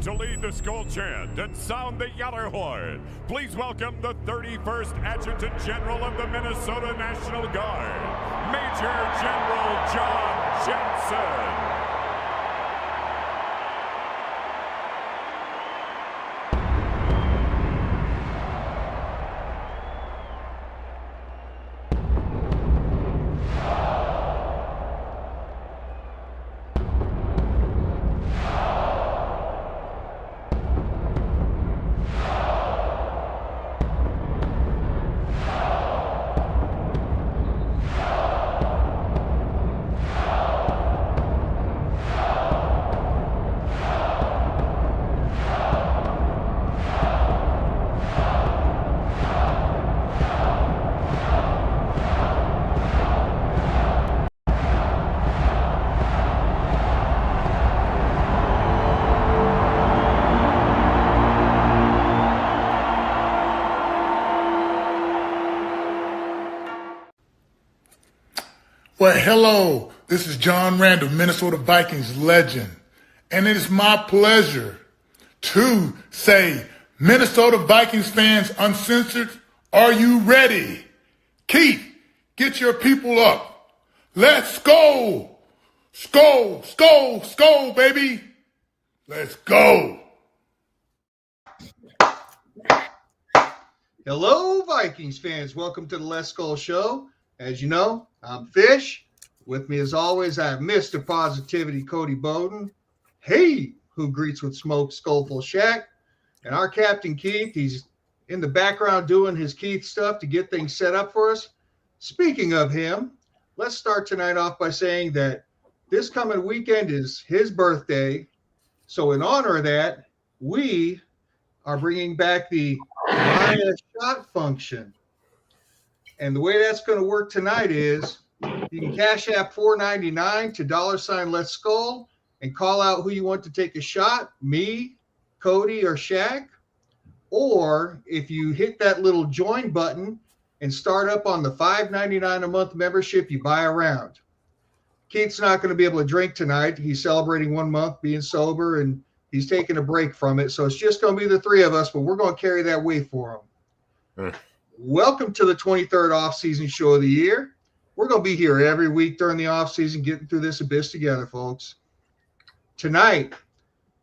To lead the Skol chant and sound the Yaller horn, please welcome the 31st Adjutant General of the Minnesota National Guard, Major General John Jensen. Well, hello, this is John Randall, Minnesota Vikings legend, and it is my pleasure to say, Minnesota Vikings fans uncensored, are you ready? Keith, get your people up. Let's go. Skol, skol, skol, baby. Let's go. Hello, Vikings fans. Welcome to the Let's Skol Show. As you know, I'm Fish. With me, as always, I have Mr. Positivity, Cody Bowden. Hey, who greets with smoke, Skolful Shack. And our Captain Keith, he's in the background doing his Keith stuff to get things set up for us. Speaking of him, let's start tonight off by saying that this coming weekend is his birthday. So in honor of that, we are bringing back the Maya shot function. And the way that's going to work tonight is you can Cash App $4.99 to $ Let's Skol and call out who you want to take a shot, me, Cody, or Shaq. Or if you hit that little join button and start up on the $5.99 a month membership, you buy a round. Keith's not going to be able to drink tonight. He's celebrating 1 month being sober, and he's taking a break from it. So it's just going to be the three of us, but we're going to carry that weight for him. Welcome to the 23rd off-season show of the year. We're going to be here every week during the off-season getting through this abyss together, folks. Tonight,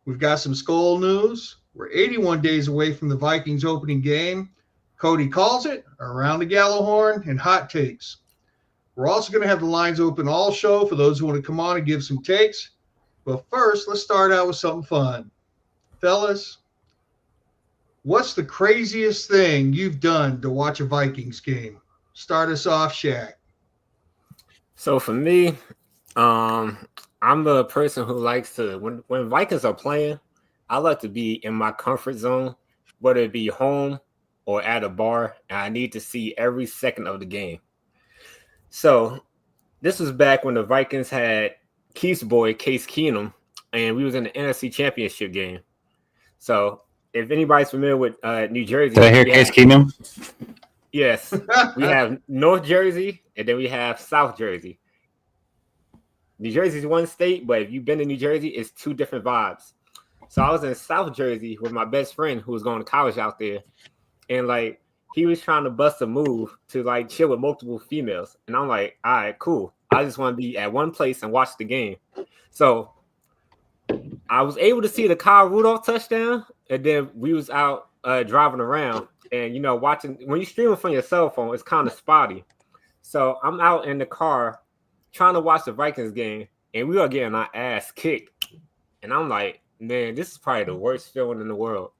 we've got some Skol news. We're 81 days away from the Vikings opening game. Cody calls it, Around the Gallahorn, and Hot Takes. We're also going to have the lines open all show for those who want to come on and give some takes. But first, let's start out with something fun. Fellas, what's the craziest thing you've done to watch a Vikings game? Start us off, Shaq. So for me, I'm the person who likes to, when Vikings are playing, I like to be in my comfort zone, whether it be home or at a bar, and I need to see every second of the game. So this was back when the Vikings had Keith's boy, Case Keenum, and we was in the NFC Championship game. So if anybody's familiar with New Jersey. Did I hear Case Keenum? Yes. We have North Jersey, and then we have South Jersey. New Jersey is one state, but if you've been to New Jersey, it's two different vibes. So I was in South Jersey with my best friend who was going to college out there. And, like, he was trying to bust a move to, like, chill with multiple females. And I'm like, all right, cool. I just want to be at one place and watch the game. So I was able to see the Kyle Rudolph touchdown, and then we was out driving around. And, you know, watching, when you're streaming from your cell phone, it's kind of spotty. So I'm out in the car trying to watch the Vikings game, and we are getting our ass kicked. And I'm like, man, this is probably the worst feeling in the world.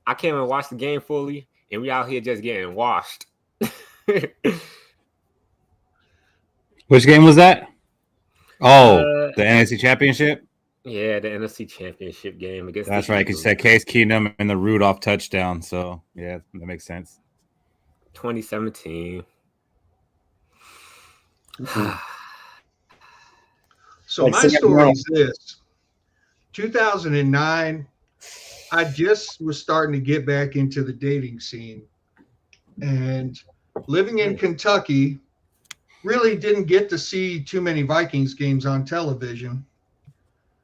I can't even watch the game fully, and we out here just getting washed. Which game was that? Oh, the NFC Championship? Yeah, the NFC Championship game against. That's right, because you said Case Keenum and the Rudolph touchdown. So, yeah, that makes sense. 2017. So my story is this. 2009, I just was starting to get back into the dating scene. And living in Kentucky, really didn't get to see too many Vikings games on television.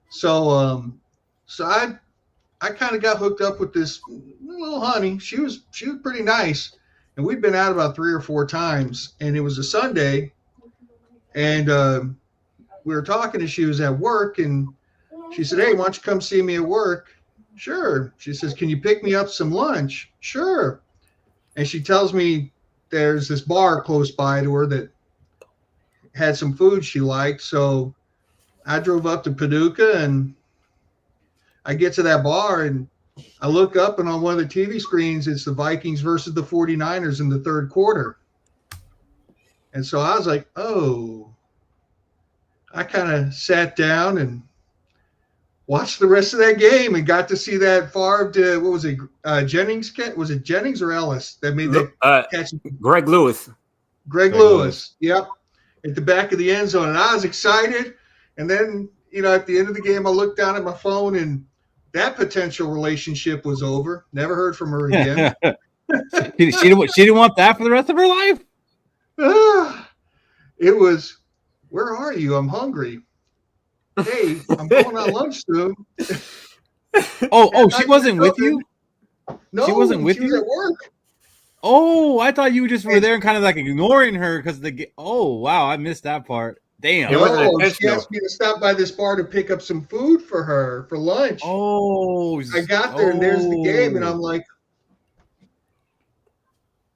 So I I kind of got hooked up with this little honey. She was pretty nice, and we'd been out about 3 or 4 times, and it was a Sunday, and we were talking, and she was at work, and she said, "Hey, why don't you come see me at work?" Sure. She says, "Can you pick me up some lunch?" Sure. And she tells me there's this bar close by to her that had some food she liked. So I drove up to Paducah, and I get to that bar, and I look up, and on one of the TV screens, it's the Vikings versus the 49ers in the third quarter. And so I was like, oh. I kind of sat down and watched the rest of that game and got to see that Favre, what was it, Jennings? Was it Jennings or Ellis that made that catch? Greg Lewis. Greg Lewis. Yep. At the back of the end zone. And I was excited. And then, at the end of the game, I looked down at my phone, and that potential relationship was over. Never heard from her again. she didn't want that for the rest of her life? It was, where are you? I'm hungry. Hey, I'm going on lunch soon. She wasn't with you? No, she wasn't with you? Was at work. Oh, I thought you just were there and kind of like ignoring her because wow, I missed that part. Damn. She asked me to stop by this bar to pick up some food for her for lunch. Oh, I got there, and there's the game, and I'm like,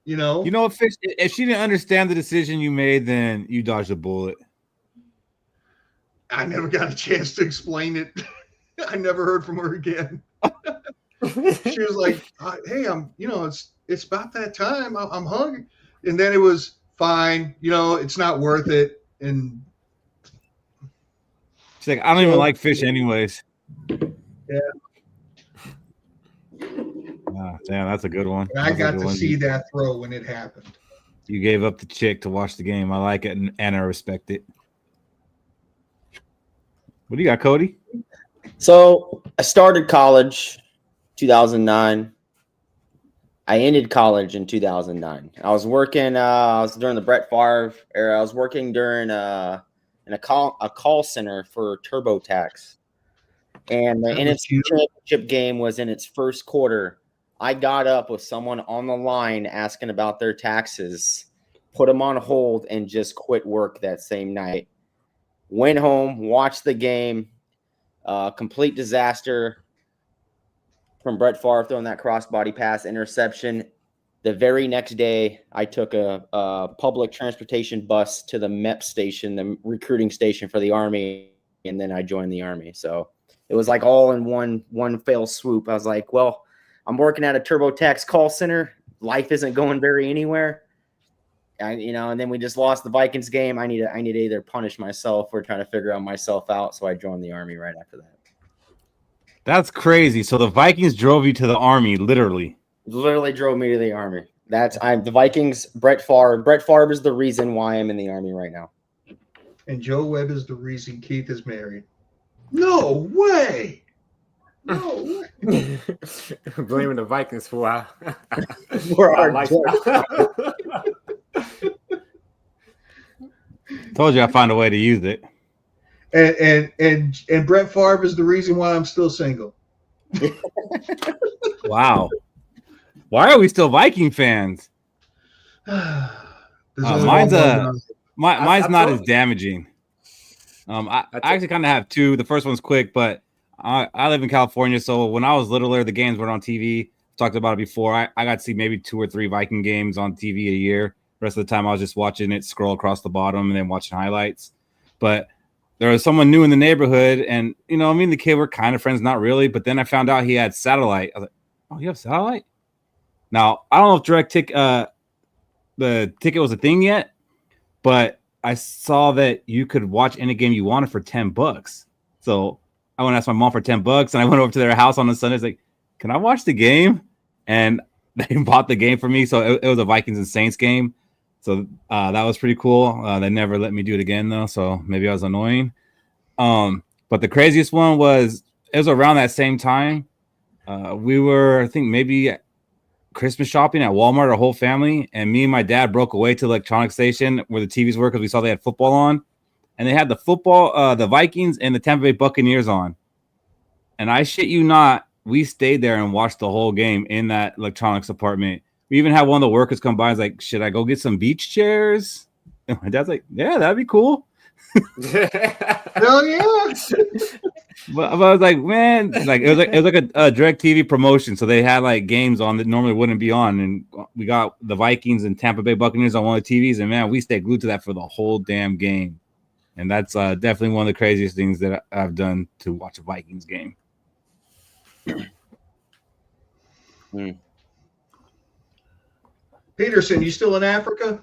You know what, Fish? If she didn't understand the decision you made, then you dodged a bullet. I never got a chance to explain it. I never heard from her again. She was like, "Hey, it's about that time. I'm hungry." And then it was fine. It's not worth it. And she's like, "I don't even like fish anyways." Yeah. Damn, that's a good one. And I got to see that throw when it happened. You gave up the chick to watch the game. I like it, and I respect it. What do you got, Cody? So I started college 2009. I ended college in 2009. I was working. I was during the Brett Favre era. I was working during in a call center for TurboTax, and the NFC Championship game was in its first quarter. I got up with someone on the line asking about their taxes, put them on hold, and just quit work that same night. Went home, watched the game. Complete disaster from Brett Favre throwing that crossbody pass interception. The very next day, I took a public transportation bus to the MEP station, the recruiting station for the Army, and then I joined the Army. So it was like all in one fell swoop. I was like, well, I'm working at a TurboTax call center. Life isn't going very anywhere. And then we just lost the Vikings game. I need to either punish myself or try to figure out myself out. So I joined the Army right after that. That's crazy. So the Vikings drove you to the Army, literally. Literally drove me to the Army. The Vikings. Brett Favre. Brett Favre is the reason why I'm in the Army right now. And Joe Webb is the reason Keith is married. No way. No way. Blaming the Vikings for our lifestyle. Told you I'd find a way to use it. And Brett Favre is the reason why I'm still single. Wow. Why are we still Viking fans? Mine's not as damaging. I actually kind of have two. The first one's quick, but I live in California, so when I was littler, the games weren't on TV. Talked about it before. I got to see maybe 2 or 3 Viking games on TV a year. The rest of the time, I was just watching it scroll across the bottom and then watching highlights. But there was someone new in the neighborhood, and me and the kid were kind of friends, not really. But then I found out he had satellite. I was like, "Oh, you have satellite?" Now I don't know if the ticket was a thing yet, but I saw that you could watch any game you wanted for $10. So I went and asked my mom for $10, and I went over to their house on a Sunday. It's like, "Can I watch the game?" And they bought the game for me. So it was a Vikings and Saints game. So that was pretty cool. They never let me do it again, though. So maybe I was annoying. But the craziest one was, it was around that same time. We were, I think, maybe Christmas shopping at Walmart, our whole family. And me and my dad broke away to the electronics station where the TVs were because we saw they had football on. And they had the Vikings and the Tampa Bay Buccaneers on. And I shit you not, we stayed there and watched the whole game in that electronics apartment. We even had one of the workers come by and was like, should I go get some beach chairs? And my dad's like, yeah, that'd be cool. Hell yeah. But I was like, man, like it was like a direct TV promotion. So they had like games on that normally wouldn't be on. And we got the Vikings and Tampa Bay Buccaneers on one of the TVs. And man, we stayed glued to that for the whole damn game. And that's definitely one of the craziest things that I've done to watch a Vikings game. Peterson, you still in Africa?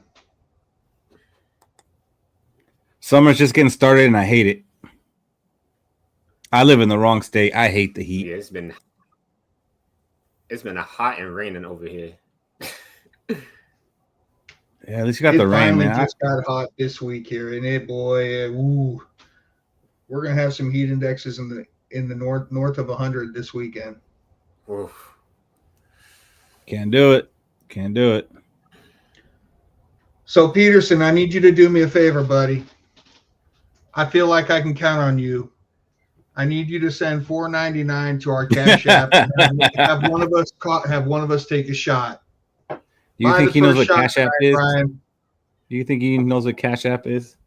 Summer's just getting started and I hate it. I live in the wrong state. I hate the heat. Yeah, it's been hot and raining over here. Yeah, at least you got the rain, man. It just got hot this week here, and ooh, we're gonna have some heat indexes in the north of 100 this weekend. Oof. Can't do it. So Peterson, I need you to do me a favor, buddy. I feel like I can count on you. I need you to send $4.99 to our Cash App and have one of us take a shot. You think he knows what Cash App is? Brian. Do you think he knows what Cash App is?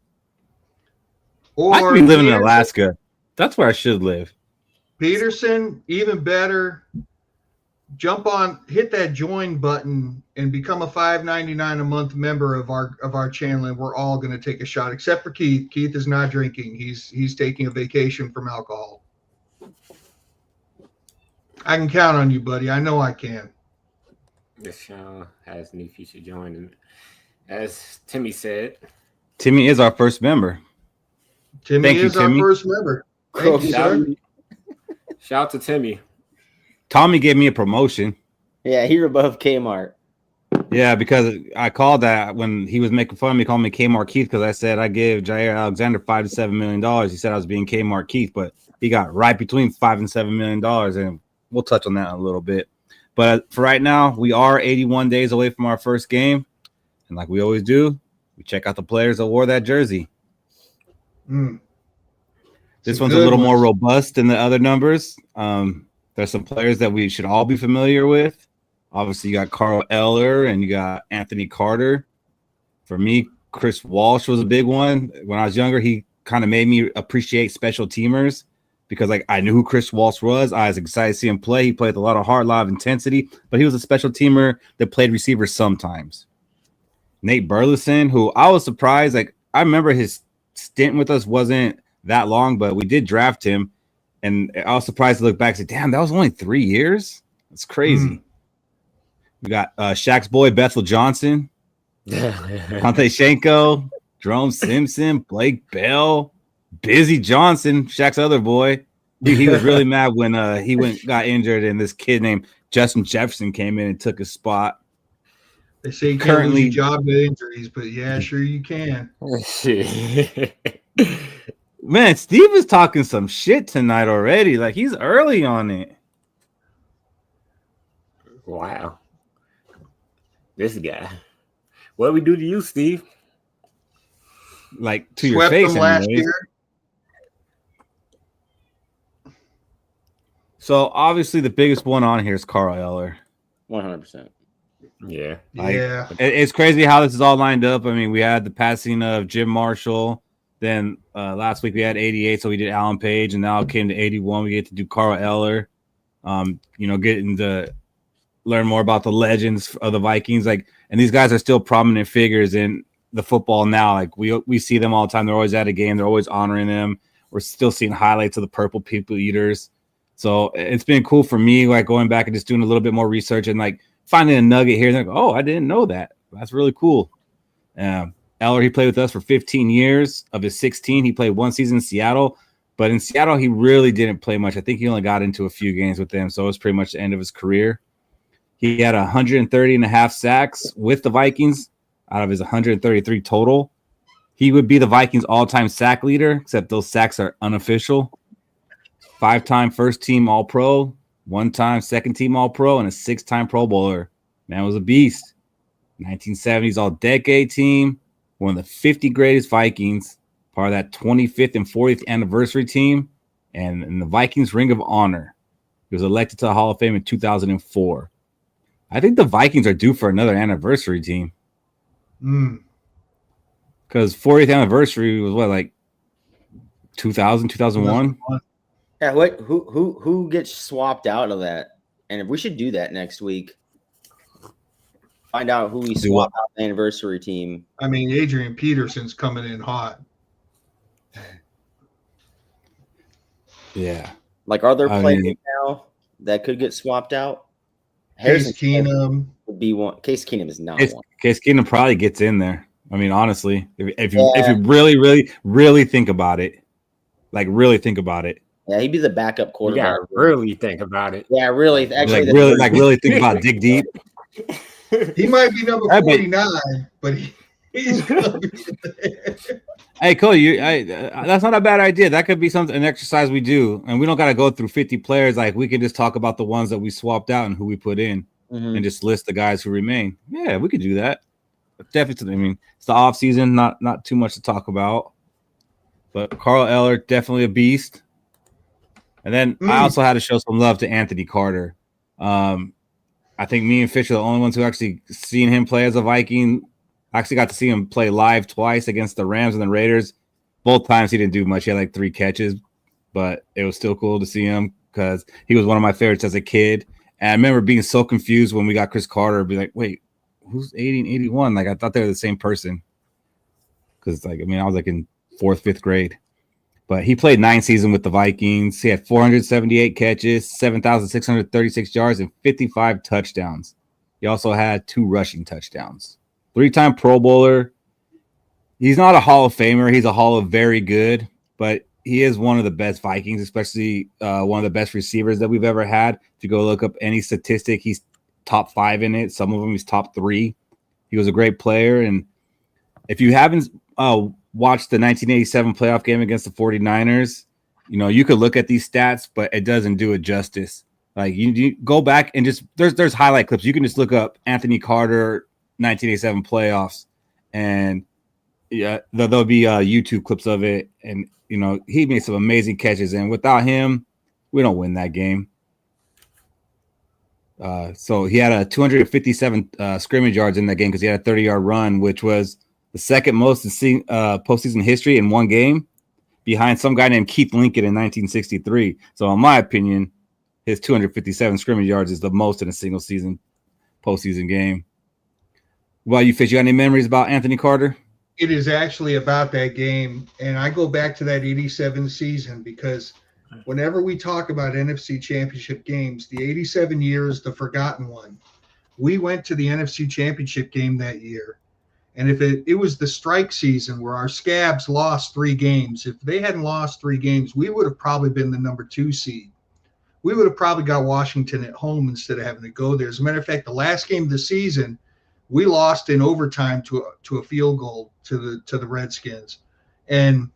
Or I could be living in Alaska. That's where I should live. Peterson, even better. Hit that join button and become a $5.99 a month member of our channel, and we're all going to take a shot, except for Keith. Keith is not drinking. He's taking a vacation from alcohol. I can count on you, buddy. I know I can. This show has new feature joined, and as Timmy said, Timmy is our first member. Timmy is our first member. Thank you, sir. Shout out to Timmy. Tommy gave me a promotion. Yeah, here above Kmart. Yeah, because I called that when he was making fun of me, calling me Kmart Keith, because I said I gave Jair Alexander $5 to $7 million. He said I was being Kmart Keith, but he got right between $5 and $7 million, and we'll touch on that in a little bit. But for right now, we are 81 days away from our first game, and like we always do, we check out the players that wore that jersey. This one's a little more robust than the other numbers. There's some players that we should all be familiar with. Obviously, you got Carl Eller and you got Anthony Carter. For me, Chris Walsh was a big one. When I was younger, he kind of made me appreciate special teamers because like I knew who Chris Walsh was. I was excited to see him play. He played with a lot of heart, a lot of intensity, but he was a special teamer that played receiver sometimes. Nate Burleson, who I was surprised. Like I remember his stint with us wasn't that long, but we did draft him. And I was surprised to look back and say, damn, that was only 3 years? That's crazy. We got Shaq's boy, Bethel Johnson, Conte Shenko, Jerome Simpson, Blake Bell, Busy Johnson, Shaq's other boy. He was really mad when he got injured and this kid named Justin Jefferson came in and took his spot. They say you can't lose your job to injuries, but yeah, sure you can. Man, Steve is talking some shit tonight already. Like he's early on it. Wow. This guy. What did we do to you, Steve? Like to your face last year. So obviously the biggest one on here is Carl Eller. 100%. Yeah. It's crazy how this is all lined up. I mean, we had the passing of Jim Marshall. Then last week we had 88, so we did Alan Page, and now it came to 81. We get to do Carl Eller. Getting to learn more about the legends of the Vikings. Like, and these guys are still prominent figures in the football now. Like we see them all the time. They're always at a game. They're always honoring them. We're still seeing highlights of the Purple People Eaters. So it's been cool for me, like going back and just doing a little bit more research and like finding a nugget here. And like, oh, I didn't know that. That's really cool. Eller, he played with us for 15 years. Of his 16, he played one season in Seattle. But in Seattle, he really didn't play much. I think he only got into a few games with them, so it was pretty much the end of his career. He had 130 and a half sacks with the Vikings out of his 133 total. He would be the Vikings' all-time sack leader, except those sacks are unofficial. 5-time first-team All-Pro, 1-time second-team All-Pro, and a 6-time Pro Bowler. Man was a beast. 1970s All-Decade team. One of the 50 greatest Vikings, part of that 25th and 40th anniversary team, and in the Vikings Ring of Honor. He was elected to the Hall of Fame in 2004. I think the Vikings are due for another anniversary team. Because 40th anniversary was what, like 2000, 2001? Yeah, who gets swapped out of that? And we should do that next week. Find out who we swap out the anniversary team. I mean, Adrian Peterson's coming in hot. Yeah. Like, are there players now that could get swapped out? Case Keenum would be one. Case Keenum is not one. Case Keenum probably gets in there. I mean, honestly, if you really think about it, like really think about it. Yeah, he'd be the backup quarterback. Yeah, really think about it. Yeah, really. Actually, really think about it. Dig deep. He might be number 49, but he's gonna be there. Hey, Cody, that's not a bad idea. That could be an exercise we do, and we don't got to go through 50 players. Like, we can just talk about the ones that we swapped out and who we put in, and just list the guys who remain. Yeah, we could do that. Definitely. I mean, it's the off season, not too much to talk about. But Carl Eller, definitely a beast. And then I also had to show some love to Anthony Carter. I think me and Fish are the only ones who actually seen him play as a Viking. I actually got to see him play live twice against the Rams and the Raiders. Both times he didn't do much. He had like 3 catches, but it was still cool to see him because he was one of my favorites as a kid. And I remember being so confused when we got Chris Carter, be like, wait, who's 80 and 81? Like, I thought they were the same person. Because, like, I mean, I was like in 4th, 5th grade. But he played 9 seasons with the Vikings. He had 478 catches, 7,636 yards, and 55 touchdowns. He also had 2 rushing touchdowns. 3-time Pro Bowler. He's not a Hall of Famer. He's a Hall of Very Good, but he is one of the best Vikings, especially one of the best receivers that we've ever had. If you go look up any statistic, he's top 5 in it. Some of them he's top 3. He was a great player. And if you haven't watched the 1987 playoff game against the 49ers, you know, you could look at these stats, but it doesn't do it justice. Like, you go back and just there's highlight clips. You can just look up Anthony Carter 1987 playoffs, and yeah, there'll be YouTube clips of it. And you know, he made some amazing catches, and without him, we don't win that game. So he had a 257 scrimmage yards in that game because he had a 30-yard run, which was the second most in postseason history in one game, behind some guy named Keith Lincoln in 1963. So in my opinion, his 257 scrimmage yards is the most in a single season postseason game. What about you, Fish? You got any memories about Anthony Carter? It is actually about that game, and I go back to that 87 season because whenever we talk about NFC Championship games, the 87 year is the forgotten one. We went to the NFC Championship game that year, and if it was the strike season where our Scabs lost 3 games, if they hadn't lost 3 games, we would have probably been the number 2 seed. We would have probably got Washington at home instead of having to go there. As a matter of fact, the last game of the season, we lost in overtime to a field goal to the Redskins. And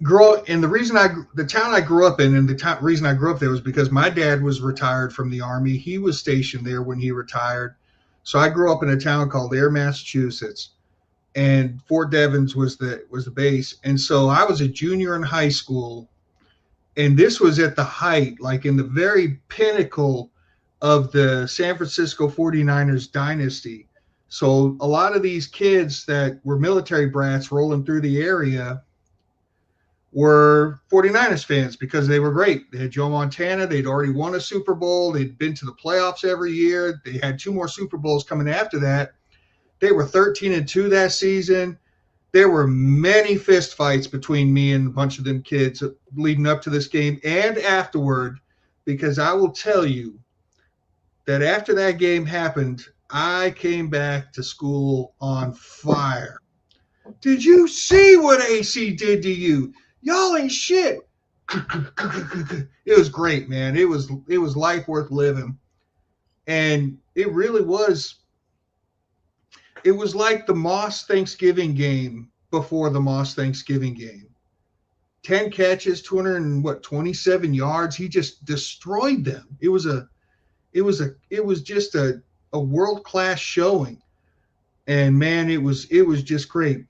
the town I grew up in, and the reason I grew up there was because my dad was retired from the Army. He was stationed there when he retired. So I grew up in a town called Air, Massachusetts, and Fort Devens was the base. And so I was a junior in high school, and this was at the height, like in the very pinnacle of the San Francisco 49ers dynasty. So a lot of these kids that were military brats rolling through the area were 49ers fans because they were great. They had Joe Montana. They'd already won a Super Bowl. They'd been to the playoffs every year. They had 2 more Super Bowls coming after that. They were 13-2 that season. There were many fist fights between me and a bunch of them kids leading up to this game and afterward, because I will tell you that after that game happened, I came back to school on fire. Did you see what AC did to you? Y'all ain't shit. It was great, man. It was life worth living. And it really was. It was like the Moss Thanksgiving game before the Moss Thanksgiving game. 10 catches, 227 yards. He just destroyed them. It was just a world-class showing. And man, it was just great.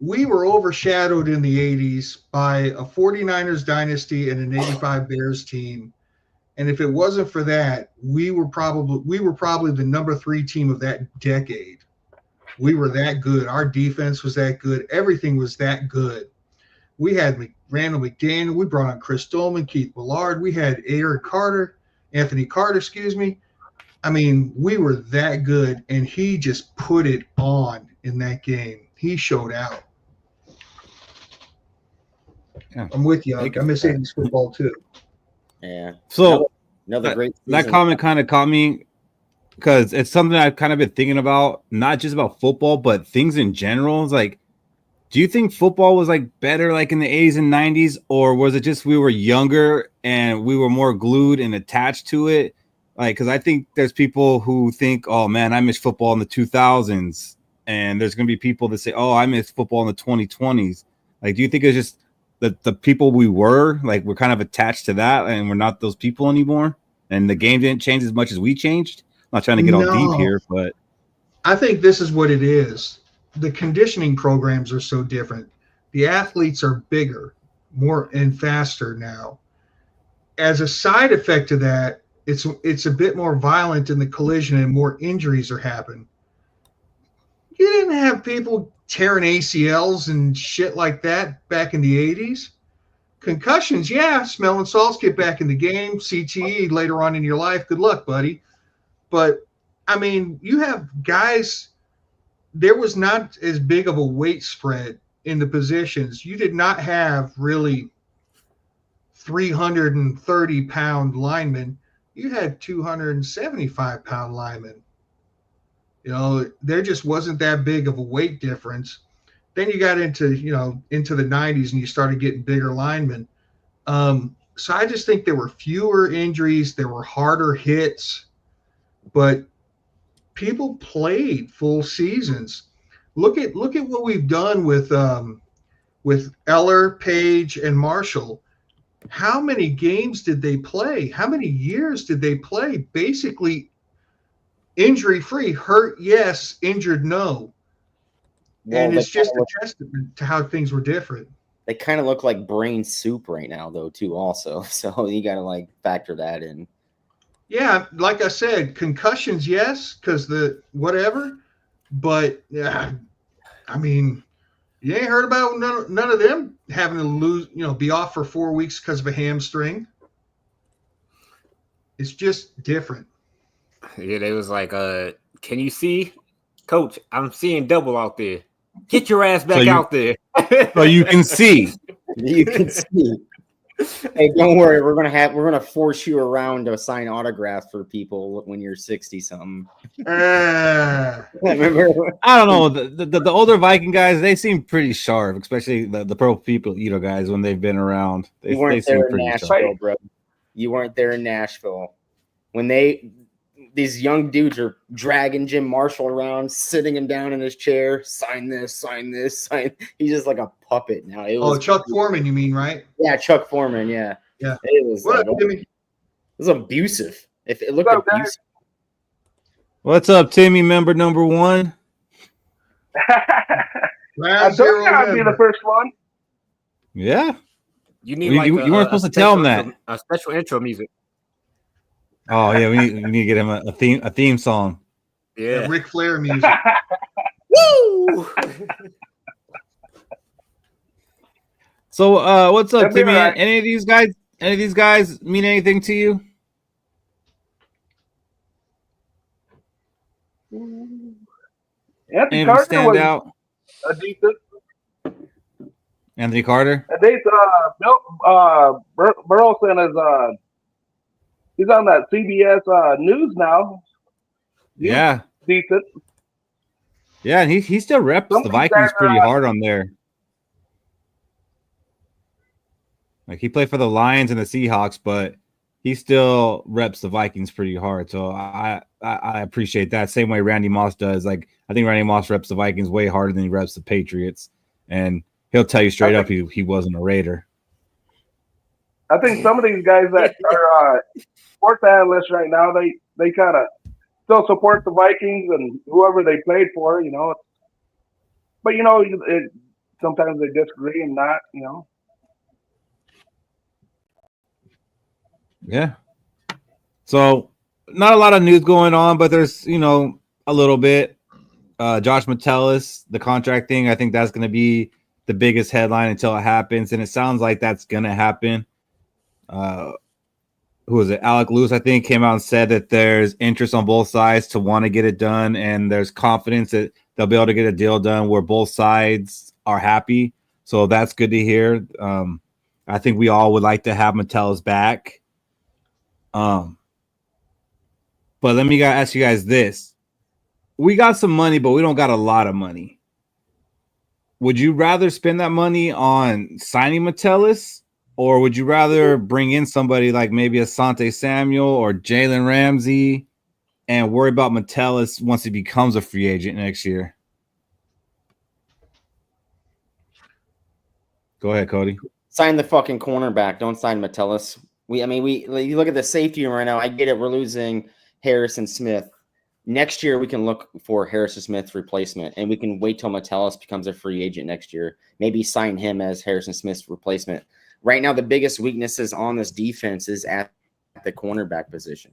we were overshadowed in the 80s by a 49ers dynasty and an 85 Bears team. And if it wasn't for that, we were probably the number 3 team of that decade. We were that good. Our defense was that good. Everything was that good. We had Randall McDaniel. We brought on Chris Dolman, Keith Ballard. We had Anthony Carter, excuse me. I mean, we were that good, and he just put it on in that game. He showed out. Yeah. I'm with you. I miss 80s football too. Yeah. So another great season. That comment kind of caught me because it's something I've kind of been thinking about, not just about football, but things in general. It's like, do you think football was like better like in the 80s and 90s, or was it just we were younger and we were more glued and attached to it? Like, because I think there's people who think, oh man, I miss football in the 2000s, and there's going to be people that say, oh, I miss football in the 2020s. Like, do you think it's just the people we were, like, we're kind of attached to that and we're not those people anymore? And the game didn't change as much as we changed? I'm not trying to get all deep here, but I think this is what it is. The conditioning programs are so different. The athletes are bigger, more and faster now. As a side effect of that, it's a bit more violent in the collision and more injuries are happening. You didn't have people tearing ACLs and shit like that back in the 80s. Concussions, yeah, smell and salts get back in the game. CTE later on in your life, good luck, buddy. But, I mean, you have guys, there was not as big of a weight spread in the positions. You did not have really 330-pound linemen. You had 275-pound linemen. You know, there just wasn't that big of a weight difference. Then you got into the 90s and you started getting bigger linemen. So I just think there were fewer injuries. There were harder hits, but people played full seasons. Look at what we've done with Eller, Page, and Marshall. How many games did they play? How many years did they play? Basically injury-free. Hurt, yes. Injured, no. Well, and it's just a testament to how things were different. They kind of look like brain soup right now, though, too, also. So you got to, like, factor that in. Yeah, like I said, concussions, yes, because the whatever. But, yeah, I mean, you ain't heard about none of them having to lose, be off for 4 weeks because of a hamstring. It's just different. Yeah, they was like, can you see? Coach, I'm seeing double out there. Get your ass back out there. So you can see. You can see. Hey, don't worry. We're gonna force you around to sign autographs for people when you're 60-something. Remember? I don't know. The older Viking guys, they seem pretty sharp, especially the pro people, guys when they've been around. They seem pretty sharp, bro. You weren't there in Nashville when these young dudes are dragging Jim Marshall around, sitting him down in his chair. Sign this, sign this, sign. He's just like a puppet now. Chuck Foreman, you mean, right? Yeah, Chuck Foreman. Yeah. It was. It was abusive. If it looked abusive. What's up, Timmy? Member number 1. I told you I'd be the first one. Yeah. You need you weren't supposed to tell him that. A special intro music. Oh yeah, we need to get him a theme song. Yeah, Ric Flair music. Woo! So, what's up, Timmy? Right. Any of these guys mean anything to you? Anthony Carter stand out? A decent. Anthony Carter. Bill Burleson is he's on that CBS news now. Yeah. Decent. Yeah, and he still reps the Vikings pretty hard on there. Like, he played for the Lions and the Seahawks, but he still reps the Vikings pretty hard. So I appreciate that. Same way Randy Moss does. Like, I think Randy Moss reps the Vikings way harder than he reps the Patriots. And he'll tell you straight up he wasn't a Raider. I think some of these guys that are sports analysts right now, they kind of still support the Vikings and whoever they played for, But sometimes they disagree and not, you know. Yeah. So not a lot of news going on, but there's, you know, a little bit. Josh Metelleus, the contract thing, I think that's going to be the biggest headline until it happens. And it sounds like that's going to happen. Who was it? Alec Lewis, I think, came out and said that there's interest on both sides to want to get it done. And there's confidence that they'll be able to get a deal done where both sides are happy. So that's good to hear. I think we all would like to have Metelleus back. But let me ask you guys this. We got some money, but we don't got a lot of money. Would you rather spend that money on signing Metelleus, or would you rather bring in somebody like maybe Asante Samuel or Jalen Ramsey and worry about Metelleus once he becomes a free agent next year? Go ahead, Cody. Sign the fucking cornerback. Don't sign Metelleus. You look at the safety room right now. I get it. We're losing Harrison Smith. Next year, we can look for Harrison Smith's replacement, and we can wait till Metelleus becomes a free agent next year. Maybe sign him as Harrison Smith's replacement. Right now, the biggest weaknesses on this defense is at the cornerback position.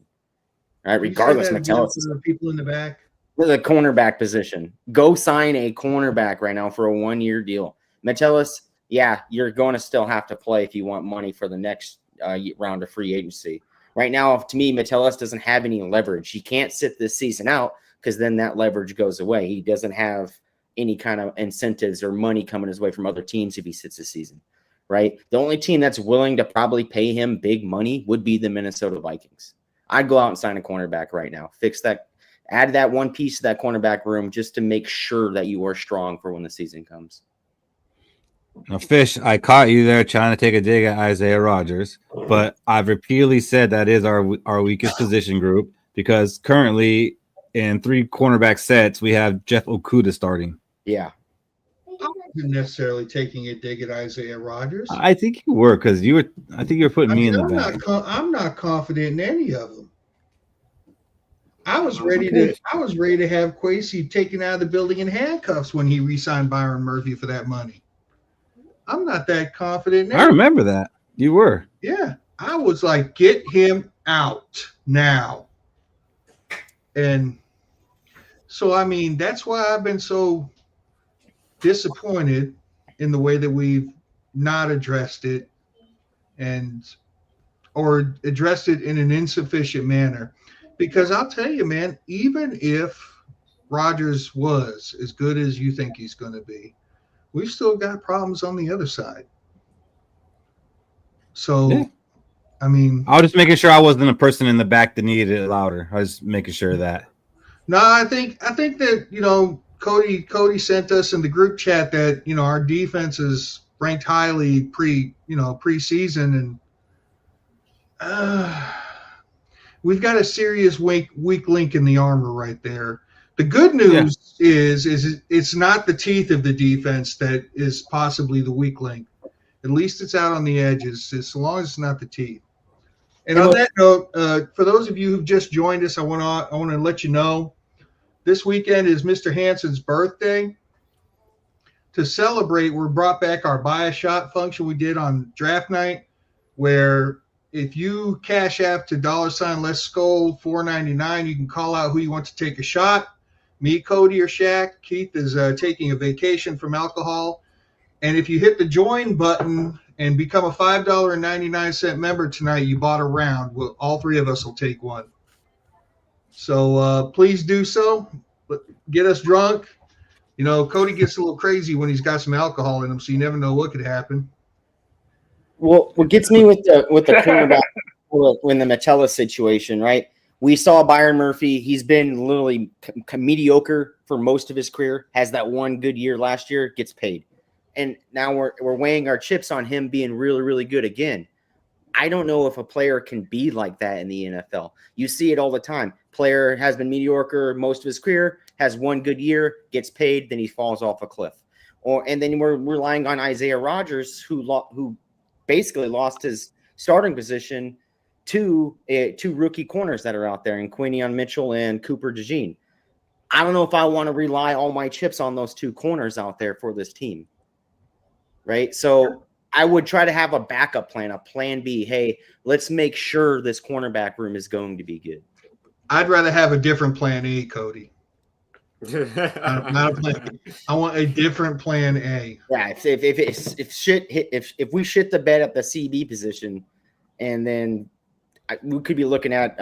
All right, regardless, Metelleus. The people in the back. The cornerback position. Go sign a cornerback right now for a 1-year deal. Metelleus, yeah, you're going to still have to play if you want money for the next round of free agency. Right now, to me, Metelleus doesn't have any leverage. He can't sit this season out because then that leverage goes away. He doesn't have any kind of incentives or money coming his way from other teams if he sits this season, right? The only team that's willing to probably pay him big money would be the Minnesota Vikings. I'd go out and sign a cornerback right now. Fix that. Add that one piece to that cornerback room just to make sure that you are strong for when the season comes. Now, Fish, I caught you there trying to take a dig at Isaiah Rodgers, but I've repeatedly said that is our weakest position group because currently in 3 cornerback sets, we have Jeff Okudah starting. Yeah. I wasn't necessarily taking a dig at Isaiah Rodgers. I think you were because I think you were putting me in the back. I'm not confident in any of them. I was ready to have Kwesi taken out of the building in handcuffs when he re-signed Byron Murphy for that money. I'm not that confident. I remember that. You were. Yeah. I was like, get him out now. And so, I mean, that's why I've been so disappointed in the way that we've not addressed it or addressed it in an insufficient manner. Because I'll tell you, man, even if Rodgers was as good as you think he's going to be, we've still got problems on the other side. So, yeah. I mean, I was just making sure I wasn't a person in the back that needed it louder. I was making sure of that. No, I think that, you know, Cody sent us in the group chat that, you know, our defense is ranked highly preseason, and we've got a serious weak link in the armor right there. The good news is it's not the teeth of the defense that is possibly the weak link. At least it's out on the edges, as long as it's not the teeth. And on that note, for those of you who've just joined us, I want to let you know this weekend is Mr. Hansen's birthday. To celebrate, we brought back our buy a shot function we did on draft night, where if you cash app to $Skol $4.99, you can call out who you want to take a shot. Me, Cody, or Shaq. Keith is taking a vacation from alcohol. And if you hit the join button and become a $5.99 member tonight, you bought a round. All 3 of us will take one. So please do so. Get us drunk. You know, Cody gets a little crazy when he's got some alcohol in him, so you never know what could happen. Well, what gets me with the cornerback in the Metelleus situation, right? We saw Byron Murphy. He's been literally mediocre for most of his career. Has that one good year last year, gets paid. And now we're weighing our chips on him being really, really good again. I don't know if a player can be like that in the NFL. You see it all the time. Player has been mediocre most of his career, has one good year, gets paid, then he falls off a cliff. And then we're relying on Isaiah Rodgers, who basically lost his starting position to 2 rookie corners that are out there, in Quinion Mitchell and Cooper DeJean. I don't know if I want to rely all my chips on those 2 corners out there for this team. right? So I would try to have a backup plan, a plan B. Hey, let's make sure this cornerback room is going to be good. I'd rather have a different plan A, Cody. Not a plan B. I want a different plan A. Yeah, if we shit the bed at the CB position, and then we could be looking at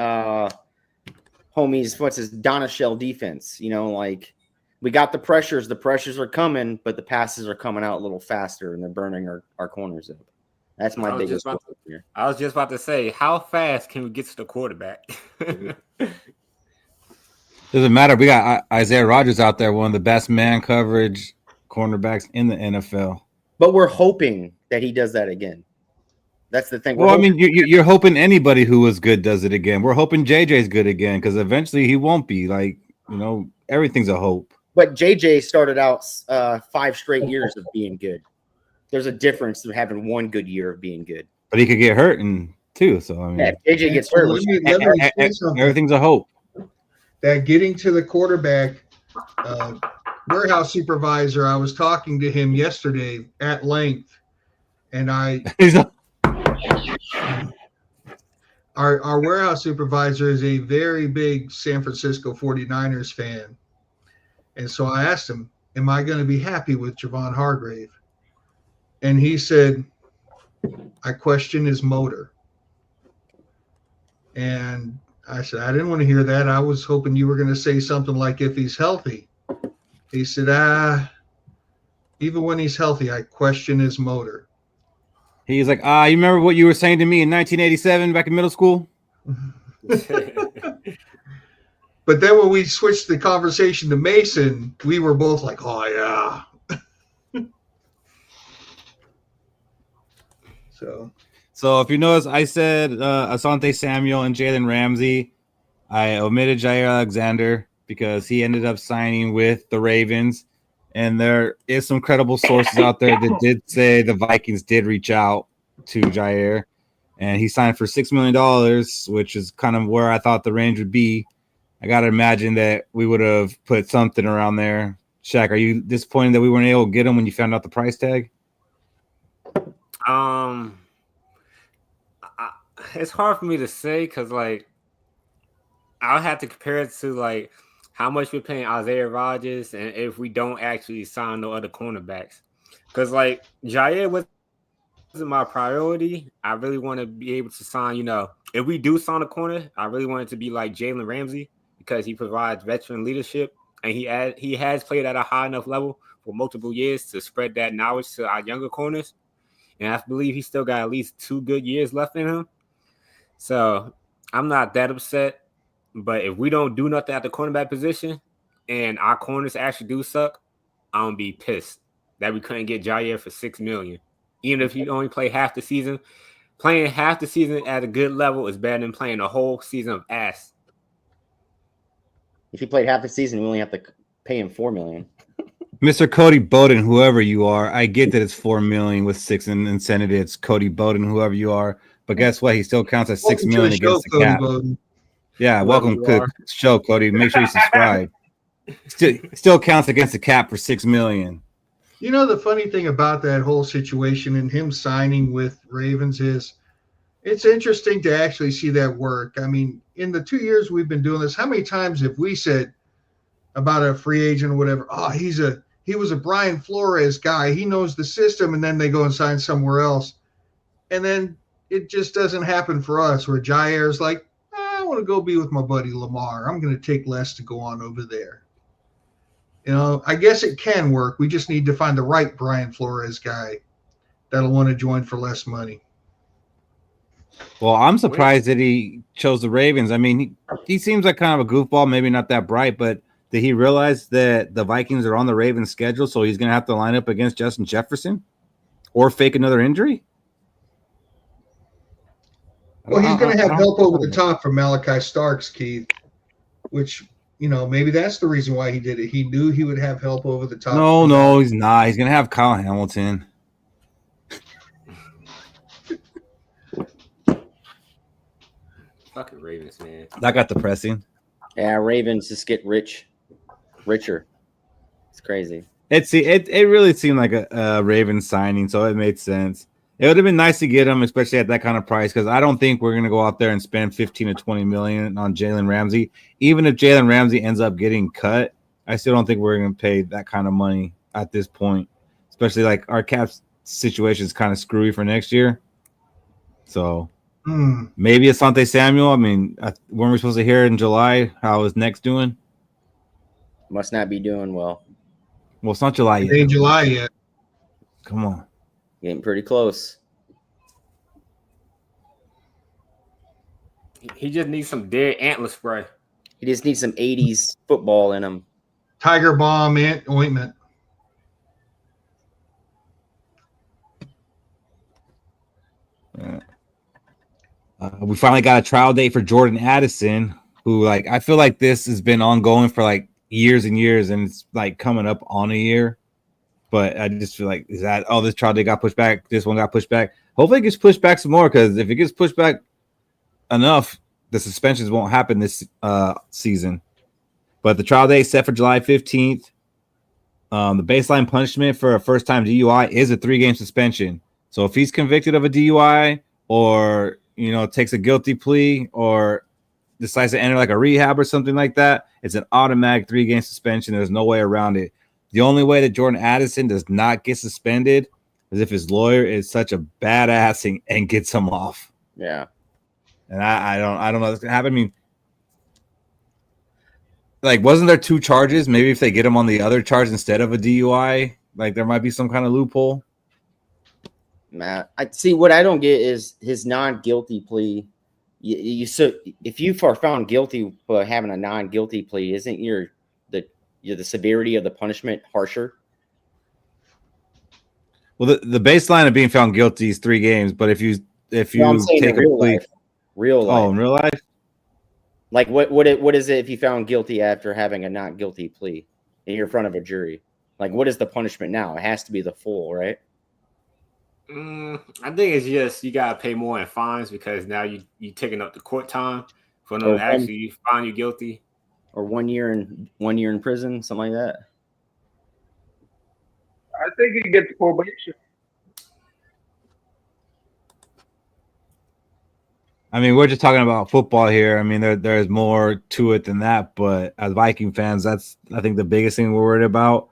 what's his Donashell defense. Like we got the pressures are coming, but the passes are coming out a little faster, and they're burning our corners up. That's my biggest goal here. I was just about to say, how fast can we get to the quarterback? Doesn't matter. We got Isaiah Rodgers out there, one of the best man coverage cornerbacks in the NFL. But we're hoping that he does that again. That's the thing. Well, I mean, you're hoping anybody who was good does it again. We're hoping JJ's good again because eventually he won't be. Like, everything's a hope. But JJ started out 5 straight years of being good. There's a difference of having one good year of being good. But he could get hurt too. So I mean, if JJ gets hurt, everything's a hope. That getting to the quarterback warehouse supervisor, I was talking to him yesterday at length, and our warehouse supervisor is a very big San Francisco 49ers fan. And so I asked him, am I going to be happy with Javon Hargrave? And he said, I question his motor. And I said, I didn't want to hear that. I was hoping you were going to say something like if he's healthy. He said, even when he's healthy, I question his motor. He's like, you remember what you were saying to me in 1987 back in middle school? But then when we switched the conversation to Mason, we were both like, oh, yeah. So if you notice, I said Asante Samuel and Jalen Ramsey. I omitted Jair Alexander because he ended up signing with the Ravens. And there is some credible sources out there that did say the Vikings did reach out to Jair. And he signed for $6 million, which is kind of where I thought the range would be. I got to imagine that we would have put something around there. Shaq, are you disappointed that we weren't able to get him when you found out the price tag? It's hard for me to say because, like, I'll have to compare it to, like, how much we're paying Isaiah Rodgers and if we don't actually sign no other cornerbacks. Because, like, Jair wasn't my priority. I really want to be able to sign, if we do sign a corner, I really want it to be like Jalen Ramsey because he provides veteran leadership and he has played at a high enough level for multiple years to spread that knowledge to our younger corners. And I believe he's still got at least 2 good years left in him. So I'm not that upset. But if we don't do nothing at the cornerback position and our corners actually do suck, I'm going to be pissed that we couldn't get Jair for $6 million. Even if he only play half the season, playing half the season at a good level is better than playing a whole season of ass. If he played half the season, we only have to pay him $4 million. Mr. Cody Bowden, whoever you are, I get that it's $4 million with 6 in incentive. It's Cody Bowden, whoever you are. But guess what? He still counts as $6 million against the cap. Bowden. Yeah, welcome to the show, Cody. Make sure you subscribe. Still counts against the cap for $6 million. The funny thing about that whole situation and him signing with Ravens is it's interesting to actually see that work. I mean, in the 2 years we've been doing this, how many times have we said about a free agent or whatever, he was a Brian Flores guy. He knows the system, and then they go and sign somewhere else. And then it just doesn't happen for us where Jair's like, I want to go be with my buddy Lamar. I'm going to take less to go on over there. I guess it can work. We just need to find the right Brian Flores guy that'll want to join for less money. Well, I'm surprised that he chose the Ravens. I mean, he seems like kind of a goofball, maybe not that bright, but did he realize that the Vikings are on the Ravens schedule, so he's going to have to line up against Justin Jefferson or fake another injury? Well, he's going to have help over the top from Malachi Starks, Keith, which, maybe that's the reason why he did it. He knew he would have help over the top. No, he's not. He's going to have Kyle Hamilton. Fucking Ravens, man. That got depressing. Yeah, Ravens just get richer. It's crazy. It really seemed like a Ravens signing, so it made sense. It would have been nice to get him, especially at that kind of price, because I don't think we're going to go out there and spend 15 to 20 million on Jalen Ramsey. Even if Jalen Ramsey ends up getting cut, I still don't think we're going to pay that kind of money at this point, especially like our cap situation is kind of screwy for next year. So maybe Asante Samuel. I mean, weren't we supposed to hear in July how his neck's doing? Must not be doing well. Well, it's not July yet. It ain't July yet. Come on. Getting pretty close. He just needs some dead antler spray. He just needs some 80s football in him. Tiger Balm ointment. We finally got a trial date for Jordan Addison, who like I feel like this has been ongoing for like years and years, and it's like coming up on a year. But I just feel like this trial date got pushed back. This one got pushed back. Hopefully it gets pushed back some more, because if it gets pushed back enough, the suspensions won't happen this season. But the trial date is set for July 15th. The baseline punishment for a first-time DUI is a 3-game suspension. So if he's convicted of a DUI or, takes a guilty plea or decides to enter like a rehab or something like that, it's an automatic 3-game suspension. There's no way around it. The only way that Jordan Addison does not get suspended is if his lawyer is such a badass and gets him off. Yeah. And I don't know what's gonna happen. I mean, like, wasn't there 2 charges? Maybe if they get him on the other charge instead of a DUI, like there might be some kind of loophole. Matt, I see. What I don't get is his non-guilty plea. So if you are found guilty for having a non-guilty plea, isn't the severity of the punishment harsher? Well, the baseline of being found guilty is 3 games, but if you take a plea, real life. Oh, in real life? Like what is it if you found guilty after having a not guilty plea and you're in front of a jury? Like, what is the punishment now? It has to be the full, right? I think it's just you gotta pay more in fines, because now you taking up the court time for them to actually find you guilty. Or 1 year in prison, something like that. I think he gets probation. I mean, we're just talking about football here. I mean, there's more to it than that. But as Viking fans, that's, I think, the biggest thing we're worried about.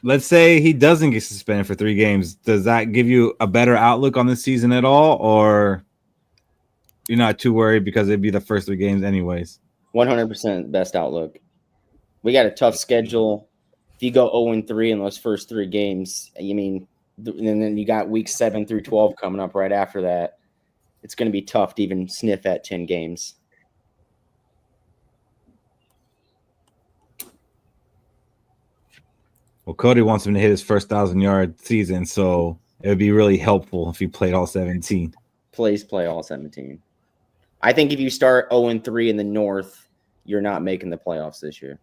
Let's say he doesn't get suspended for 3 games. Does that give you a better outlook on the season at all? Or you're not too worried because it'd be the first 3 games anyways? 100% best outlook. We got a tough schedule. If you go 0-3 in those first 3 games, and then you got weeks 7 through 12 coming up right after that, it's going to be tough to even sniff at 10 games. Well, Cody wants him to hit his first 1,000-yard season, so it would be really helpful if he played all 17. Please play all 17. I think if you start 0-3 in the North, you're not making the playoffs this year.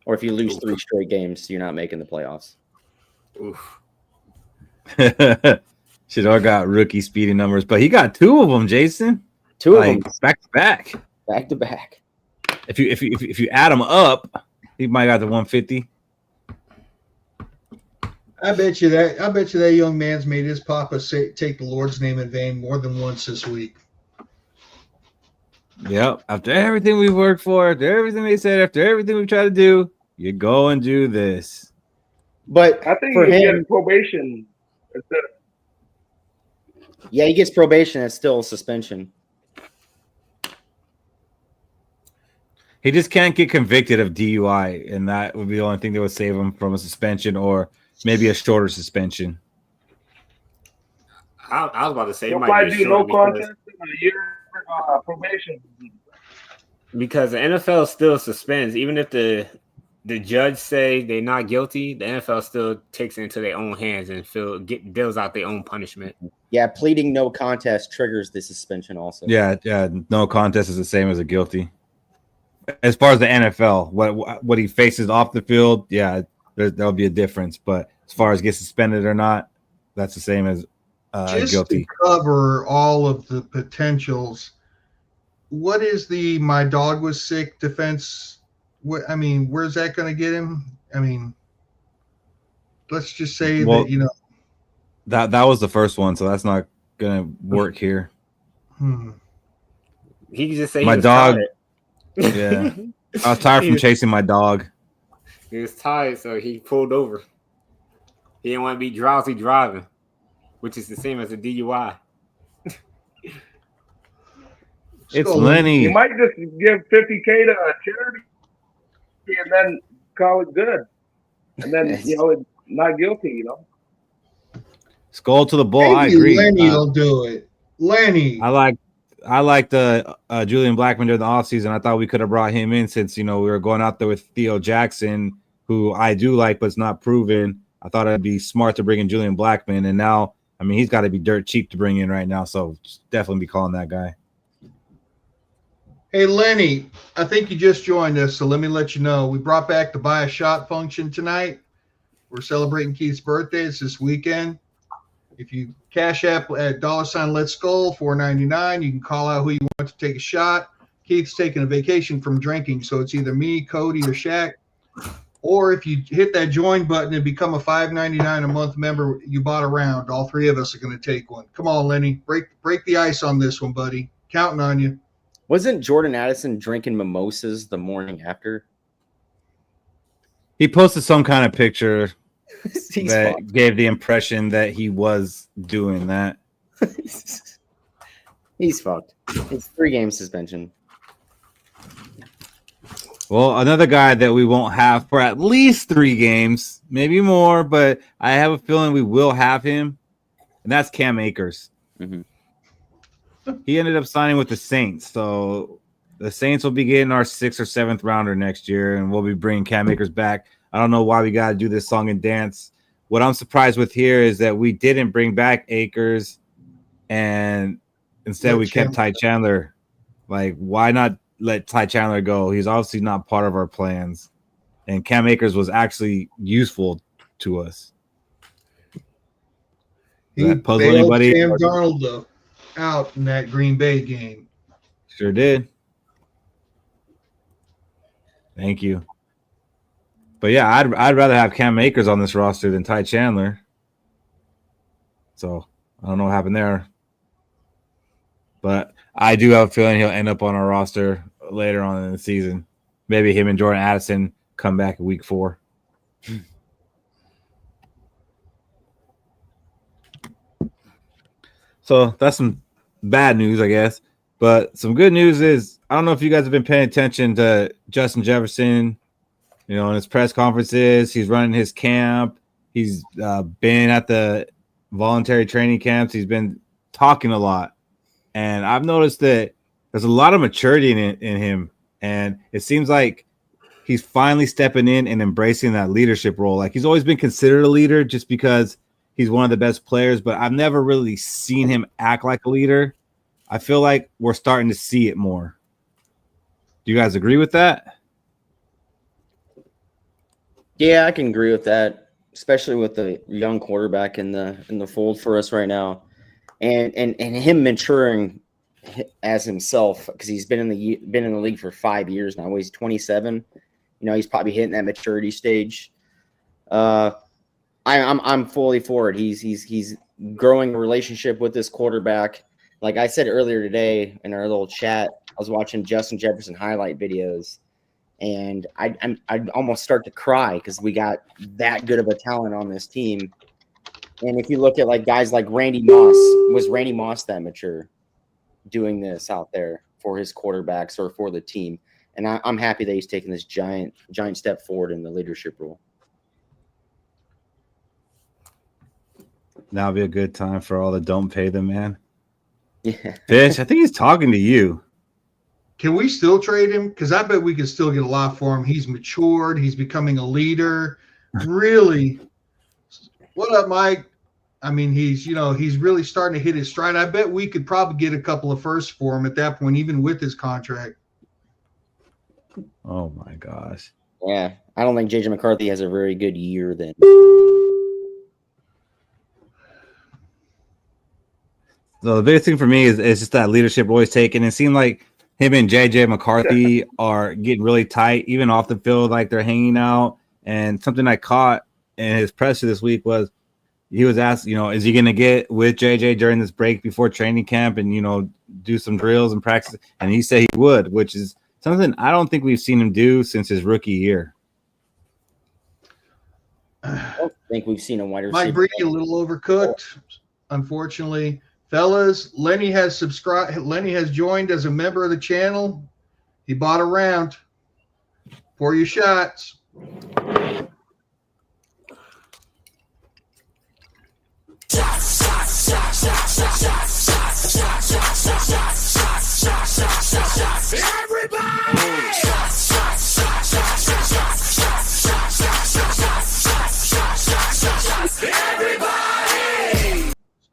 Or if you lose 3 straight games, you're not making the playoffs. Oof. Shador got rookie speeding numbers, but he got 2 of them, Jason. 2 of them back to back. Back to back. If you add them up, he might got the 150. I bet you that young man's made his papa take the Lord's name in vain more than once this week. Yep. After everything we've worked for, after everything they said, after everything we've tried to do, you go and do this. But I think for he him, gets probation. Yeah, he gets probation. It's still a suspension. He just can't get convicted of DUI, and that would be the only thing that would save him from a suspension or maybe a shorter suspension. I was about to say, He'll it might probably be do no short contest in a year probation. because the NFL still suspends, even if the judge say they're not guilty. The NFL still takes it into their own hands and deals out their own punishment. Yeah, pleading no contest triggers the suspension also. Yeah, no contest is the same as a guilty. As far as the NFL, what he faces off the field, yeah, there'll be a difference. But as far as get suspended or not, that's the same as Just guilty. to cover all of the potentials, what is the "my dog was sick" defense where's that going to get him? I mean, let's just say Well, that, you know. That was the first one, so that's not gonna work here. He could just say My he was dog. tired. Yeah, I was tired from chasing my dog. He was tired, so he pulled over. He didn't want to be drowsy driving, which is the same as a DUI. It's Skol, Lenny. You might just give $50K to a charity and then call it good, and then not guilty. Skol to the bull. Maybe I agree. Lenny will do it. Lenny. I like the Julian Blackmon during the offseason. I thought we could have brought him in since we were going out there with Theo Jackson, who I do like but's not proven. I thought it'd be smart to bring in Julian Blackmon, and now he's got to be dirt cheap to bring in right now. So definitely be calling that guy. Hey, Lenny, I think you just joined us, so let me let you know. We brought back the buy a shot function tonight. We're celebrating Keith's birthday. It's this weekend. If you cash app at $ Let's Skol, $4.99, you can call out who you want to take a shot. Keith's taking a vacation from drinking, so it's either me, Cody, or Shaq. Or if you hit that join button and become a $5.99 a month member, you bought a round. All three of us are going to take one. Come on, Lenny. Break the ice on this one, buddy. Counting on you. Wasn't Jordan Addison drinking mimosas the morning after? He posted some kind of picture that fucked. gave the impression that he was doing that. He's fucked. It's 3-game suspension. Well, another guy that we won't have for at least 3 games, maybe more, but I have a feeling we will have him, and that's Cam Akers. Mm-hmm. He ended up signing with the Saints, so the Saints will be getting our 6th or 7th rounder next year, and we'll be bringing Cam Akers back. I don't know why we got to do this song and dance. What I'm surprised with here is that we didn't bring back Akers, and instead we kept Ty Chandler. Like, why not let Ty Chandler go? He's obviously not part of our plans, and Cam Akers was actually useful to us. He bailed Sam Darnold out in that Green Bay game. Sure did. Thank you. But yeah, I'd rather have Cam Akers on this roster than Ty Chandler. So I don't know what happened there. But I do have a feeling he'll end up on our roster later on in the season. Maybe him and Jordan Addison come back in week 4. So that's some bad news, I guess. But some good news is, I don't know if you guys have been paying attention to Justin Jefferson, in his press conferences. He's running his camp. He's been at the voluntary training camps. He's been talking a lot. And I've noticed that there's a lot of maturity in him. And it seems like he's finally stepping in and embracing that leadership role. Like, he's always been considered a leader just because he's one of the best players, but I've never really seen him act like a leader. I feel like we're starting to see it more. Do you guys agree with that? Yeah, I can agree with that, especially with the young quarterback in the fold for us right now, and him maturing as himself, because he's been in the league for 5 years now. He's 27. He's probably hitting that maturity stage. I'm fully for it. He's growing a relationship with this quarterback. Like I said earlier today in our little chat, I was watching Justin Jefferson highlight videos, and I'd almost start to cry because we got that good of a talent on this team. And if you look at like guys like Randy Moss, was Randy Moss that mature doing this out there for his quarterbacks or for the team? And I'm happy that he's taking this giant step forward in the leadership role. Now would be a good time for all the don't pay them, man. Yeah. Fish, I think he's talking to you. Can we still trade him? Because I bet we could still get a lot for him. He's matured. He's becoming a leader. Really. What up, Mike? I mean, he's really starting to hit his stride. I bet we could probably get a couple of firsts for him at that point, even with his contract. Oh, my gosh. Yeah. I don't think JJ McCarthy has a very good year then. So the biggest thing for me is just that leadership always taken. It seemed like him and JJ McCarthy are getting really tight, even off the field, like they're hanging out. And something I caught in his presser this week was he was asked, is he going to get with JJ during this break before training camp and, do some drills and practice? And he said he would, which is something I don't think we've seen him do since his rookie year. I don't think we've seen a wide receiver. Mike Brady a little overcooked, unfortunately. Fellas, Lenny has subscribed. Lenny has joined as a member of the channel. He bought a round. Pour your shots.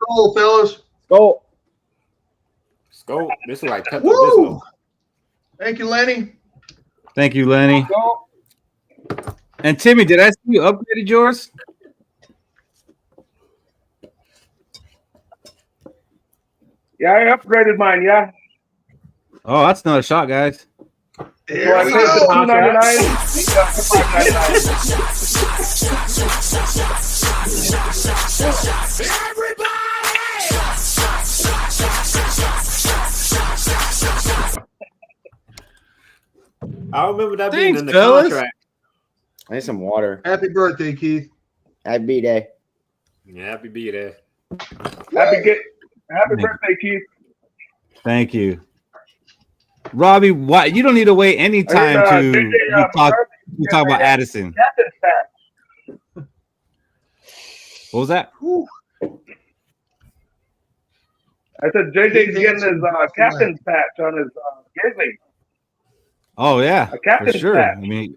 Skol, fellas. Go. Skol. This is like Pepto Woo! Bismol. Thank you, Lenny. Thank you, Lenny. And Timmy, did I see you upgraded yours? Yeah, I upgraded mine. Yeah. Oh, that's another shot, guys. Here I we paid the go. I remember that being Thanks, in the fellas. contract. I need some water. Happy birthday, Keith. Happy B-Day. Yeah, happy be there. Happy birthday, Keith. Thank you. Robbie, why you don't need to wait any time to talk about Addison. Captain's patch. What was that? Whew. I said JJ's getting his captain's patch on his jersey. Oh yeah, A captain's for sure. patch. I mean,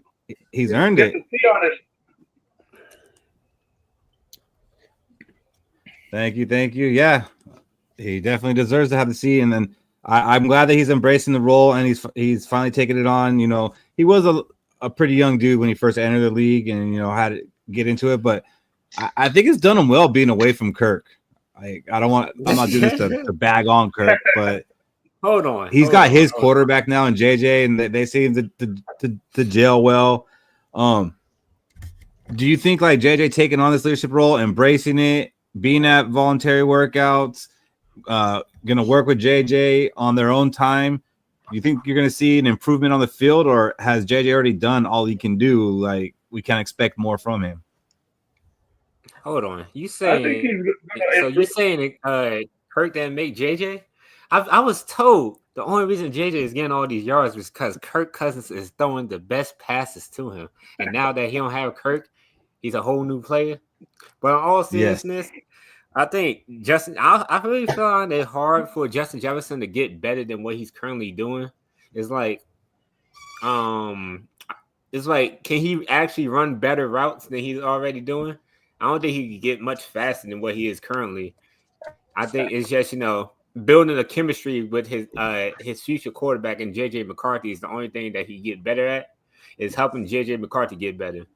he's earned Get it. to see on it. Thank you. Yeah, he definitely deserves to have the C. And then I'm glad that he's embracing the role and he's finally taking it on. He was a pretty young dude when he first entered the league and had to get into it. But I think it's done him well being away from Kirk. I'm not doing this to bag on Kirk, but Hold on. he's got his quarterback now in JJ, and they seem to gel well. Do you think like JJ taking on this leadership role, embracing it, being at voluntary workouts, gonna work with JJ on their own time? Do you think you're gonna see an improvement on the field, or has JJ already done all he can do? Like we can expect more from him. Hold on. You I think saying he's so? You saying Kirk didn't make JJ? I was told the only reason JJ is getting all these yards was because Kirk Cousins is throwing the best passes to him, and now that he don't have Kirk, he's a whole new player. But in all seriousness, I think Justin. I really find it hard for Justin Jefferson to get better than what he's currently doing. It's like, can he actually run better routes than he's already doing? I don't think he can get much faster than what he is currently. I think it's just building a chemistry with his future quarterback, and JJ McCarthy is the only thing that he get better at, is helping JJ McCarthy get better.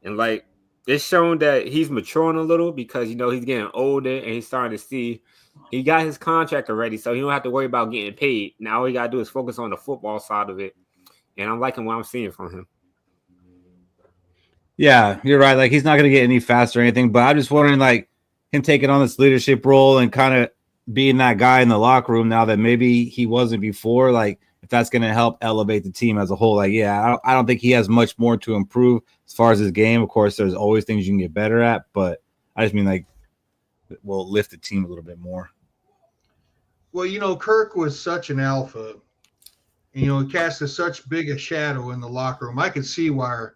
And like it's shown that he's maturing a little because he's getting older and he's starting to see he got his contract already, so he don't have to worry about getting paid. Now all he gotta do is focus on the football side of it. And I'm liking what I'm seeing from him. Yeah, you're right. Like he's not going to get any faster or anything, but I'm just wondering, like him taking on this leadership role and kind of being that guy in the locker room now that maybe he wasn't before. Like if that's going to help elevate the team as a whole. Like, yeah, I don't think he has much more to improve as far as his game. Of course, there's always things you can get better at, but I just mean like will lift the team a little bit more. Well, Kirk was such an alpha. He cast such big a shadow in the locker room. I could see where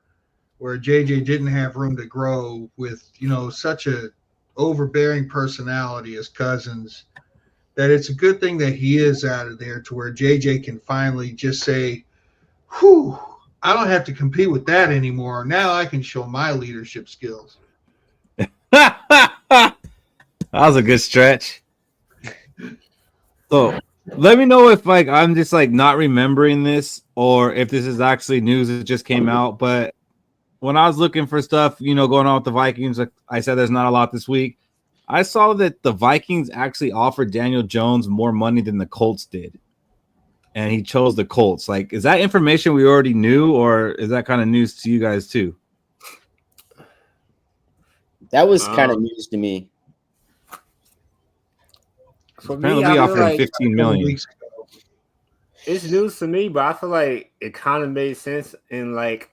JJ didn't have room to grow with, such a overbearing personality as Cousins, that it's a good thing that he is out of there to where JJ can finally just say, whew, I don't have to compete with that anymore. Now I can show my leadership skills. That was a good stretch. So let me know if like I'm just like not remembering this or if this is actually news that just came out. But when I was looking for stuff, going on with the Vikings, like I said, there's not a lot this week. I saw that the Vikings actually offered Daniel Jones more money than the Colts did. and he chose the Colts. Like, is that information we already knew, or is that kind of news to you guys too? That was kind of news to me. For Apparently, me, we I offered feel him like $15 million. it's news to me, but I feel like it kind of made sense. And like,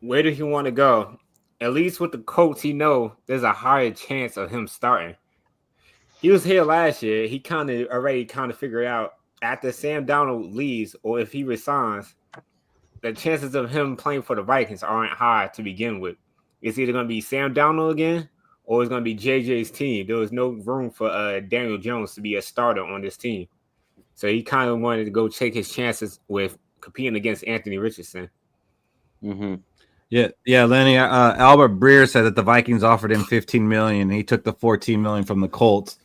where did he want to go? At least with the Colts, he know there's a higher chance of him starting. He was here last year. He already figured out after Sam Darnold leaves or if he resigns, the chances of him playing for the Vikings aren't high to begin with. It's either going to be Sam Darnold again or it's going to be JJ's team. There was no room for Daniel Jones to be a starter on this team. So he kind of wanted to go take his chances with competing against Anthony Richardson. Mm-hmm. Yeah, Lenny. Albert Breer said that the Vikings offered him $15 million. He took the $14 million from the Colts.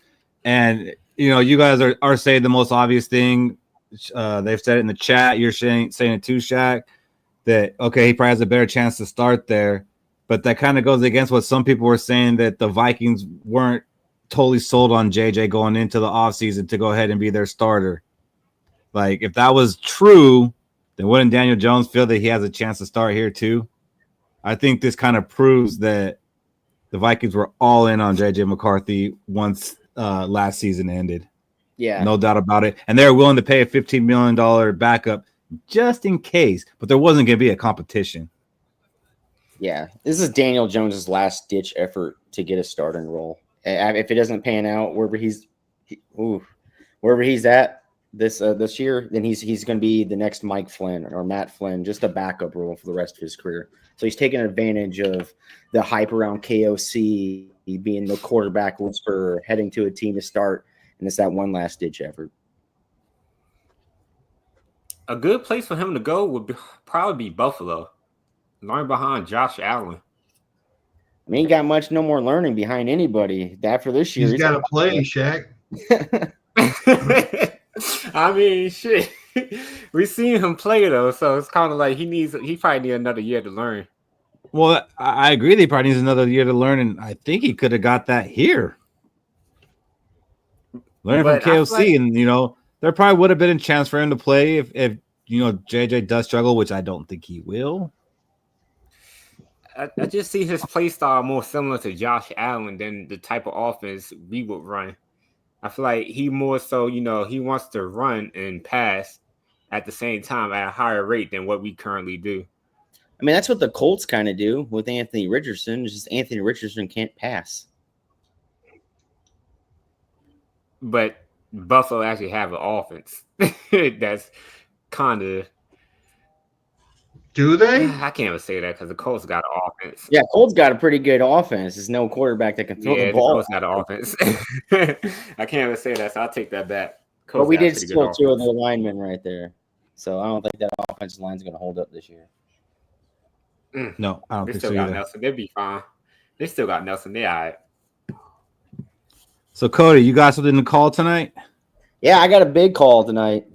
And you guys are saying the most obvious thing. They've said it in the chat. You're saying it too, Shaq. That okay, he probably has a better chance to start there. But that kind of goes against what some people were saying, that the Vikings weren't totally sold on JJ going into the offseason to go ahead and be their starter. Like, if that was true, then wouldn't Daniel Jones feel that he has a chance to start here too? I think this kind of proves that the Vikings were all in on JJ McCarthy once last season ended. Yeah. No doubt about it. And they're willing to pay a $15 million backup just in case, but there wasn't going to be a competition. Yeah, this is Daniel Jones's last-ditch effort to get a starting role. If it doesn't pan out wherever he's at this year, then he's going to be the next Mike Flynn or Matt Flynn, just a backup role for the rest of his career. So he's taking advantage of the hype around KOC, being the quarterback whisperer, heading to a team to start, and it's that one last-ditch effort. A good place for him to go would probably be Buffalo. Learn behind Josh Allen. I mean, he got no more learning behind anybody. After this year, he's got to play, Shaq. I mean, shit. We've seen him play though, so it's kind of like he probably need another year to learn. Well, I agree that he probably needs another year to learn, and I think he could have got that here. Learning from KOC, and there probably would have been a chance for him to play if JJ does struggle, which I don't think he will. I just see his play style more similar to Josh Allen than the type of offense we would run. I feel like he more so, he wants to run and pass at the same time at a higher rate than what we currently do. I mean, that's what the Colts kind of do with Anthony Richardson. It's just Anthony Richardson can't pass. But Buffalo actually have an offense that's kind of. Do they? I can't even say that because the Colts got an offense. Yeah, Colts got a pretty good offense. There's no quarterback that can throw the ball. The Colts got an offense. I can't even say that, so I'll take that back. Colts, but we did steal two of the linemen right there. So I don't think that offensive line is going to hold up this year. No, I don't think so. They still got Nelson. They'll be fine. They still got Nelson. They're all right. So, Cody, you got something to call tonight? Yeah, I got a big call tonight.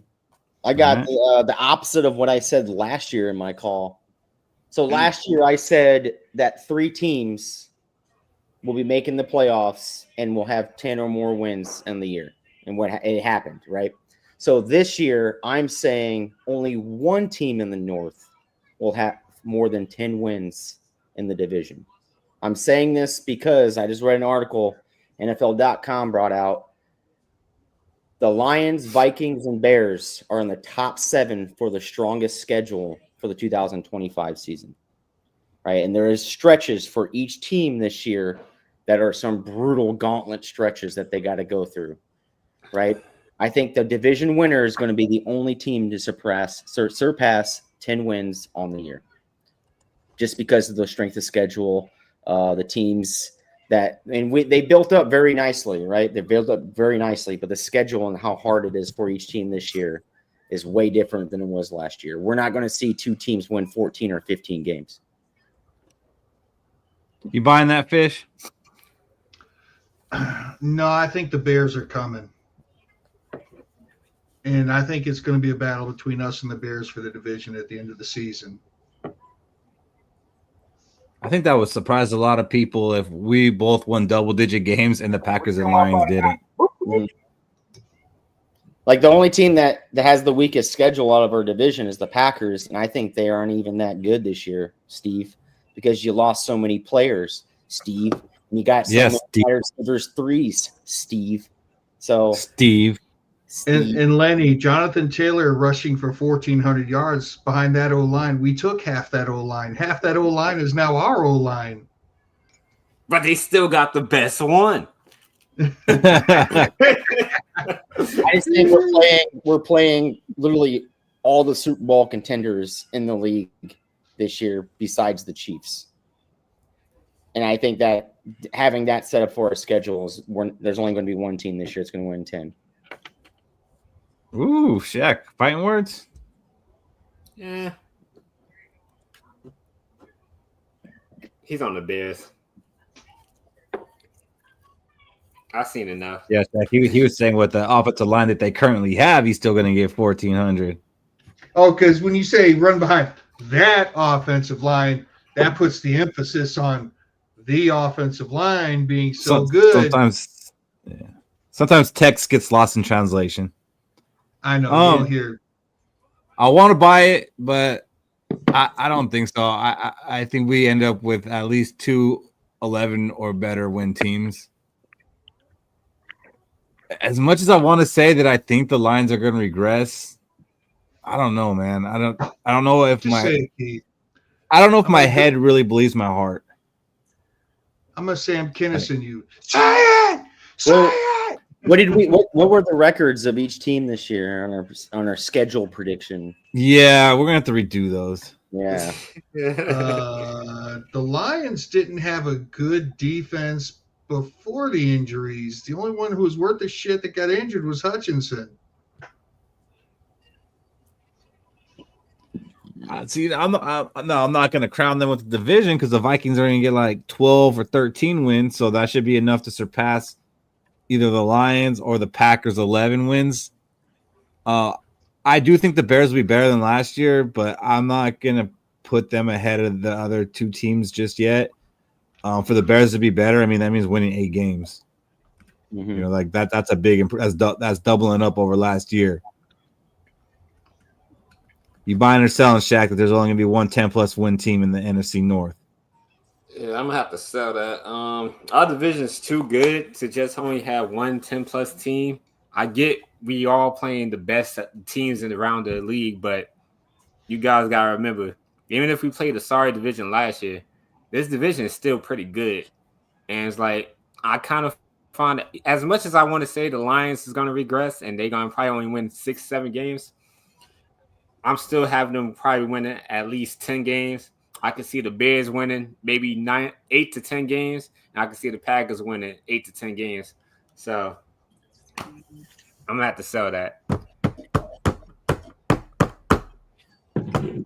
I got the opposite of what I said last year in my call. So last year I said that 3 teams will be making the playoffs and will have 10 or more wins in the year. And it happened, right? So this year I'm saying only 1 team in the North will have more than 10 wins in the division. I'm saying this because I just read an article NFL.com brought out. The Lions, Vikings, and Bears are in the top 7 for the strongest schedule for the 2025 season, right? And there is stretches for each team this year that are some brutal gauntlet stretches that they got to go through, right? I think the division winner is going to be the only team to surpass 10 wins on the year, just because of the strength of schedule, the teams. They built up very nicely, right? They built up very nicely, but the schedule and how hard it is for each team this year is way different than it was last year. We're not going to see 2 teams win 14 or 15 games. You buying that, Fish? No, I think the Bears are coming. And I think it's going to be a battle between us and the Bears for the division at the end of the season. I think that would surprise a lot of people if we both won double-digit games and the Packers and Lions didn't. Like the only team that has the weakest schedule out of our division is the Packers, and I think they aren't even that good this year, Steve, because you lost so many players, Steve, and you got so many wide receivers threes, Steve. So Steve. And Lenny, Jonathan Taylor rushing for 1,400 yards behind that O-line. We took half that O-line. Half that O-line is now our O-line. But they still got the best one. I just think we're playing literally all the Super Bowl contenders in the league this year besides the Chiefs. And I think that having that set up for our schedules, there's only going to be one team this year that's going to win 10. Ooh, Shaq, fighting words? Yeah. He's on the Bears. I've seen enough. Yes, he was saying with the offensive line that they currently have, he's still going to get 1,400. Oh, because when you say run behind that offensive line, that puts the emphasis on the offensive line being so good. Sometimes text gets lost in translation. I know. Here, I want to buy it, but I don't think so. I think we end up with at least 2 11 or better win teams. As much as I want to say that I think the Lions are going to regress, I don't know, man. I don't know if my head really believes my heart. I'm gonna Sam Kinison you. Say it. What were the records of each team this year on our schedule prediction? Yeah, we're gonna have to redo those. Yeah. The Lions didn't have a good defense before the injuries. The only one who was worth the shit that got injured was Hutchinson. See, I'm not going to crown them with the division because the Vikings are going to get like 12 or 13 wins, so that should be enough to surpass either the Lions or the Packers' 11 wins. I do think the Bears will be better than last year, but I'm not going to put them ahead of the other two teams just yet. For the Bears to be better, I mean, that means winning 8 games. Mm-hmm. You know, like that's a big that's doubling up over last year. You buying or selling, Shaq, that there's only going to be one 10-plus win team in the NFC North? Yeah, I'm going to have to sell that. Our division's too good to just only have one 10-plus team. I get we all playing the best teams in around the league, but you guys got to remember, even if we played a sorry division last year, this division is still pretty good. And it's like, I kind of find, as much as I want to say the Lions is going to regress and they're going to probably only win 6-7 games, I'm still having them probably winning at least 10 games. I can see the Bears winning maybe 8 to 10 games, and I can see the Packers winning 8 to 10 games. So I'm going to have to sell that.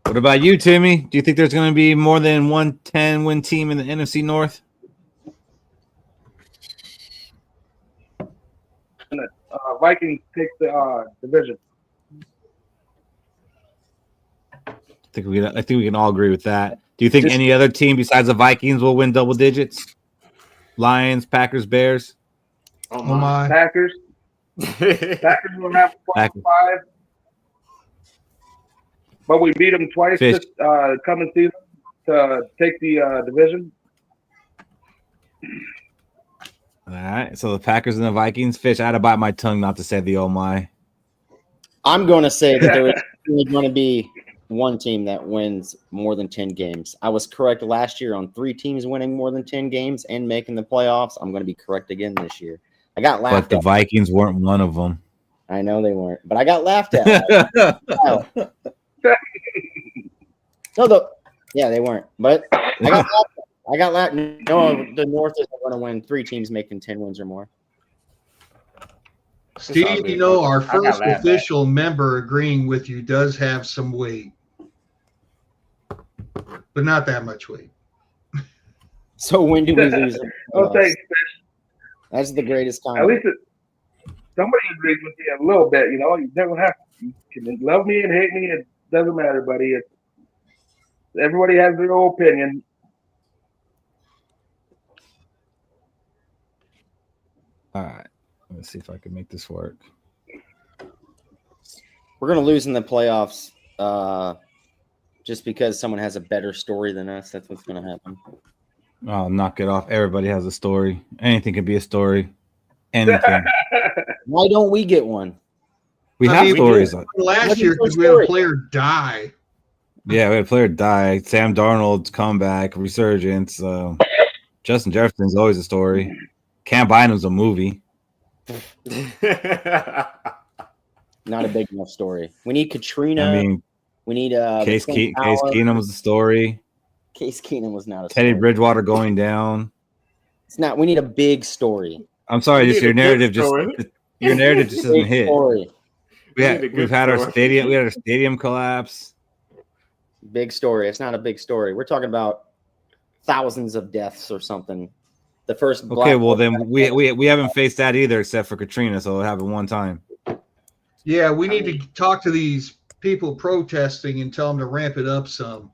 What about you, Timmy? Do you think there's going to be more than one 10-win team in the NFC North? Vikings take the division. I think we can all agree with that. Do you think any other team besides the Vikings will win double digits? Lions, Packers, Bears? Oh my. Packers. Packers will have 5. But we beat them twice this coming season to take the division. All right. So the Packers and the Vikings. Fish, I had to bite my tongue not to say the oh my. I'm going to say that there is only going to be one team that wins more than 10 games. I was correct last year on 3 teams winning more than 10 games and making the playoffs. I'm going to be correct again this year. I got laughed at. But the Vikings weren't one of them. I know they weren't, but I got laughed at. Yeah, they weren't. But I got laughed. No, the North isn't going to win 3 teams making 10 wins or more. Steve, you know, our first official member agreeing with you does have some weight, but not that much weight. So when do we lose? Oh, thanks, Fish. That's the greatest time. At least somebody agrees with you a little bit. You know, you never have to. You can love me and hate me. It doesn't matter, buddy. Everybody has their own opinion. All right. Let's see if I can make this work. We're going to lose in the playoffs just because someone has a better story than us. That's what's going to happen. Oh, knock it off. Everybody has a story. Anything can be a story. Anything. Why don't we get one? We have stories. Last year, because we had a player die. Yeah, we had a player die. Sam Darnold's comeback, resurgence. Justin Jefferson's always a story. Cam Bynum's a movie. Not a big enough story. We need Katrina. I mean, we need Case Keenum was a story. Case Keenum was not a Teddy story. Bridgewater going down. It's not. We need a big story. I'm sorry, just your narrative just doesn't hit. Story. We've had our stadium. We had our stadium collapse. Big story. It's not a big story. We're talking about thousands of deaths or something. The first. Okay, well then we haven't faced that either, except for Katrina. So it happened one time. Yeah, we need to talk to these people protesting and tell them to ramp it up some.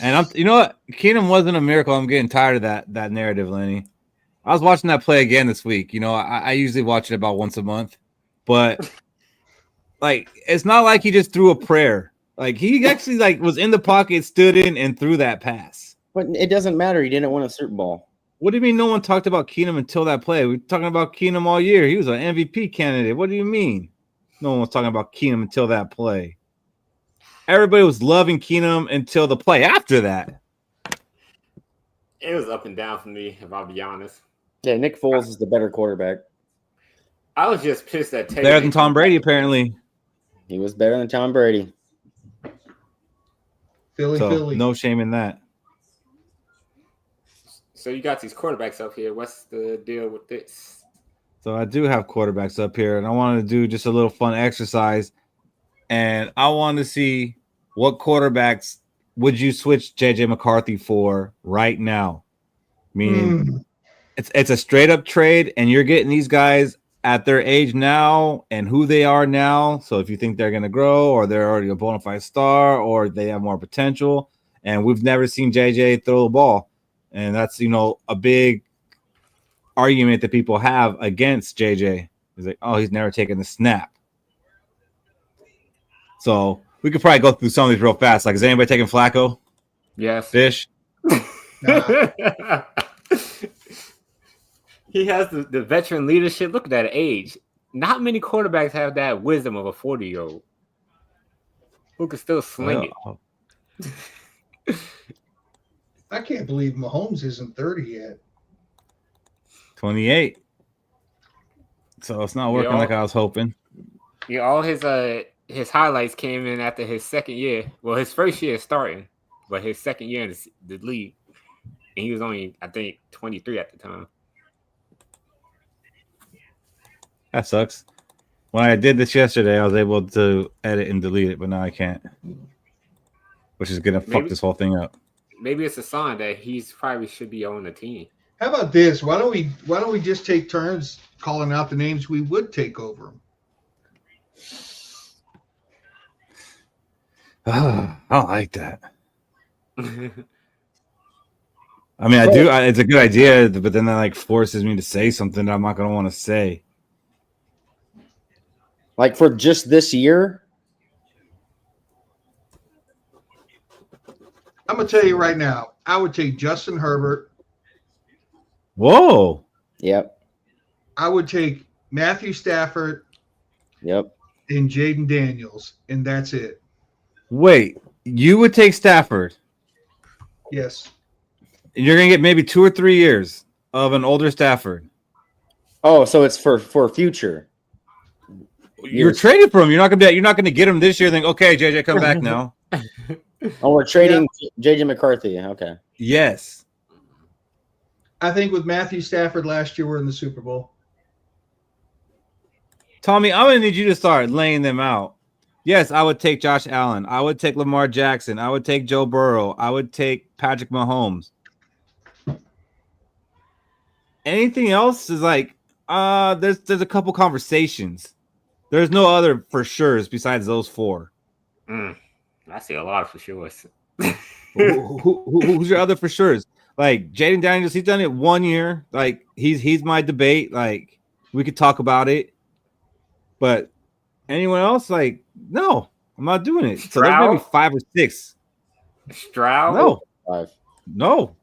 And you know what? Keenum wasn't a miracle. I'm getting tired of that narrative, Lenny. I was watching that play again this week. You know, I usually watch it about once a month, but like it's not like he just threw a prayer. Like he actually like was in the pocket, stood in, and threw that pass. But it doesn't matter. He didn't win a Super Bowl. What do you mean no one talked about Keenum until that play? We're talking about Keenum all year. He was an MVP candidate. What do you mean? No one was talking about Keenum until that play. Everybody was loving Keenum until the play after that. It was up and down for me, if I'll be honest. Yeah, Nick Foles is the better quarterback. I was just pissed at Taylor. Better than Tom Brady, apparently. He was better than Tom Brady. Philly. No shame in that. So you got these quarterbacks up here. What's the deal with this? So I do have quarterbacks up here, and I wanted to do just a little fun exercise. And I want to see what quarterbacks would you switch JJ McCarthy for right now? Meaning it's a straight up trade, and you're getting these guys at their age now and who they are now. So if you think they're going to grow or they're already a bona fide star or they have more potential, and we've never seen JJ throw the ball. And that's, a big argument that people have against JJ. Is like, oh, he's never taken the snap. So we could probably go through some of these real fast. Like, is anybody taking Flacco? Yes. Fish? He has the veteran leadership. Look at that age. Not many quarterbacks have that wisdom of a 40-year-old who can still sling it. I can't believe Mahomes isn't 30 yet. 28. So it's not working like I was hoping. Yeah, all his highlights came in after his second year. Well, his first year starting, but his second year in the league. And he was only, I think, 23 at the time. That sucks. When I did this yesterday, I was able to edit and delete it, but now I can't. Which is going to fuck this whole thing up. Maybe it's a sign that he's probably should be on the team. How about this? Why don't we just take turns calling out the names we would take over him? I don't like that. I mean, I do. It's a good idea, but then that forces me to say something that I'm not going to want to say. Like for just this year? I'm going to tell you right now, I would take Justin Herbert. Whoa. Yep. I would take Matthew Stafford. Yep. And Jaden Daniels, and that's it. Wait, you would take Stafford? Yes. You're going to get maybe 2 or 3 years of an older Stafford. Oh, so it's for future. You're trading for him. You're not going to get him this year. Think, okay, JJ, come back now. Oh, we're trading JJ McCarthy. Okay. Yes. I think with Matthew Stafford last year, we're in the Super Bowl. Tommy, I'm going to need you to start laying them out. Yes, I would take Josh Allen. I would take Lamar Jackson. I would take Joe Burrow. I would take Patrick Mahomes. Anything else is there's a couple conversations. There's no other for sures besides those 4. I see a lot of for sures. Who's your other for sures? Like Jaden Daniels, he's done it 1 year. Like he's my debate. Like we could talk about it, but Anyone else? Like, no, I'm not doing it. So there's Stroud? maybe 5 or 6. Stroud? No. 5. No.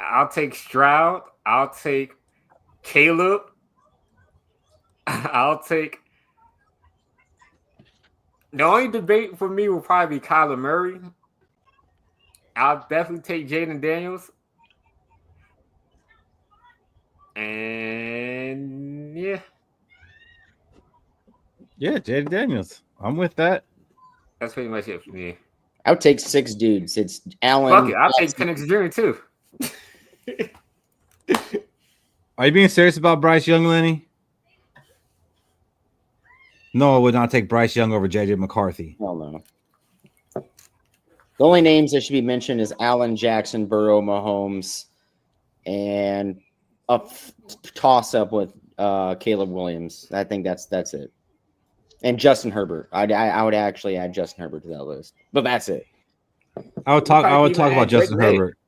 I'll take Stroud. I'll take Caleb. I'll take. The only debate for me will probably be Kyler Murray. I'll definitely take Jaden Daniels. And yeah. Yeah, Jaden Daniels. I'm with that. That's pretty much it for me. I would take 6 dudes. It's Allen. Fuck it. I'll take Penix Jr. too. Are you being serious about Bryce Young, Lenny? No, I would not take Bryce Young over JJ McCarthy. Hell no. The only names that should be mentioned is Allen, Jackson, Burrow, Mahomes, and a toss-up with Caleb Williams. I think that's it. And Justin Herbert. I would actually add Justin Herbert to that list. But that's it. I would talk about Justin Herbert.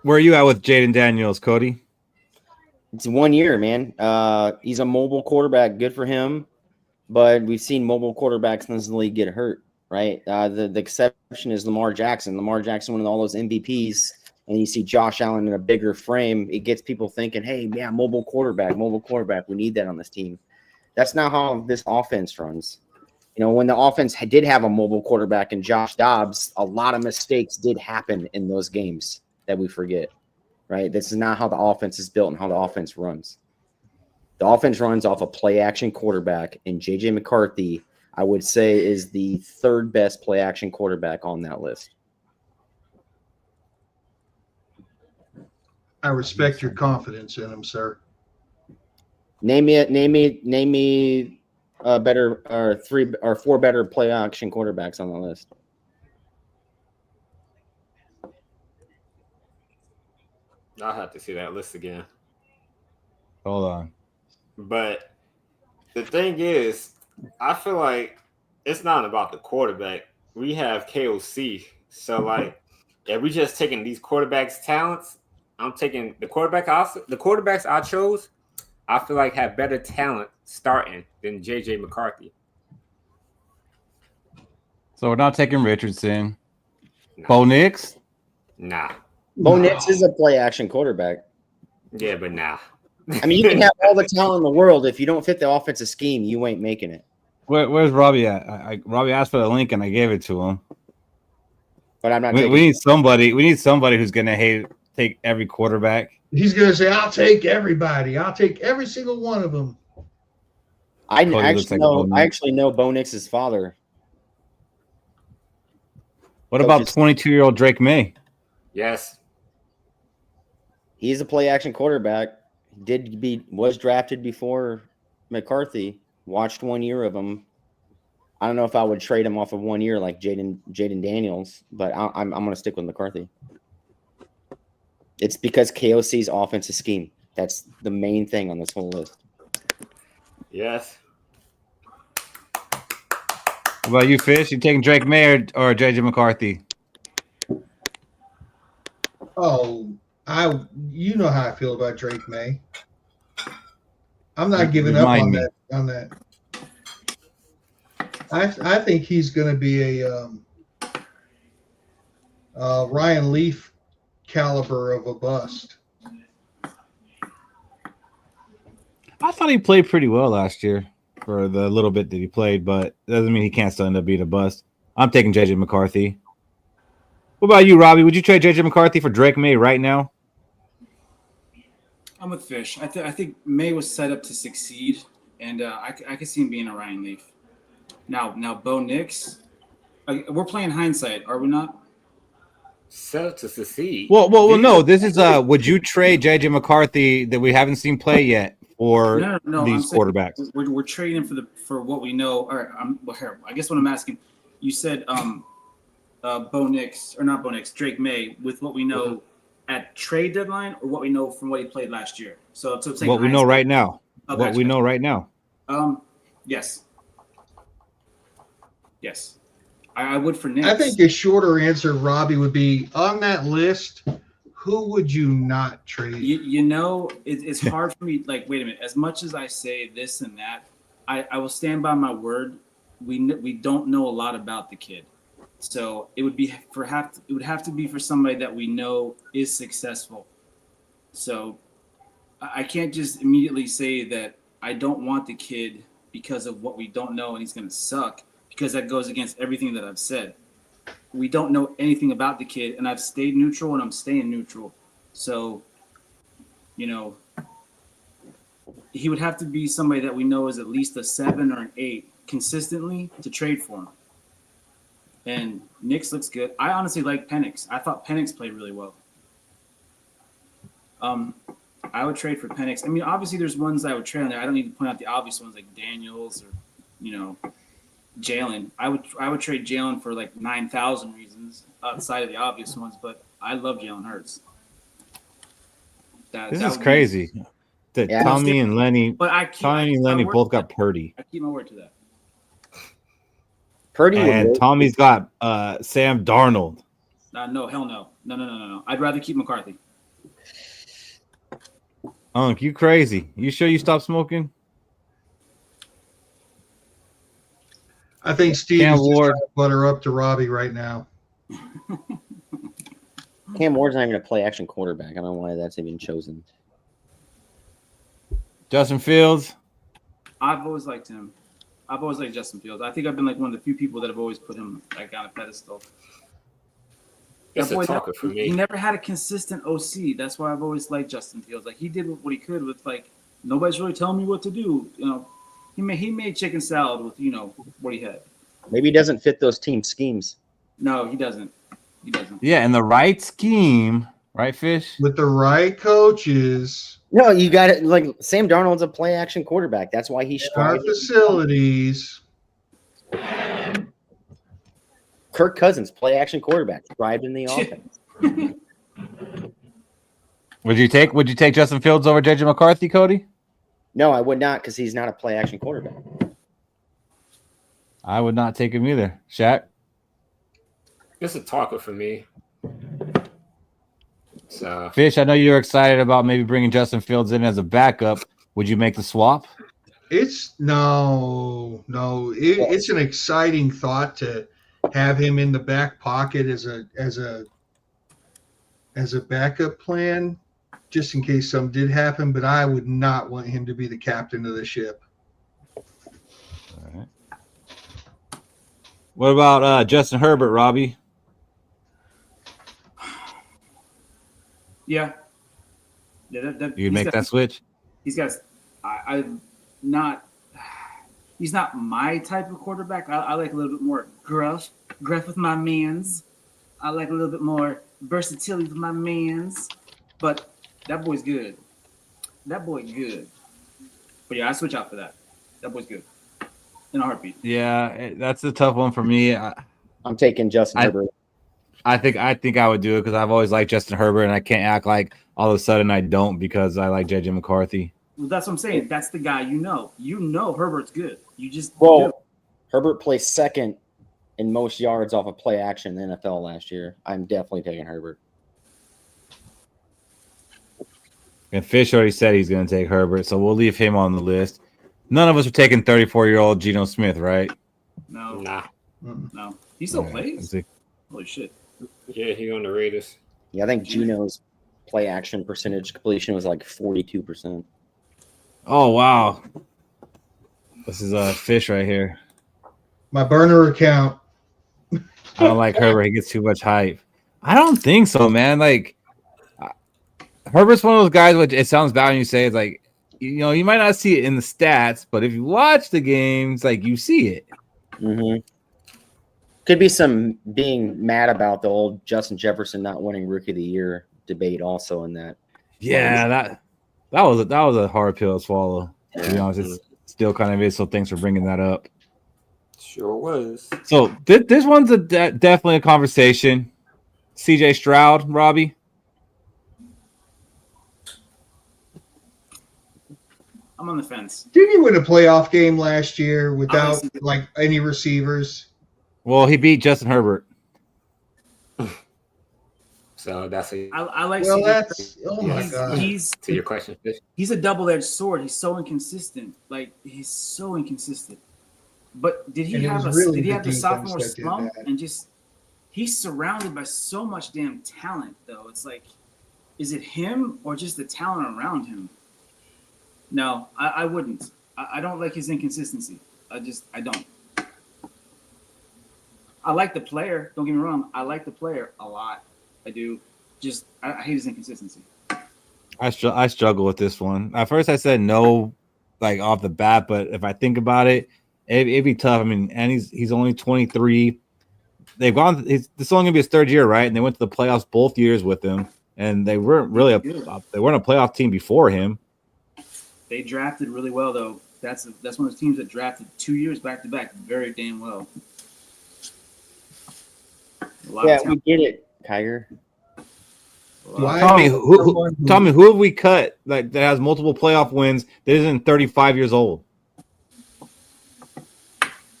Where are you at with Jaden Daniels, Cody? It's 1 year, man. He's a mobile quarterback. Good for him. But we've seen mobile quarterbacks in this league get hurt, right? The exception is Lamar Jackson. Lamar Jackson won all those MVPs, and you see Josh Allen in a bigger frame. It gets people thinking, hey, yeah, mobile quarterback. We need that on this team. That's not how this offense runs. You know, when the offense did have a mobile quarterback in Josh Dobbs, a lot of mistakes did happen in those games that we forget, right? This is not how the offense is built and how the offense runs. The offense runs off a play-action quarterback, and JJ McCarthy, I would say, is the 3rd best play-action quarterback on that list. I respect your confidence in him, sir. Name me better or 3 or 4 better play-action quarterbacks on the list. I'll have to see that list again. Hold on. But the thing is, I feel like it's not about the quarterback. We have KOC. So, like, if we just taking these quarterbacks' talents, I'm taking the quarterbacks I chose, I feel like have better talent starting than JJ McCarthy. So we're not taking Richardson. Nah. Bo Nix? Nah. Bo Nix is a play-action quarterback. Yeah, but nah. I mean, you can have all the talent in the world. If you don't fit the offensive scheme, you ain't making it. Where's Robbie at? Robbie asked for the link, and I gave it to him. But I'm not. We need somebody. We need somebody who's going to take every quarterback. He's going to say, "I'll take everybody. I'll take every single one of them." I actually know Bo Nix's father. What about 22-year-old Drake May? Yes. He's a play-action quarterback. Was drafted before McCarthy. Watched 1 year of him. I don't know if I would trade him off of 1 year like Jaden Daniels, but I'm going to stick with McCarthy. It's because KOC's offensive scheme. That's the main thing on this whole list. Yes. What about you, Fish? You taking Drake May or JJ McCarthy? Oh, you know how I feel about Drake May. I'm not giving up on that. I think he's going to be a Ryan Leaf caliber of a bust. I thought he played pretty well last year for the little bit that he played, but it doesn't mean he can't still end up being a bust. I'm taking JJ McCarthy. What about you, Robbie? Would you trade JJ McCarthy for Drake May right now? I'm with Fish. I think May was set up to succeed, and I could see him being a Ryan Leaf. Now Bo Nix, we're playing hindsight, are we not? Set up to succeed. Well, no. This is would you trade JJ McCarthy that we haven't seen play yet for these quarterbacks? We're trading for what we know. All right, I guess what I'm asking, you said Bo Nix or not Bo Nix, Drake May with what we know at trade deadline or what we know from what he played last year. So what we know right now. Oh, what we know right now. Yes. Yes. I would for Nix. I think a shorter answer, Robbie, would be on that list. who would you not trade? It's hard for me. Like, wait a minute. As much as I say this and that, I will stand by my word. We don't know a lot about the kid, so it would have to be for somebody that we know is successful. So I can't just immediately say that I don't want the kid because of what we don't know and he's going to suck, because that goes against everything that I've said. We don't know anything about the kid, and I've stayed neutral and I'm staying neutral. So, he would have to be somebody that we know is at least a 7 or an 8 consistently to trade for him. And Nix looks good. I honestly like Penix. I thought Penix played really well. I would trade for Penix. I mean, obviously there's ones that I would trade on there. I don't need to point out the obvious ones like Daniels or, Jalen. I would trade Jalen for like 9,000 reasons outside of the obvious ones, but I love Jalen Hurts. This is crazy. Tommy and Lenny both got Purdy. I keep my word to that. Purdy and Tommy's got Sam Darnold. No, hell no. No. I'd rather keep McCarthy. Unc, you crazy. You sure you stopped smoking? I think Steve is just trying to butter up to Robbie right now. Cam Ward's not even a play-action quarterback. I don't know why that's even chosen. Justin Fields? I've always liked him. I've always liked Justin Fields. I think I've been like one of the few people that have always put him like on a pedestal. It's a talker for me. He never had a consistent OC. That's why I've always liked Justin Fields. Like, he did what he could with, like, nobody's really telling me what to do. He made chicken salad with, what he had. Maybe he doesn't fit those team schemes. No, he doesn't. Yeah, in the right scheme, right, Fish? With the right coaches. No, you got it. Like, Sam Darnold's a play-action quarterback. That's why he's our facilities. Kirk Cousins, play-action quarterback, thrived in the offense. Would you take Justin Fields over JJ McCarthy, Cody? No, I would not, because he's not a play-action quarterback. I would not take him either. Shaq? It's a talker for me. So, Fish, I know you're excited about maybe bringing Justin Fields in as a backup. Would you make the swap? It's an exciting thought to have him in the back pocket as a backup plan, just in case something did happen. But I would not want him to be the captain of the ship. All right. What about Justin Herbert, Robbie? Yeah. You'd make that switch? He's got. He's not my type of quarterback. I like a little bit more gruff with my mans. I like a little bit more versatility with my mans. But that boy's good. But yeah, I switch out for that. That boy's good. In a heartbeat. Yeah, that's a tough one for me. I'm taking Justin Herbert. I think I would do it because I've always liked Justin Herbert, and I can't act like all of a sudden I don't because I like JJ McCarthy. Well, that's what I'm saying. That's the guy you know. You know Herbert's good. Herbert placed second in most yards off of play action in the NFL last year. I'm definitely taking Herbert. And Fish already said he's going to take Herbert, so we'll leave him on the list. None of us are taking 34-year-old Geno Smith, right? No. Nah. No. He still plays? Holy shit. Yeah, he on the Raiders. Yeah, I think Geno's play action percentage completion was like 42%. Oh, wow. This is a Fish right here. My burner account. I don't like Herbert. He gets too much hype. I don't think so, man. Like, Herbert's one of those guys, which it sounds bad when you say it's like, you might not see it in the stats, but if you watch the games, like, you see it. Mm-hmm. Could be some being mad about the old Justin Jefferson not winning Rookie of the Year debate also in that. Yeah, that was a hard pill to swallow. To be honest, it still kind of is. So thanks for bringing that up. Sure was. So this one's definitely a conversation. CJ Stroud, Robbie. I'm on the fence. Didn't he win a playoff game last year without like any receivers? Well, he beat Justin Herbert. So that's I like. Well, CJ. that's my god. He's to your question, Fish. He's a double-edged sword. He's so inconsistent. Like he's so inconsistent. But did he have the sophomore slump and just he's surrounded by so much damn talent though. It's like, is it him or just the talent around him? No, I wouldn't. I don't like his inconsistency. I don't. I like the player. Don't get me wrong. I like the player a lot. I do. Just I hate his inconsistency. I struggle with this one. At first, I said no, like off the bat. But if I think about it, it'd be tough. I mean, and he's only 23. They've gone. This is only gonna be his third year, right? And they went to the playoffs both years with him, and they weren't really they weren't a playoff team before him. They drafted really well, though. That's one of those teams that drafted 2 years back to back very damn well. Yeah, we get it, Kiger. Tommy, who have we cut like that has multiple playoff wins that isn't 35 years old?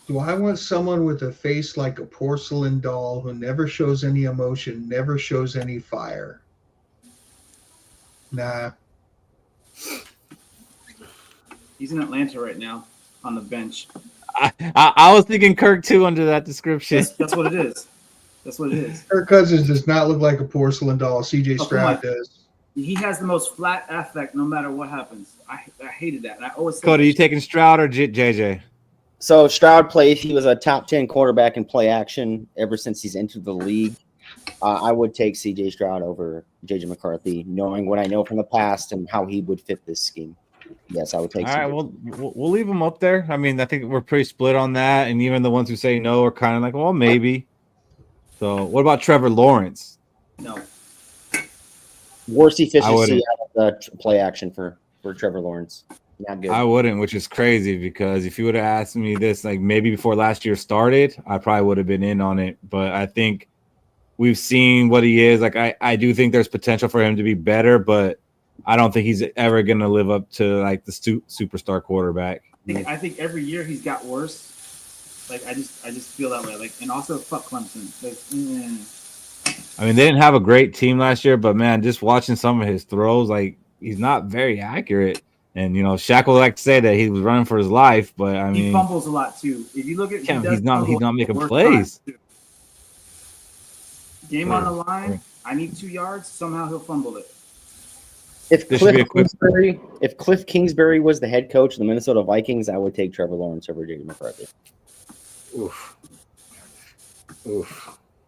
Do I want someone with a face like a porcelain doll who never shows any emotion, never shows any fire? Nah. He's in Atlanta right now on the bench. I was thinking Kirk too under that description. That's what it is. That's what it is. Kirk Cousins does not look like a porcelain doll. CJ Stroud does. He has the most flat affect no matter what happens. I hated that. And I always Cody, you taking Stroud or JJ? So Stroud plays. He was a top 10 quarterback in play action ever since he's entered the league. I would take CJ Stroud over JJ McCarthy, knowing what I know from the past and how he would fit this scheme. Yes, I would take. All right, we'll leave him up there. I mean, I think we're pretty split on that, and even the ones who say no are kind of like, well, maybe. So, what about Trevor Lawrence? No. Worst efficiency out of the play action for Trevor Lawrence. Not good. I wouldn't, which is crazy because if you would have asked me this like maybe before last year started, I probably would have been in on it. But I think we've seen what he is. Like I do think there's potential for him to be better, but I don't think he's ever going to live up to like the superstar quarterback. I think every year he's got worse. Like I just feel that way. Like, and also fuck Clemson. Like, I mean, they didn't have a great team last year, but man, just watching some of his throws, like he's not very accurate. And you know, Shaq would like to say that he was running for his life, but I mean, he fumbles a lot too. If you look at, he's not making plays. Game on the line. I need 2 yards. Somehow he'll fumble it. If Cliff Kingsbury was the head coach of the Minnesota Vikings, I would take Trevor Lawrence over JJ McCarthy. Oof.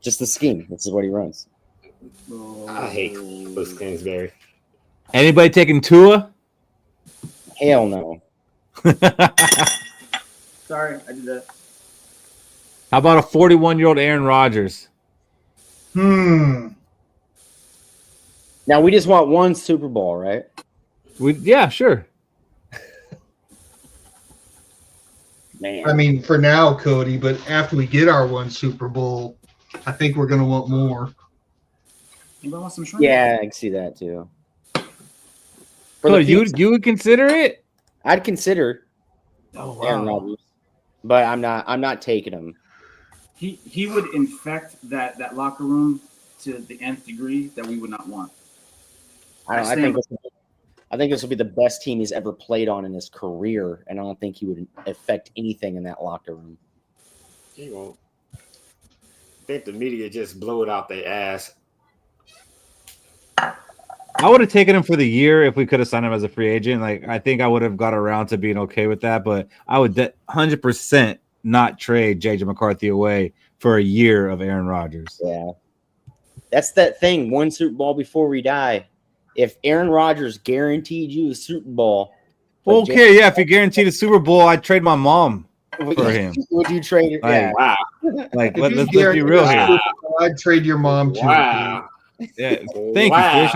Just the scheme. This is what he runs. I hate Cliff Kingsbury. Anybody taking Tua? Hell no. Sorry, I did that. How about a 41-year-old Aaron Rodgers? Now we just want one Super Bowl, right? Yeah, sure. Man. I mean, for now, Cody, but after we get our one Super Bowl, I think we're going to want more. Anybody want some shrimp? Yeah, I can see that too. So you would consider it? I'd consider Aaron Wow. Rodgers, but I'm not taking him. He would infect that locker room to the nth degree that we would not want. I think this will be the best team he's ever played on in his career, and I don't think he would affect anything in that locker room. He won't. I think the media just blew it out their ass. I would have taken him for the year if we could have signed him as a free agent. Like I think I would have got around to being okay with that, but I would 100% not trade JJ McCarthy away for a year of Aaron Rodgers. Yeah. That's that thing. One Super Bowl before we die. If Aaron Rodgers guaranteed you a Super Bowl. Okay, yeah. If he guaranteed a Super Bowl, I'd trade my mom for him. Would you trade it? Like, Yeah. Wow. Like, let's be real here. I'd trade your mom too. Wow. Yeah. Thank you, Fish.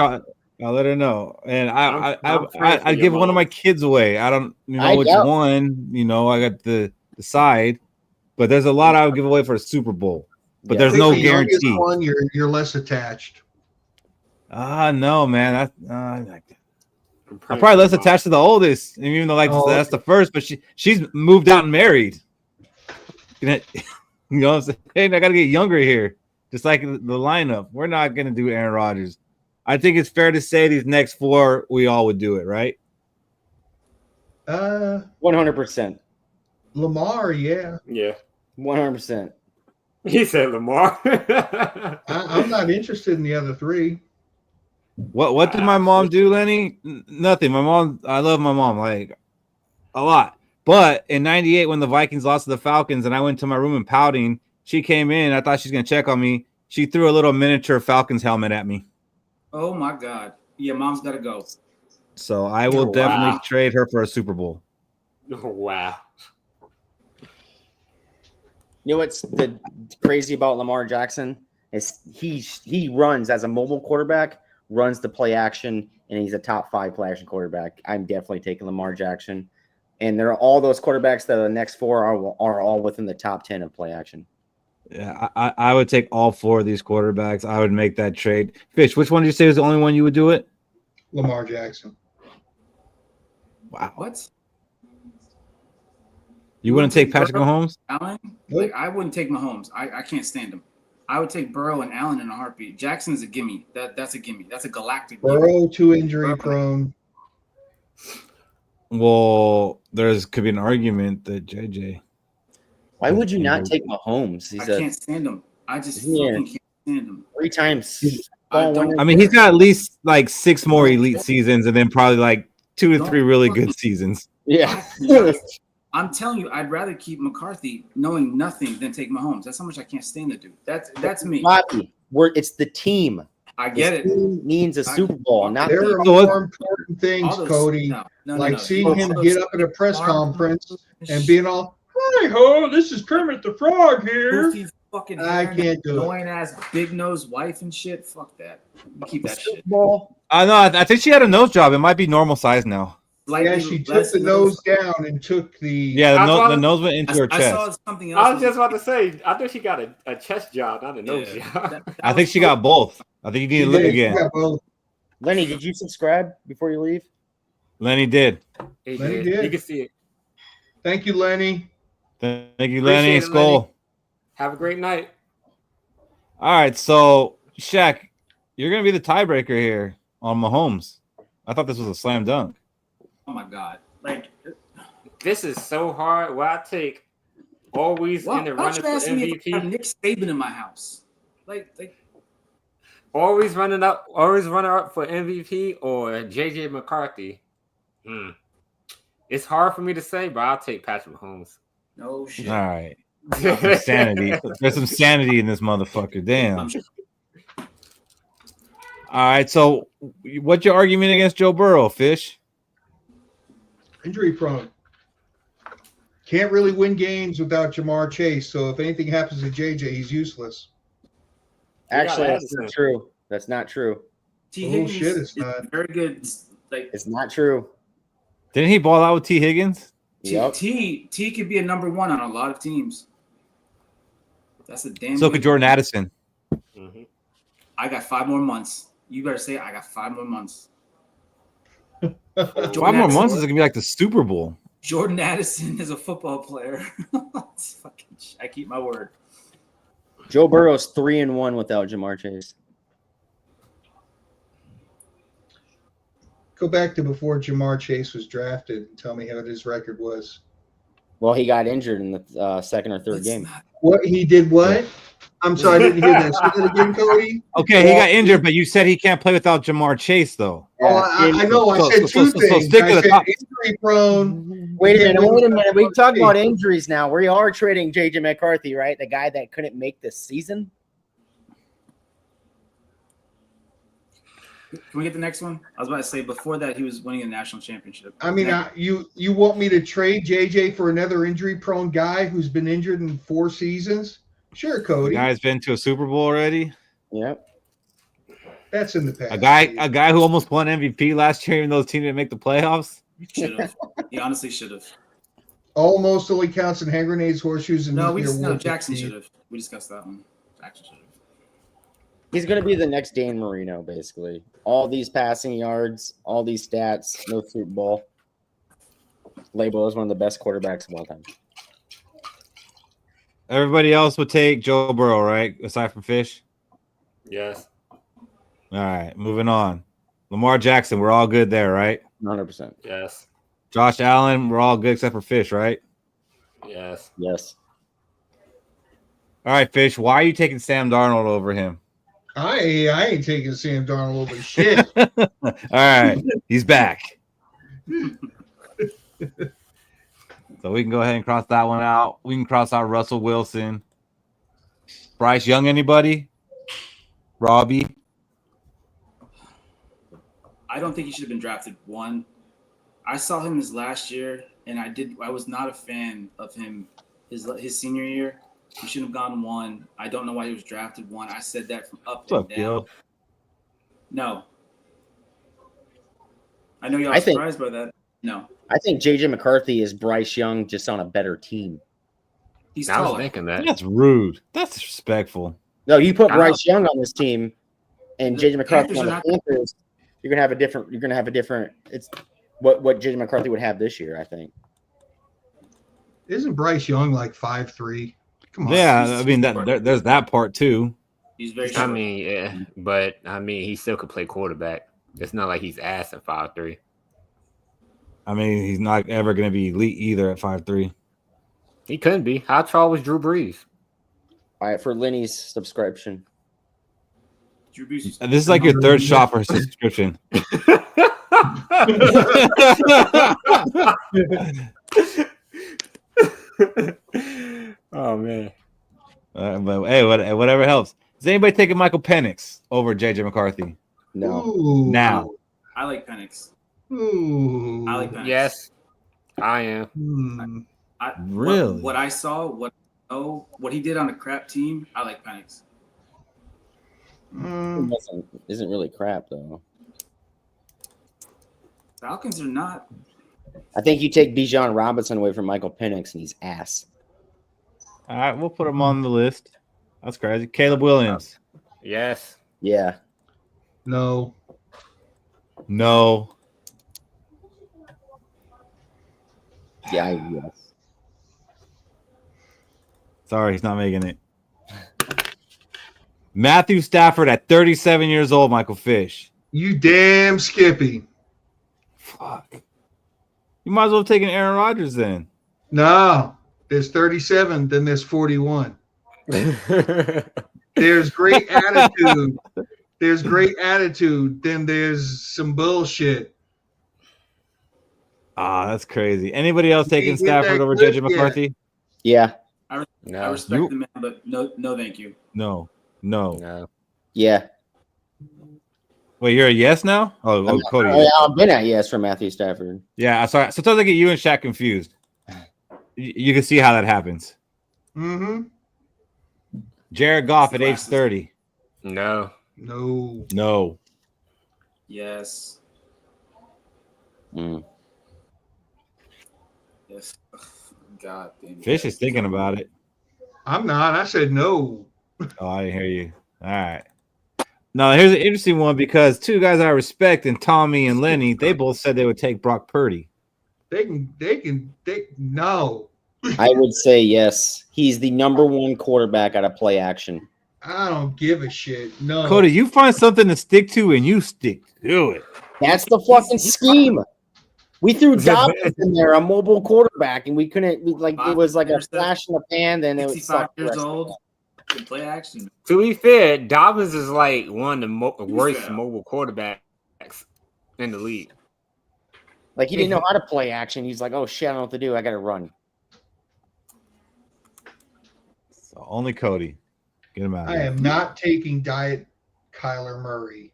I'll let her know. And I'd give one of my kids away. I don't know which one. You know, I got the side. But there's a lot I would give away for a Super Bowl. But there's no guarantee. One, you're less attached. No, man. I'm probably less attached to the oldest, and even though that's the first, but she's moved out and married. You know what I'm saying? I gotta get younger here. just like the lineup. We're not going to do Aaron Rodgers. I think it's fair to say these next 4, we all would do it, right? 100%. Lamar, yeah. Yeah. 100%. He said Lamar. I'm not interested in the other 3. What did my mom do, Lenny? Nothing. My mom, I love my mom like a lot. But in '98, when the Vikings lost to the Falcons, and I went to my room and pouting, she came in. I thought she was gonna check on me. She threw a little miniature Falcons helmet at me. Oh my God! Yeah, mom's got to go. So I will definitely trade her for a Super Bowl. Oh, wow. You know what's the crazy about Lamar Jackson is he runs as a mobile quarterback, runs the play action, and he's a top 5 play action quarterback. I'm definitely taking Lamar Jackson. And there are all those quarterbacks that are the next 4 are all within the top 10 of play action. Yeah, I would take all 4 of these quarterbacks. I would make that trade. Fish, which one did you say was the only one you would do it? Lamar Jackson. Wow. What? You wouldn't take Patrick Mahomes? Allen? Like, I wouldn't take Mahomes. I can't stand him. I would take Burrow and Allen in a heartbeat. Jackson's a gimme. That's a gimme. That's a galactic gimme. Burrow too injury prone. Well, could be an argument that JJ. Why would you not take Mahomes? I can't stand him. I just fucking can't stand him. 3 times. I mean, he's got at least like 6 more elite seasons, and then probably like 2 to 3 really good seasons. Yeah. I'm telling you, I'd rather keep McCarthy knowing nothing than take Mahomes. That's how much I can't stand the dude. That's me. It's the team. I get it. Team means a Super Bowl. Not there are more important things, Cody. No, seeing him get up in a press conference and being all, "Hi ho, this is Kermit the Frog here." Fucking I can't do it. Annoying ass big nose wife and shit. Fuck that. You keep that shit. I know. I think she had a nose job. It might be normal size now. Yeah, she took the nose down and took the. Yeah, the nose went into her chest. I saw something else. I was just about to say, I think she got a chest job, not a nose job. I think she got both. I think you need to look again. Lenny, did you subscribe before you leave? Lenny did. Lenny did. You can see it. Thank you, Lenny. Thank you, Lenny. Skol. Have a great night. All right, so Shaq, you're gonna be the tiebreaker here on Mahomes. I thought this was a slam dunk. Oh my God! Like, this is so hard. Well, I take always in the running for MVP. If I have Nick Saban in my house, like always running up for MVP or JJ McCarthy. It's hard for me to say, but I'll take Patrick Mahomes. No shit. All right. Sanity. There's some sanity in this motherfucker. Damn. All right. So, what's your argument against Joe Burrow, Fish? Injury prone. Can't really win games without Jamar Chase. So if anything happens to JJ, he's useless. Actually, that's not true. That's not true. T. Higgins is very good. Like, it's not true. Didn't he ball out with T. Higgins? Yep. T could be a number 1 on a lot of teams. That's a damn. So could Jordan Addison. Mm-hmm. I got 5 more months. You better say I got 5 more months. 5 more months is gonna be like the Super Bowl. Jordan Addison is a football player. I keep my word. Joe Burrow's 3-1 without Jamar Chase. Go back to before Jamar Chase was drafted and tell me how his record was. Well, he got injured in the second or third game. What he did? What? I'm sorry, I didn't hear that. Say that again, Cody. Okay, he got injured, but you said he can't play without Jamar Chase, though. Oh, I know. I said two things. Stick to the top. Injury prone. Wait a minute. We talk about injuries now. We are trading JJ McCarthy, right? The guy that couldn't make this season. Can we get the next one? I was about to say before that he was winning a national championship. I mean, you want me to trade JJ for another injury-prone guy who's been injured in 4 seasons? Sure, Cody. The guy's been to a Super Bowl already. Yep. That's in the past. A guy who almost won MVP last year, even though his team didn't make the playoffs. Should have. He honestly should have. Almost only counts in hand grenades, horseshoes, and Jackson should have. We discussed that one. Jackson should have. He's going to be the next Dan Marino, basically. All these passing yards, all these stats, no Super Bowl. Labeled as one of the best quarterbacks of all time. Everybody else would take Joe Burrow, right? Aside from Fish. Yes. All right, moving on. Lamar Jackson, we're all good there, right? 100%. Yes. Josh Allen, we're all good except for Fish, right? Yes. Yes. All right, Fish, why are you taking Sam Darnold over him? I ain't taking Sam Darnold over shit. All right, he's back. So we can go ahead and cross that one out. We can cross out Russell Wilson. Bryce Young, anybody? Robbie? I don't think he should have been drafted 1. I saw him his last year, and I was not a fan of him his senior year. He shouldn't have gone 1. I don't know why he was drafted 1. I said that from up and down. Gil? No. I know y'all surprised by that. No. I think JJ McCarthy is Bryce Young just on a better team. He's I was taller. thinking that. That's rude. That's disrespectful. No, you put Bryce Young on this team and The JJ McCarthy on the Panthers are Panthers, you're gonna have a different it's what JJ McCarthy would have this year, I think. Isn't Bryce Young like 5'3"? Come on. Yeah, I mean there's that part too. He's very short. I mean, yeah, but I mean, he still could play quarterback. It's not like he's ass at 5'3". I mean, he's not ever going to be elite either at 5'3". He couldn't be. How tall was Drew Brees? All right, for Lenny's subscription. Drew Brees is- This is like your third shopper subscription. Oh man. But hey, whatever helps. Is anybody taking Michael Penix over JJ McCarthy? No. Ooh. Now. I like Penix. Ooh. I like Penix. Yes, I am. Hmm. Really? What I saw, what he did on a crap team, I like Penix. Hmm. Isn't really crap though. Falcons are not. I think you take Bijan Robinson away from Michael Penix and he's ass. All right, we'll put him on the list. That's crazy. Caleb Williams. Yes. Yeah. No. No. Yeah, yes. Sorry, he's not making it. Matthew Stafford at 37 years old, Michael Fish. You damn Skippy. Fuck. You might as well have taken Aaron Rodgers then. No. There's 37, then there's 41. There's great attitude. There's great attitude. Then there's some bullshit. Ah, that's crazy. Anybody else taking Did you get Stafford that over clip JJ McCarthy? Yeah. I No. respect the man, but no, thank you. No. No. Yeah. Wait, you're a yes now? Oh, Cody. I've been at yes for Matthew Stafford. Yeah, sorry. Sometimes I get you and Shaq confused. You can see how that happens. Mm-hmm. Jared Goff at age 30. No. No. No. Yes. Mm. Yes. God damn. Fish is thinking about it. I'm not. I said no. Oh, I didn't hear you. All right. Now, here's an interesting one because two guys I respect, and Tommy and Lenny, they both said they would take Brock Purdy. No. I would say yes. He's the number one quarterback out of play action. I don't give a shit. No. Cody, you find something to stick to, and you stick to it. That's the fucking scheme. We threw Dobbins in there, a mobile quarterback, and we couldn't. It was like a flash in the pan. Then it was 65 years old. Can play action. To be fair, Dobbins is like one of the worst mobile quarterbacks in the league. Like he didn't know how to play action. He's like, "Oh shit, I don't know what to do. I got to run." So only Cody. Get him out. I am not taking Diet Kyler Murray.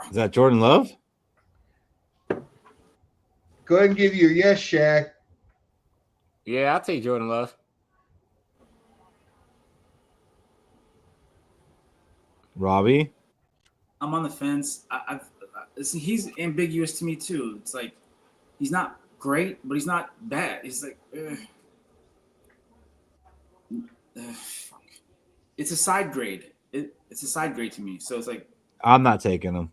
Is that Jordan Love? Go ahead and give your yes, Shaq. Yeah, I'll take Jordan Love. Robbie? I'm on the fence. He's ambiguous to me too. It's like he's not great, but he's not bad. He's like, fuck. It's a side grade. It's a side grade to me. So it's like I'm not taking him.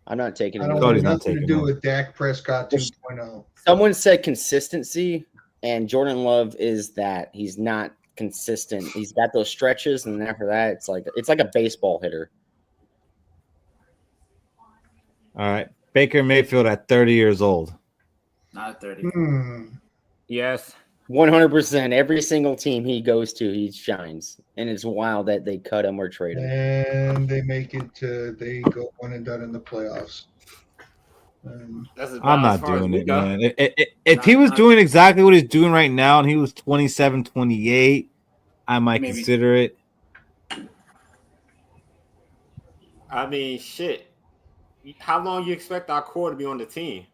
I'm not taking I him. don't Cody's want not nothing to taking do him. with Dak Prescott 2.0. Someone said consistency. And Jordan Love is that. He's not consistent. He's got those stretches, and after that, it's like a baseball hitter. All right. Baker Mayfield at 30 years old. Not 30. Yes. 100%. Every single team he goes to, he shines. And it's wild that they cut him or trade him. And they make it to, they go one and done in the playoffs. I'm not doing it, man. If he was doing exactly what he's doing right now and he was 27, 28, I might consider it. I mean, shit. How long you expect our core to be on the team?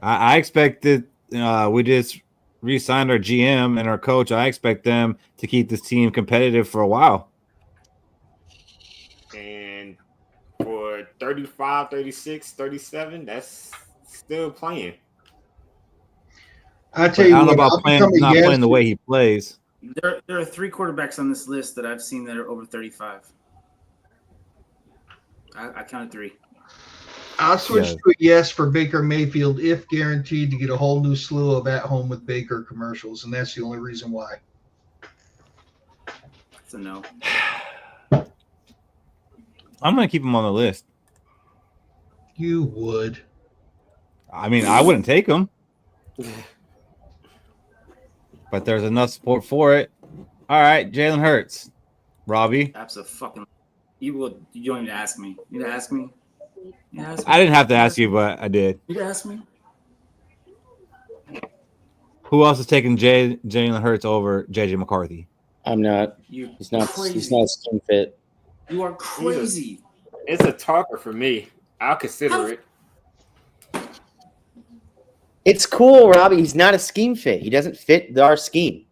I expected we just re-signed our GM and our coach. I expect them to keep this team competitive for a while. And for 35, 36, 37, that's still playing. I tell you, I don't know what, about not playing the way he plays. There are 3 quarterbacks on this list that I've seen that are over 35. I counted 3. I'll switch to a yes for Baker Mayfield if guaranteed to get a whole new slew of At Home with Baker commercials, and that's the only reason why. That's a no. I'm going to keep him on the list. You would. I mean, I wouldn't take him. But there's enough support for it. All right, Jalen Hurts. Robbie? Absolutely. You don't need to ask me. You need to ask me. I didn't have to ask you, but I did. You can ask me. Who else is taking Jalen Hurts over JJ McCarthy? I'm not. He's not a scheme fit. You are crazy. It's a talker for me. I'll consider it. It's cool, Robbie. He's not a scheme fit. He doesn't fit our scheme.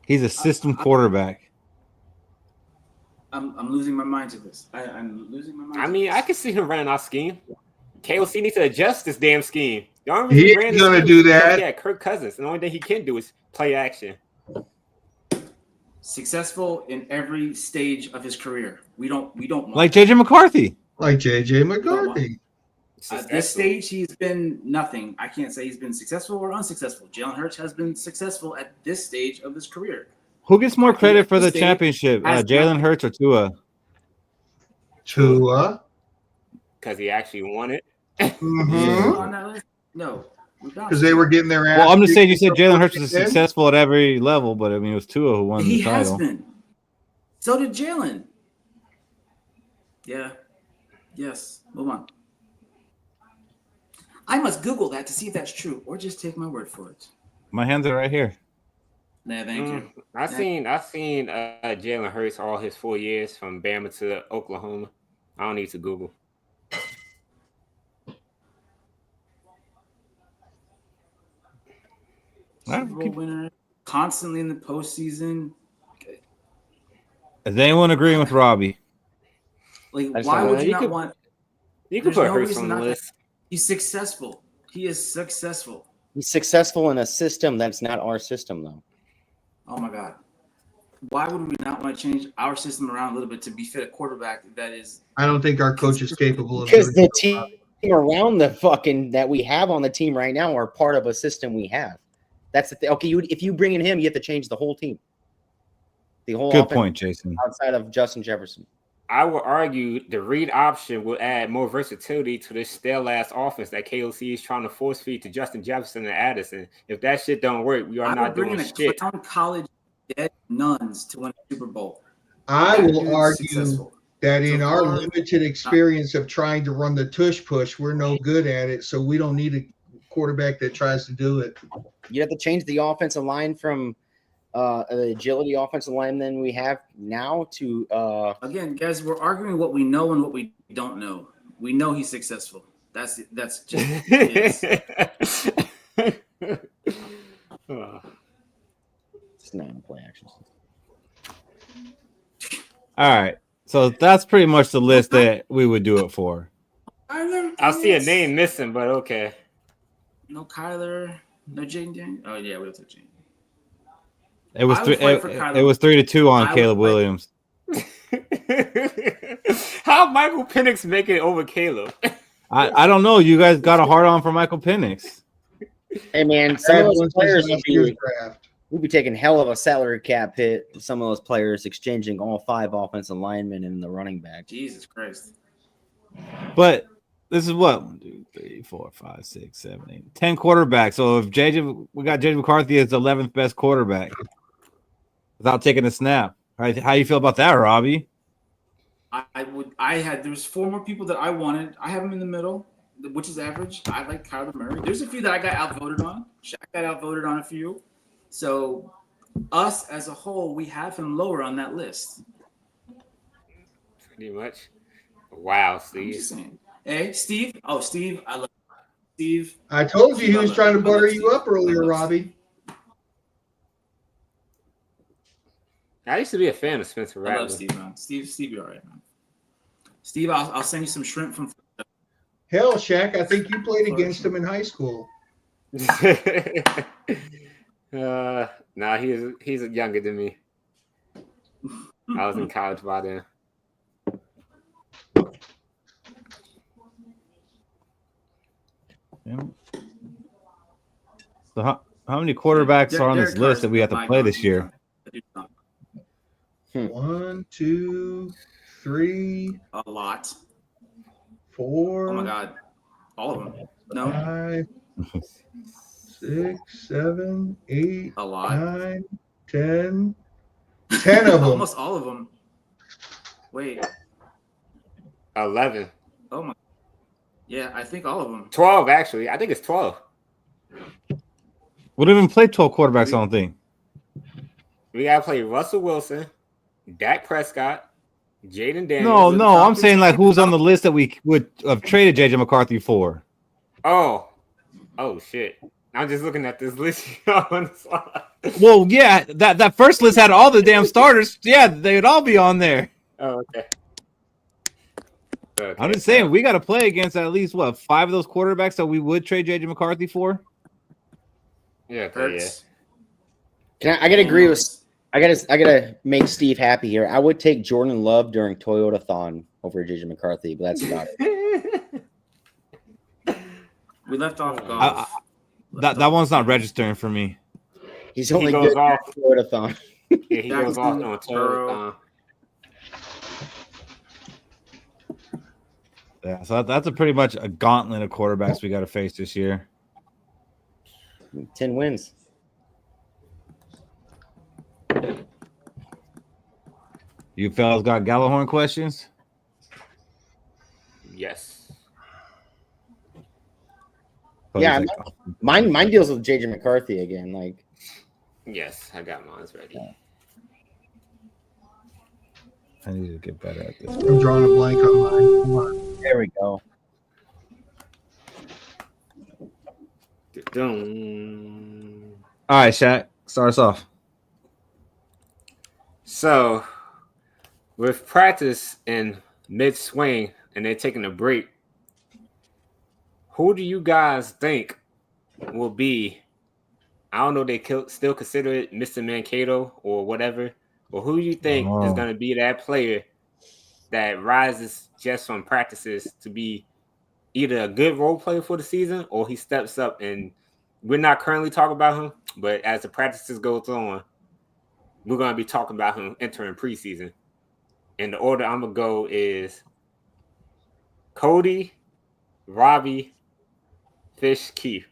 He's a system quarterback. I'm losing my mind to this. I'm losing my mind. I mean, I can see him running our scheme. KOC needs to adjust this damn scheme. He ain't going to do that. Yeah, Kirk Cousins. The only thing he can do is play action. Successful in every stage of his career. We don't want like JJ McCarthy. Like JJ McCarthy. At this stage, he's been nothing. I can't say he's been successful or unsuccessful. Jalen Hurts has been successful at this stage of his career. Who gets more credit for the championship, Jalen Hurts or Tua? Tua. Because he actually won it. Mm-hmm. No. Because they were getting their ass. Well, I'm just saying you said Jalen Hurts was successful at every level, but I mean, it was Tua who won the title. He has been. So did Jalen. Yeah. Yes. Move on. I must Google that to see if that's true, or just take my word for it. My hands are right here. Nah, thank you. I've seen Jalen Hurts all his 4 years from Bama to Oklahoma. I don't need to Google. Super Bowl winner, constantly in the postseason. Okay. Is anyone agreeing with Robbie? Like, why would you not want? You can put Hurts on the list. He's successful. He is successful. He's successful in a system that's not our system, though. Oh my God. Why would we not want to change our system around a little bit to befit a quarterback that is? I don't think our coach is capable of. Because the team around the fucking that we have on the team right now are part of a system we have. That's the thing. Okay, if you bring in him, you have to change the whole team. The whole good point, Jason. Outside of Justin Jefferson. I would argue the read option will add more versatility to this stale-ass offense that KOC is trying to force feed to Justin Jefferson and Addison. If that shit don't work, we are not doing shit. A college dead nuns to win a Super Bowl. I will argue that in our limited experience of trying to run the tush push, we're no good at it, so we don't need a quarterback that tries to do it. You have to change the offensive line from the agility offensive line than we have now to again, guys, we're arguing what we know and what we don't know. We know he's successful. That's just it's not a play action. All right. So that's pretty much the list that we would do it for. I see a name missing, but okay. No Kyler, no Jaden. Oh yeah, we have to Jaden. It was it was 3-2 on Caleb Williams. How Michael Penix make it over Caleb? I don't know. You guys got a hard on for Michael Penix. Hey man, some of those players last year's draft. we'd be taking hell of a salary cap hit. Some of those players exchanging all 5 offensive linemen and the running back. Jesus Christ. But this is what 1, 2, 3, 4, 5, 6, 7, 8, 10 quarterbacks. So if we got JJ McCarthy as the 11th best quarterback without taking a snap. How do you feel about that, Robbie? There was 4 more people that I wanted. I have them in the middle, which is average. I like Kyler Murray. There's a few that I got outvoted on. Shaq got outvoted on a few. So us as a whole, we have him lower on that list. Pretty much. Wow, I'm Steve. just saying. Hey, Steve. Oh, Steve. I love Steve. I told you he was trying to butter you up earlier, Robbie. I used to be a fan of Spencer I love Rattler. Steve, man. Steve, you're all right, man. Steve, I'll send you some shrimp from. Hell, Shaq, I think you played against him in high school. Nah, he's younger than me. I was in college by then. Yeah. So how many quarterbacks are on this list that we have to play this year? 1, 2, 3. A lot. 4. Oh my God. All of them. No. 5, 6, 7, 8, A lot. 9, 10. 10 of them. Almost all of them. Wait. 11. Oh my. Yeah, I think all of them. 12, actually. I think it's 12. We don't even play 12 quarterbacks, I don't think. We got to play Russell Wilson, Dak Prescott, Jaden Daniels. No, I'm saying like who's on the list that we would have traded JJ McCarthy for. Oh, shit. I'm just looking at this list on the slide. Well, yeah, that first list had all the damn starters. Yeah, they'd all be on there. Oh, okay. I'm just saying we got to play against at least 5 of those quarterbacks that we would trade JJ McCarthy for. Yeah, Hurts. I gotta agree with. I gotta make Steve happy here. I would take Jordan Love during Toyota-thon over JJ McCarthy, but that's about it. We left off golf. That one's not registering for me. He's only goes good off. at Toyota-thon. Yeah, he goes off on Twitter. Yeah, so that's a pretty much a gauntlet of quarterbacks we got to face this year. 10 wins. You fellas got Gallahorn questions? Yes. Yeah, mine deals with JJ McCarthy again. Like, Yes, I got mine ready. I need to get better at this. I'm drawing a blank on mine. Come on. there we go. All right, Shaq, start us off. So, with practice in mid-swing and they're taking a break, who do you guys think will be, I don't know, they still consider it Mr. Mankato or whatever, but who do you think is going to be that player that rises just from practices to be either a good role player for the season or he steps up? And we're not currently talking about him, but as the practices go on, we're going to be talking about him entering preseason. And the order I'm going to go is Cody, Robbie, Fish, Keith.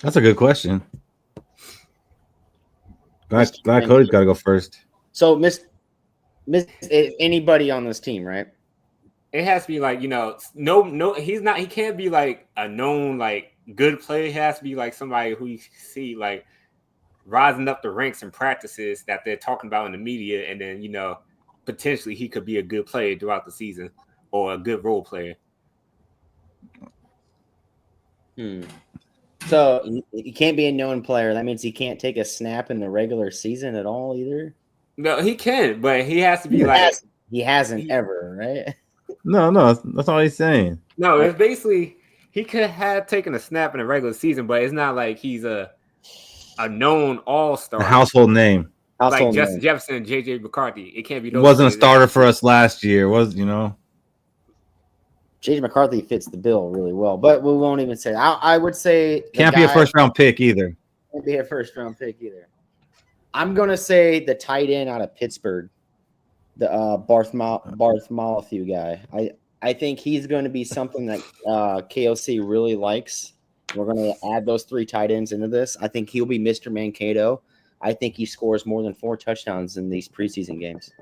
That's a good question. Glad Cody's got to go first. So, Miss anybody on this team, right? It has to be like, no, he's not, he can't be like a known, like, good player. He has to be like somebody who you see like rising up the ranks in practices that they're talking about in the media, and then potentially he could be a good player throughout the season or a good role player. So he can't be a known player. That means he can't take a snap in the regular season at all either. No, he can, but he has to be he hasn't ever, right? No, that's all he's saying. No, it's basically he could have taken a snap in the regular season, but it's not like he's a known all-star. A household name. Household Justin name. Jefferson and JJ McCarthy. It can't be. It wasn't a starter for us last year. JJ McCarthy fits the bill really well, but we won't even say. I would say Can't be a first round pick either. Can't be a first round pick either. I'm gonna say the tight end out of Pittsburgh, the Bartholomew guy. I think he's going to be something that KOC really likes. We're going to add those 3 tight ends into this. I think he'll be Mr. Mankato. I think he scores more than 4 touchdowns in these preseason games.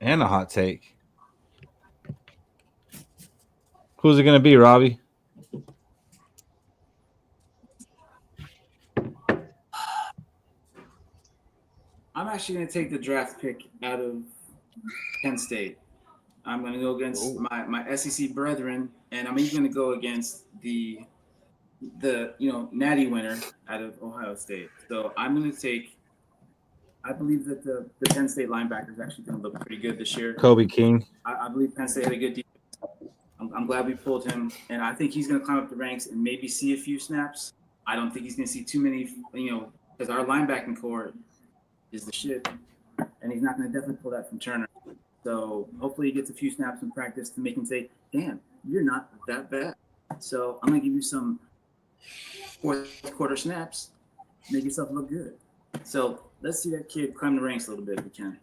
And a hot take. Who's it going to be, Robbie? I'm actually going to take the draft pick out of Penn State. I'm going to go against my SEC brethren, and I'm even going to go against the natty winner out of Ohio State. So I'm going to take. I believe that the Penn State linebacker is actually going to look pretty good this year. Kobe King. I believe Penn State had a good defense. I'm glad we pulled him, and I think he's going to climb up the ranks and maybe see a few snaps. I don't think he's going to see too many, because our linebacking core is the shit, and he's not going to definitely pull that from Turner. So hopefully he gets a few snaps in practice to make him say, damn, you're not that bad. So I'm going to give you some fourth quarter snaps, make yourself look good. So let's see that kid climb the ranks a little bit if we can.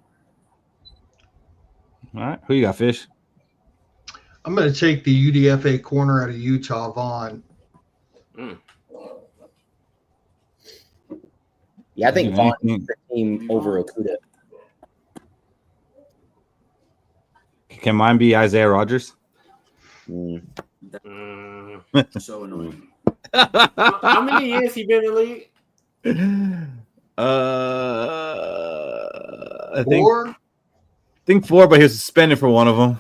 All right. Who you got, Fish? I'm going to take the UDFA corner out of Utah, Vaughn. Yeah, I think Vaughn is the team over Okuda. Can mine be Isaiah Rodgers? So annoying. How many years he been in the league? I think 4, but he was suspended for one of them.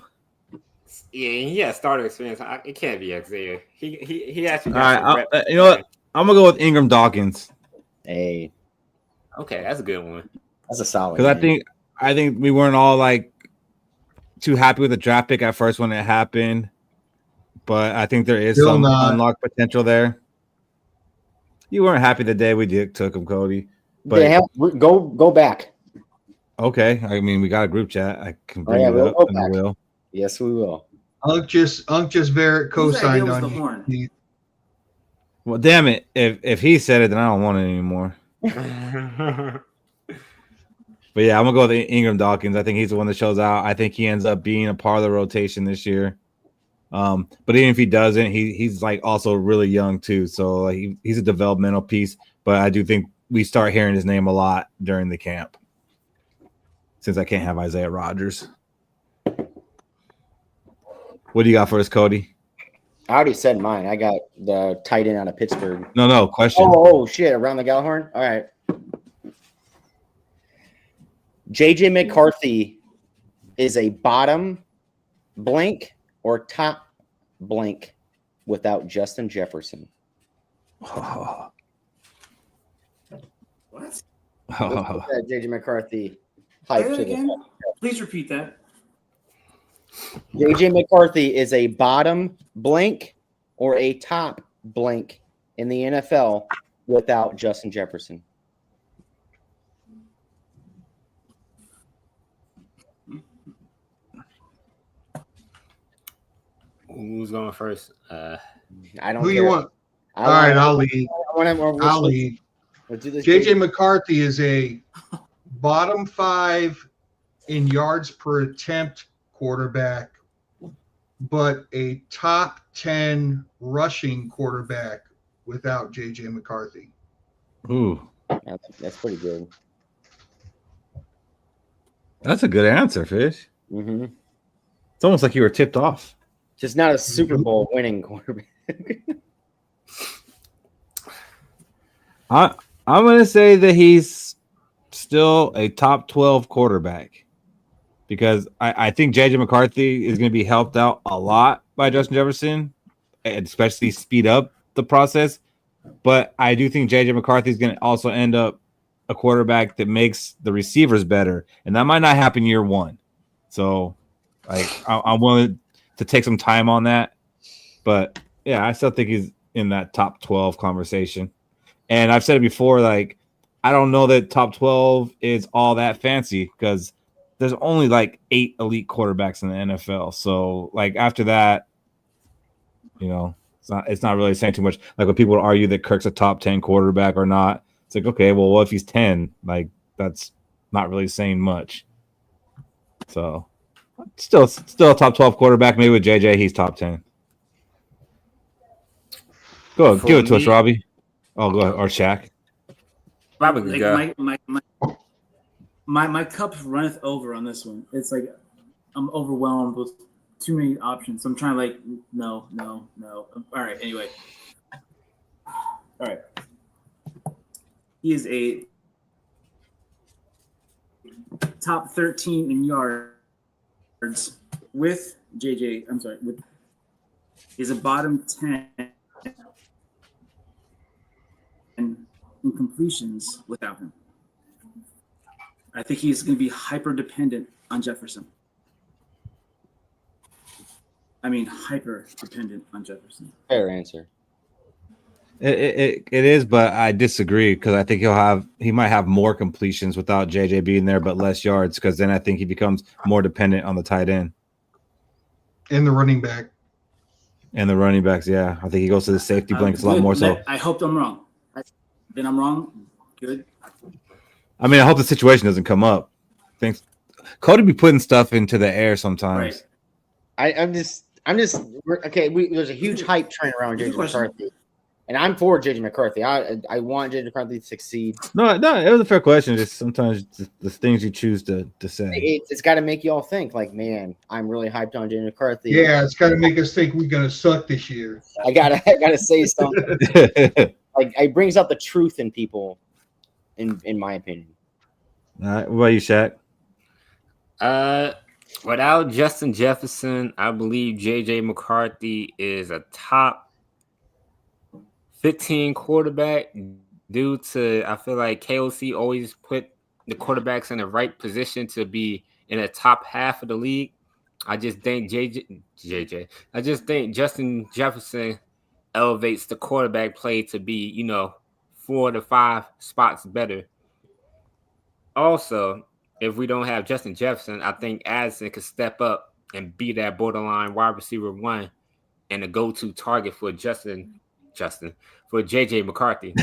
Yeah, he has starter experience. It can't be Isaiah. He actually. All right, you know what? I'm gonna go with Ingram Dawkins. Hey, okay, that's a good one. That's a solid. Because I think we weren't all like too happy with the draft pick at first when it happened, but I think there is some unlocked potential there. You weren't happy the day we took him, Cody. But yeah, go back. Okay, I mean we got a group chat. I can bring it up, and I will. Yes, we will. Unk just Barrett co-signed on you. Well, damn it! If he said it, then I don't want it anymore. But yeah, I'm gonna go with Ingram Dawkins. I think he's the one that shows out. I think he ends up being a part of the rotation this year. But even if he doesn't, he's like also really young too. So like he's a developmental piece. But I do think we start hearing his name a lot during the camp, since I can't have Isaiah Rodgers. What do you got for us, Cody? I already said mine. I got the tight end out of Pittsburgh. No, question. Oh shit! Around the Gallahorn. All right. JJ McCarthy is a bottom blank or top blank without Justin Jefferson. What? JJ McCarthy hype to the Please repeat that. JJ McCarthy is a bottom blank or a top blank in the NFL without Justin Jefferson. Who's going first? I don't. Who care. you want? All right, I'll lead. I'll lead. Let's do this. JJ McCarthy is a bottom 5 in yards per attempt quarterback, but a top 10 rushing quarterback without JJ McCarthy. Ooh, that's pretty good. That's a good answer, Fish. Mm-hmm. It's almost like you were tipped off. Just not a Super Bowl winning quarterback. I'm going to say that he's still a top 12 quarterback because I think JJ McCarthy is going to be helped out a lot by Justin Jefferson, and especially speed up the process. But I do think JJ McCarthy is going to also end up a quarterback that makes the receivers better, and that might not happen year one. So, I'm willing to take some time on that. But yeah, I still think he's in that top 12 conversation. And I've said it before, like, I don't know that top 12 is all that fancy because there's only like 8 elite quarterbacks in the NFL. So, like, after that, it's not really saying too much. Like, when people argue that Kirk's a top 10 quarterback or not, it's like, okay, well, what if he's 10? Like, that's not really saying much. So, still a top 12 quarterback. Maybe with JJ, he's top 10. Go ahead, give it to us, Robbie. Oh, go ahead. Or Shaq. Probably my cup runneth over on this one. It's like I'm overwhelmed with too many options. So I'm trying to like no. All right, anyway. All right. He is a top 13 in yards with JJ. I'm sorry, is a bottom 10 in completions without him. I think he's going to be hyper dependent on Jefferson. Hyper dependent on Jefferson. Fair answer. It is, but I disagree because I think he might have more completions without JJ being there, but less yards because then I think he becomes more dependent on the tight end and the running back. And the running backs, yeah. I think he goes to the safety blankets a lot more. So I hope I'm wrong. Then I'm wrong. Good. I hope the situation doesn't come up. Thanks. Cody be putting stuff into the air sometimes. Right. I'm just okay. There's a huge hype train around JJ McCarthy, and I'm for JJ McCarthy. I want JJ McCarthy to succeed. No, it was a fair question. Just sometimes the things you choose to say. It's got to make you all think. Like, man, I'm really hyped on JJ McCarthy. Yeah, it's got to make us think we're gonna suck this year. I gotta say something. Like, it brings out the truth in people, in my opinion. All right, what about you, Shaq? Without Justin Jefferson, I believe JJ McCarthy is a top 15 quarterback due to, I feel like KOC always put the quarterbacks in the right position to be in the top half of the league. I just think I just think Justin Jefferson elevates the quarterback play to be, 4 to 5 spots better. Also, if we don't have Justin Jefferson, I think Addison could step up and be that borderline wide receiver 1 and a go-to target for for JJ McCarthy.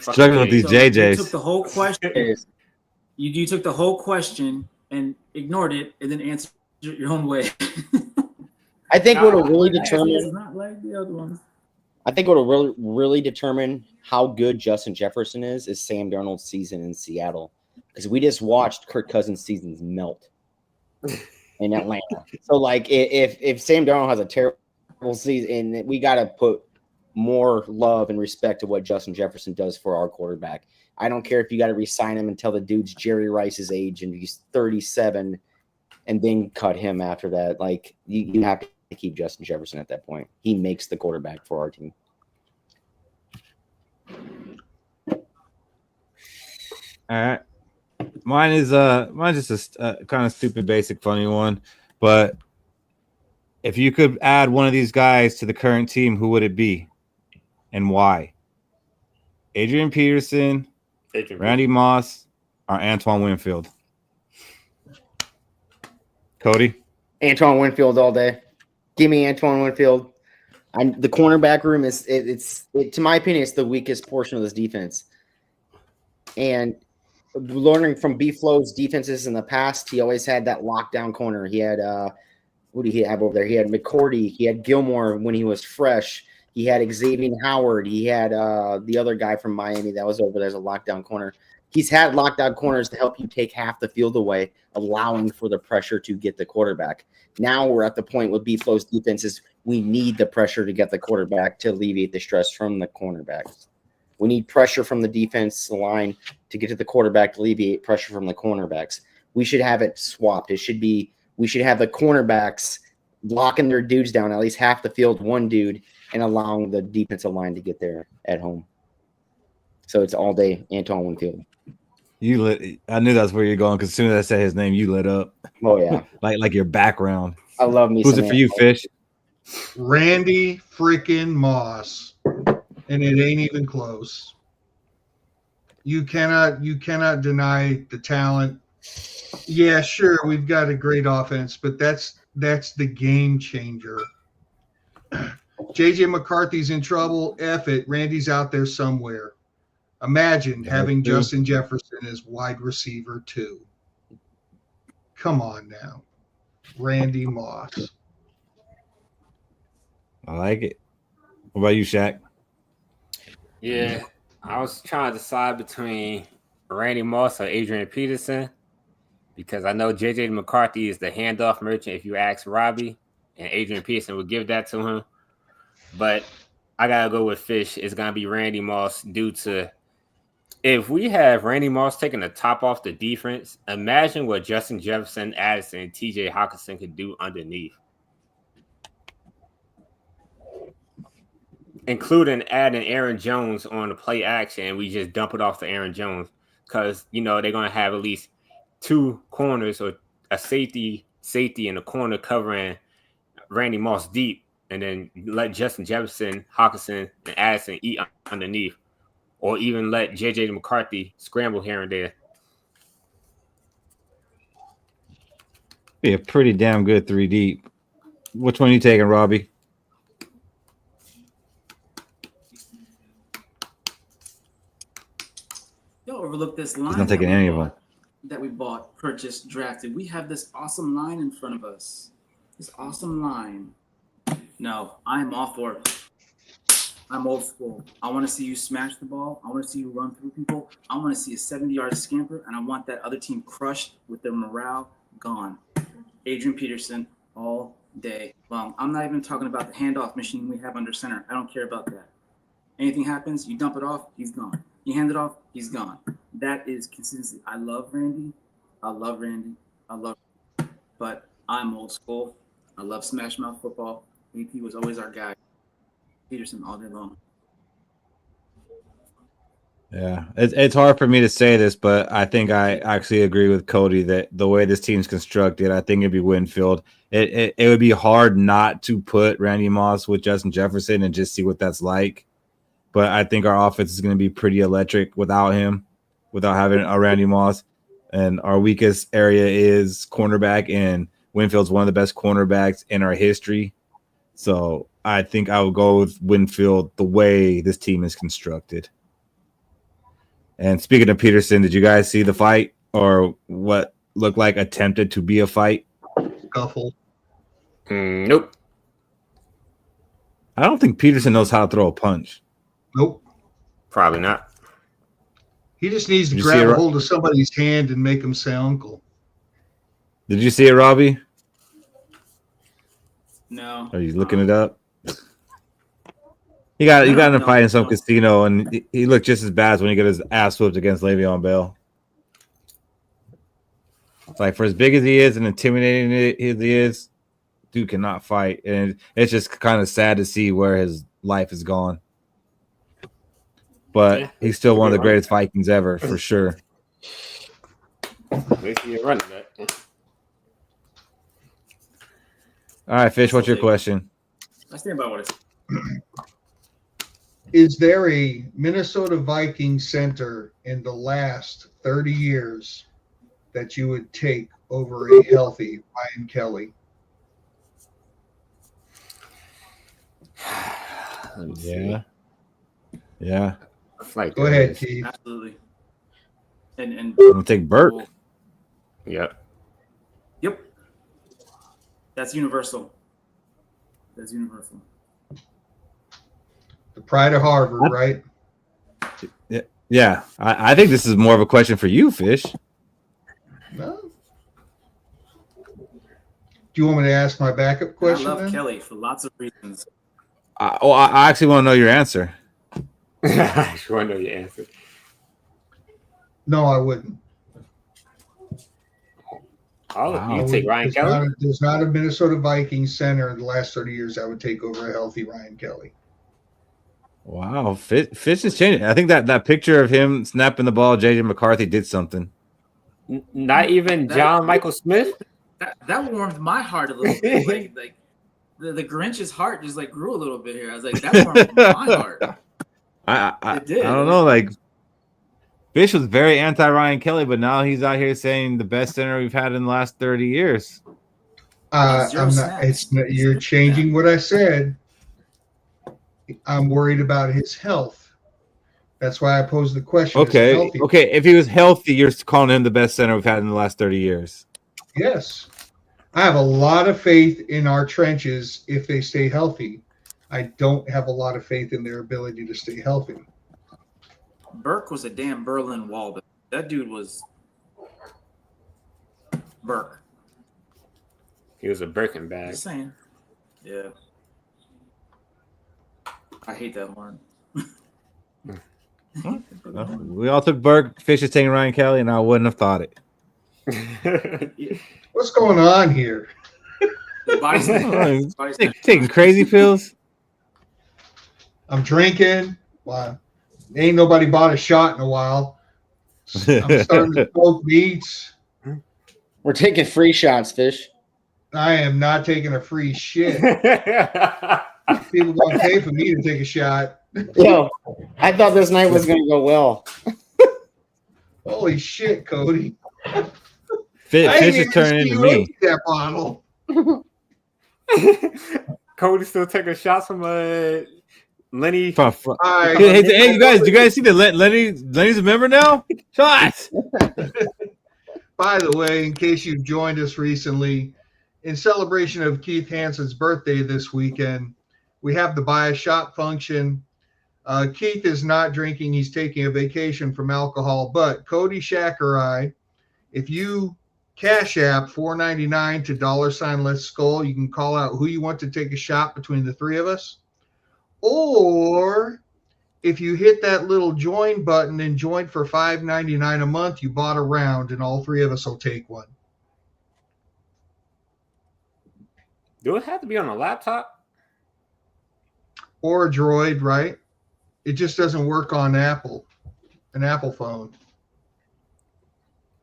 Struggling with these JJs. You took the whole question. You took the whole question and ignored it, and then answered your own way. I think what will really determine. It's not like the other ones. I think what will really determine how good Justin Jefferson is Sam Darnold's season in Seattle, because we just watched Kirk Cousins' seasons melt in Atlanta. So, like, if Sam Darnold has a terrible season, we got to put more love and respect to what Justin Jefferson does for our quarterback. I don't care if you got to re-sign him and tell the dude's Jerry Rice's age and he's 37, and then cut him after that. Like, you have to keep Justin Jefferson at that point. He makes the quarterback for our team. All right. Mine's just a kind of stupid, basic, funny one. But if you could add one of these guys to the current team, who would it be and why? Adrian Peterson, Randy Moss, or Antoine Winfield? Cody? Antoine Winfield all day. Give me Antoine Winfield. The cornerback room is to my opinion, it's the weakest portion of this defense. And learning from B-Flow's defenses in the past, he always had that lockdown corner. He had who did he have over there? He had McCourty. He had Gilmore when he was fresh. He had Xavier Howard. He had the other guy from Miami that was over there as a lockdown corner. He's had lockdown corners to help you take half the field away, allowing for the pressure to get the quarterback. Now we're at the point with B-Flow's defenses. We need the pressure to get the quarterback to alleviate the stress from the cornerbacks. We need pressure from the defense line to get to the quarterback to alleviate pressure from the cornerbacks. We should have it swapped. We should have the cornerbacks locking their dudes down, at least half the field, one dude, and allowing the defensive line to get there at home. So it's all day Antoine Winfield. I knew that's where you're going because as soon as I said his name, you lit up. Oh yeah, like your background. I love me. Who's it for you, Fish? Randy freaking Moss. And it ain't even close. You cannot deny the talent. Yeah, sure, we've got a great offense, but that's the game changer. JJ McCarthy's in trouble. F it. Randy's out there somewhere. Imagine having Justin Jefferson as wide receiver 2. Come on now. Randy Moss. I like it. What about you, Shaq? Yeah, I was trying to decide between Randy Moss or Adrian Peterson because I know JJ McCarthy is the handoff merchant if you ask Robbie, and Adrian Peterson would give that to him. But I got to go with Fish. It's going to be Randy Moss due to if we have Randy Moss taking the top off the defense, imagine what Justin Jefferson, Addison, and TJ Hawkinson could do underneath. Including adding Aaron Jones on the play action, and we just dump it off to Aaron Jones because, they're going to have at least 2 corners or a safety in the corner covering Randy Moss deep, and then let Justin Jefferson, Hawkinson, and Addison eat underneath, or even let JJ McCarthy scramble here and there. Be a pretty damn good 3 deep. Which one are you taking, Robbie? Don't overlook this line. He's not taking any of them. That we bought, purchased, drafted. We have this awesome line in front of us. This awesome line. No, I'm all for it. I'm old school. I want to see you smash the ball. I want to see you run through people. I want to see a 70-yard scamper, and I want that other team crushed with their morale gone. Adrian Peterson all day long. I'm not even talking about the handoff machine we have under center. I don't care about that. Anything happens, you dump it off, he's gone. You hand it off, he's gone. That is consistency. I love Randy. But I'm old school. I love smash mouth football. AP was always our guy. Peterson all day long. Yeah, it's hard for me to say this, but I think I actually agree with Cody that the way this team's constructed, I think it'd be Winfield. It would be hard not to put Randy Moss with Justin Jefferson and just see what that's like. But I think our offense is going to be pretty electric without him, without having a Randy Moss. And our weakest area is cornerback, and Winfield's one of the best cornerbacks in our history. So I think I would go with Winfield the way this team is constructed. And speaking of Peterson, did you guys see the fight or what looked like attempted to be a fight? Scuffle. Nope. I don't think Peterson knows how to throw a punch. Nope. Probably not. He just needs to grab a hold of somebody's hand and make him say uncle. Did you see it, Robbie? No. Are you looking it up? He got in a fight in some casino, and he looked just as bad as when he got his ass whooped against Le'Veon Bell. It's like, for as big as he is and intimidating as he is, dude cannot fight. And it's just kind of sad to see where his life is gone. But he's still one of the greatest Vikings ever, for sure. You're running that. All right, Fish, what's your question? I stand by what it is. Is there a Minnesota Vikings center in the last 30 years that you would take over a healthy Ryan Kelly? Yeah. Yeah. Like Go ahead, Keith. Absolutely. And I'm gonna take Burke. Yep. Yep. That's universal. That's universal. The pride of Harvard, right? Yeah. I think this is more of a question for you, Fish. No. Do you want me to ask my backup question? I love then? Kelly for lots of reasons. I actually want to know your answer. I sure want to know your answer. No, I wouldn't. You take Ryan Kelly? There's not a Minnesota Vikings center in the last 30 years I would take over a healthy Ryan Kelly. Wow, Fish is changing. I think that picture of him snapping the ball, JJ McCarthy did something. Not even John Michael Smith? That warmed my heart a little bit. like the Grinch's heart just like grew a little bit here. I was like, that warmed my heart. I don't know. Like, Fish was very anti Ryan Kelly, but now he's out here saying the best center we've had in the last 30 years. I'm not. It's not, you're changing what I said. I'm worried about his health. That's why I posed the question. Okay. If he was healthy, you're calling him the best center we've had in the last 30 years. Yes. I have a lot of faith in our trenches if they stay healthy. I don't have a lot of faith in their ability to stay healthy. Burke was a damn Berlin Wall, but that dude was Burke. He was a Birkin bag. Just saying. Yeah. I hate that horn. We all took Burke. Fish is taking Ryan Kelly, and I wouldn't have thought it. What's going on here? Taking crazy pills. I'm drinking. Wow. Ain't nobody bought a shot in a while. I'm starting to smoke beats. We're taking free shots, Fish. I am not taking a free shit. People gonna pay for me to take a shot. Yo, I thought this night was gonna go well. Holy shit, Cody. Fish is turning into me. That bottle. Cody still taking shots from Lenny. Hey, you guys! Do you guys see that Lenny's a member now? Shots. By the way, in case you joined us recently, in celebration of Keith Hansen's birthday this weekend, we have the buy a shot function. Keith is not drinking; he's taking a vacation from alcohol. But Cody, Shaq, or I, if you Cash App $4.99 to $Let's Skol, you can call out who you want to take a shot between the three of us. Or if you hit that little join button and join for $5.99 a month, you bought a round, and all three of us will take one. Do it have to be on a laptop? Or a Droid, right? It just doesn't work on an Apple phone.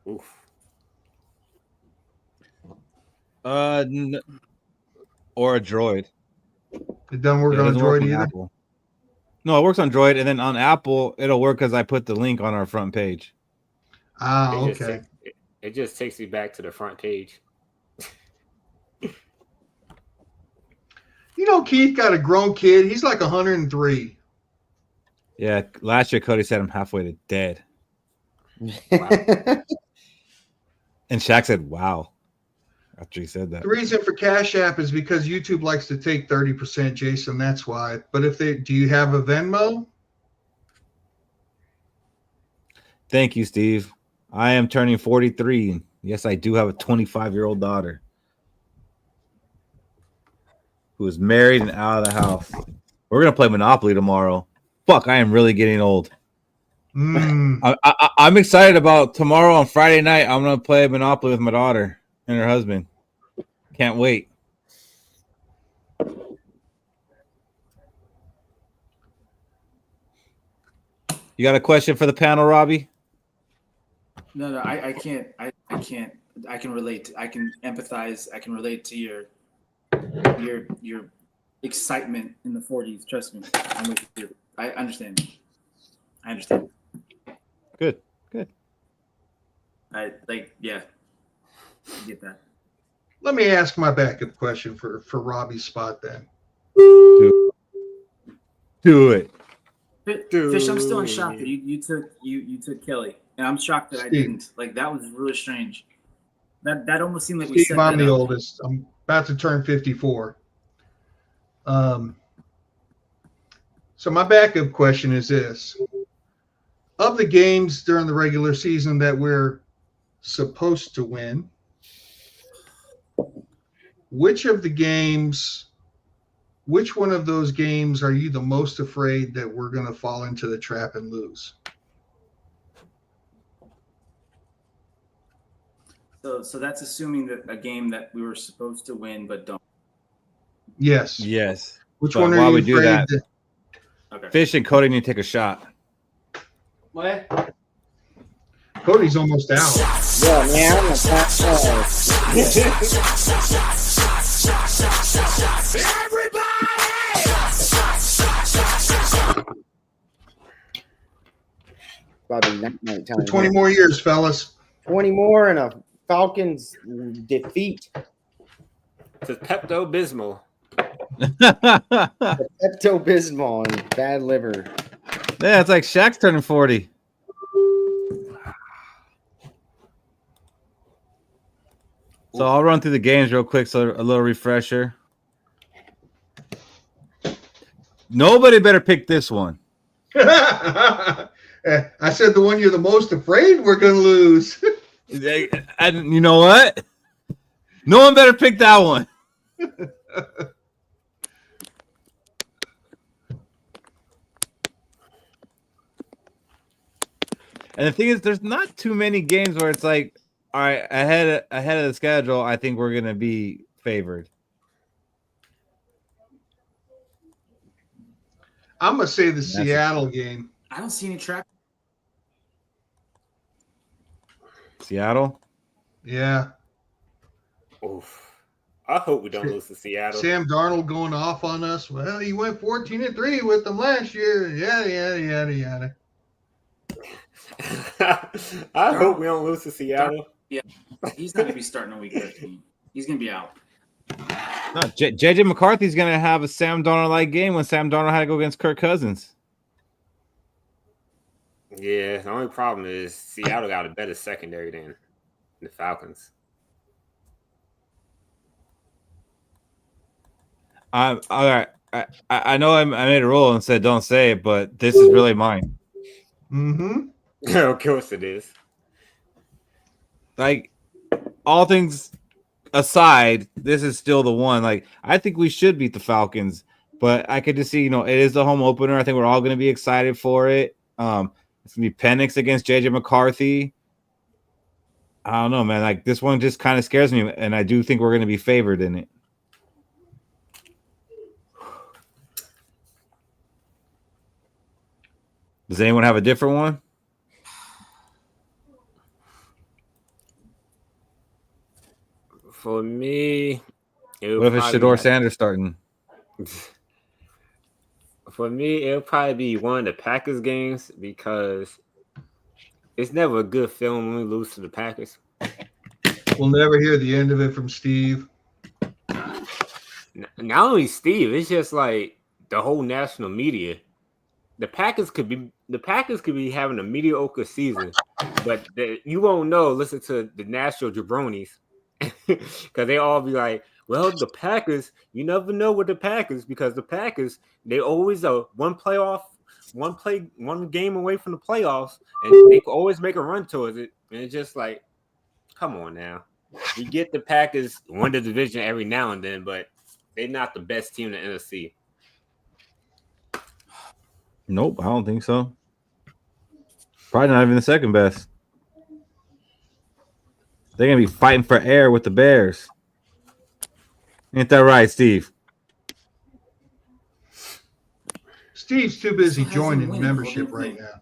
Oof. Or a Droid. It doesn't work on a Droid either? Apple. No, it works on Droid, and then on Apple, it'll work because I put the link on our front page. Ah, okay. It just takes you back to the front page. You know, Keith got a grown kid. He's like 103. Yeah, last year Cody said I'm halfway to dead. Wow. And Shaq said, wow. After he said that. The reason for Cash App is because YouTube likes to take 30%, Jason. That's why. But do you have a Venmo? Thank you, Steve. I am turning 43. Yes, I do have a 25-year-old daughter who is married and out of the house. We're going to play Monopoly tomorrow. Fuck, I am really getting old. I'm excited about tomorrow on Friday night. I'm going to play Monopoly with my daughter and her husband. Can't wait. You got a question for the panel, Robbie? No, I can't. I can't. I can relate. I can empathize. I can relate to your excitement in the 40s. Trust me. I'm with you. I understand. Good. Yeah. I get that. Let me ask my backup question for Robbie's spot then. Do it. Fish, I'm still in shock that you took Kelly, and I'm shocked that I didn't. Like, that was really strange. That almost seemed like we set that up. I'm the oldest. I'm about to turn 54. So my backup question is this: of the games during the regular season that we're supposed to win, which one of those games are you the most afraid that we're going to fall into the trap and lose? So that's assuming that a game that we were supposed to win but don't. Yes. Which But one are while you we do afraid that, Okay. Fish and Cody need to take a shot. What? Cody's almost out. Yeah, man. I'm probably night time. 20 more years, fellas. 20 more and a Falcons defeat. To Pepto-Bismol. Pepto-Bismol and bad liver. Yeah, it's like Shaq's turning 40. So I'll run through the games real quick, so a little refresher. Nobody better pick this one. I said the one you're the most afraid we're going to lose. And you know what? No one better pick that one. And the thing is, there's not too many games where it's like, all right, ahead of the schedule, I think we're gonna be favored. I'm going to say the Seattle game. I don't see any track. Seattle? Yeah. Oof. I hope we don't lose to Seattle. Sam Darnold going off on us. Well, he went 14-3 with them last year. Yada. I hope we don't lose to Seattle. Yeah, he's not going to be starting on week 13. He's going to be out. No, JJ McCarthy's gonna have a Sam Darnold-like game when Sam Darnold had to go against Kirk Cousins. Yeah, the only problem is Seattle got a better secondary than the Falcons. All right. I know I made a rule and said don't say it, but this is really mine. Mm-hmm. Of course it is. Like, all things aside, this is still the one. Like, I think we should beat the Falcons, but I could just see, it is the home opener. I think we're all going to be excited for it. It's going to be Penix against JJ McCarthy. I don't know, man. Like, this one just kind of scares me, and I do think we're going to be favored in it. Does anyone have a different one? For me, What if it's Shedeur Sanders starting? For me, it'll probably be one of the Packers games because it's never a good feeling when we lose to the Packers. We'll never hear the end of it from Steve. Not only Steve, it's just like the whole national media. The Packers could be having a mediocre season, but you won't know. Listen to the national jabronis. Because they all be like, well, the Packers, you never know with the Packers because the Packers, they always one game away from the playoffs, and they can always make a run towards it. And it's just like, come on now. We get the Packers win the division every now and then, but they're not the best team in the NFC. Nope, I don't think so. Probably not even the second best. They're going to be fighting for air with the Bears. Ain't that right, Steve? Steve's too busy Still hasn't joining won membership the right thing. now.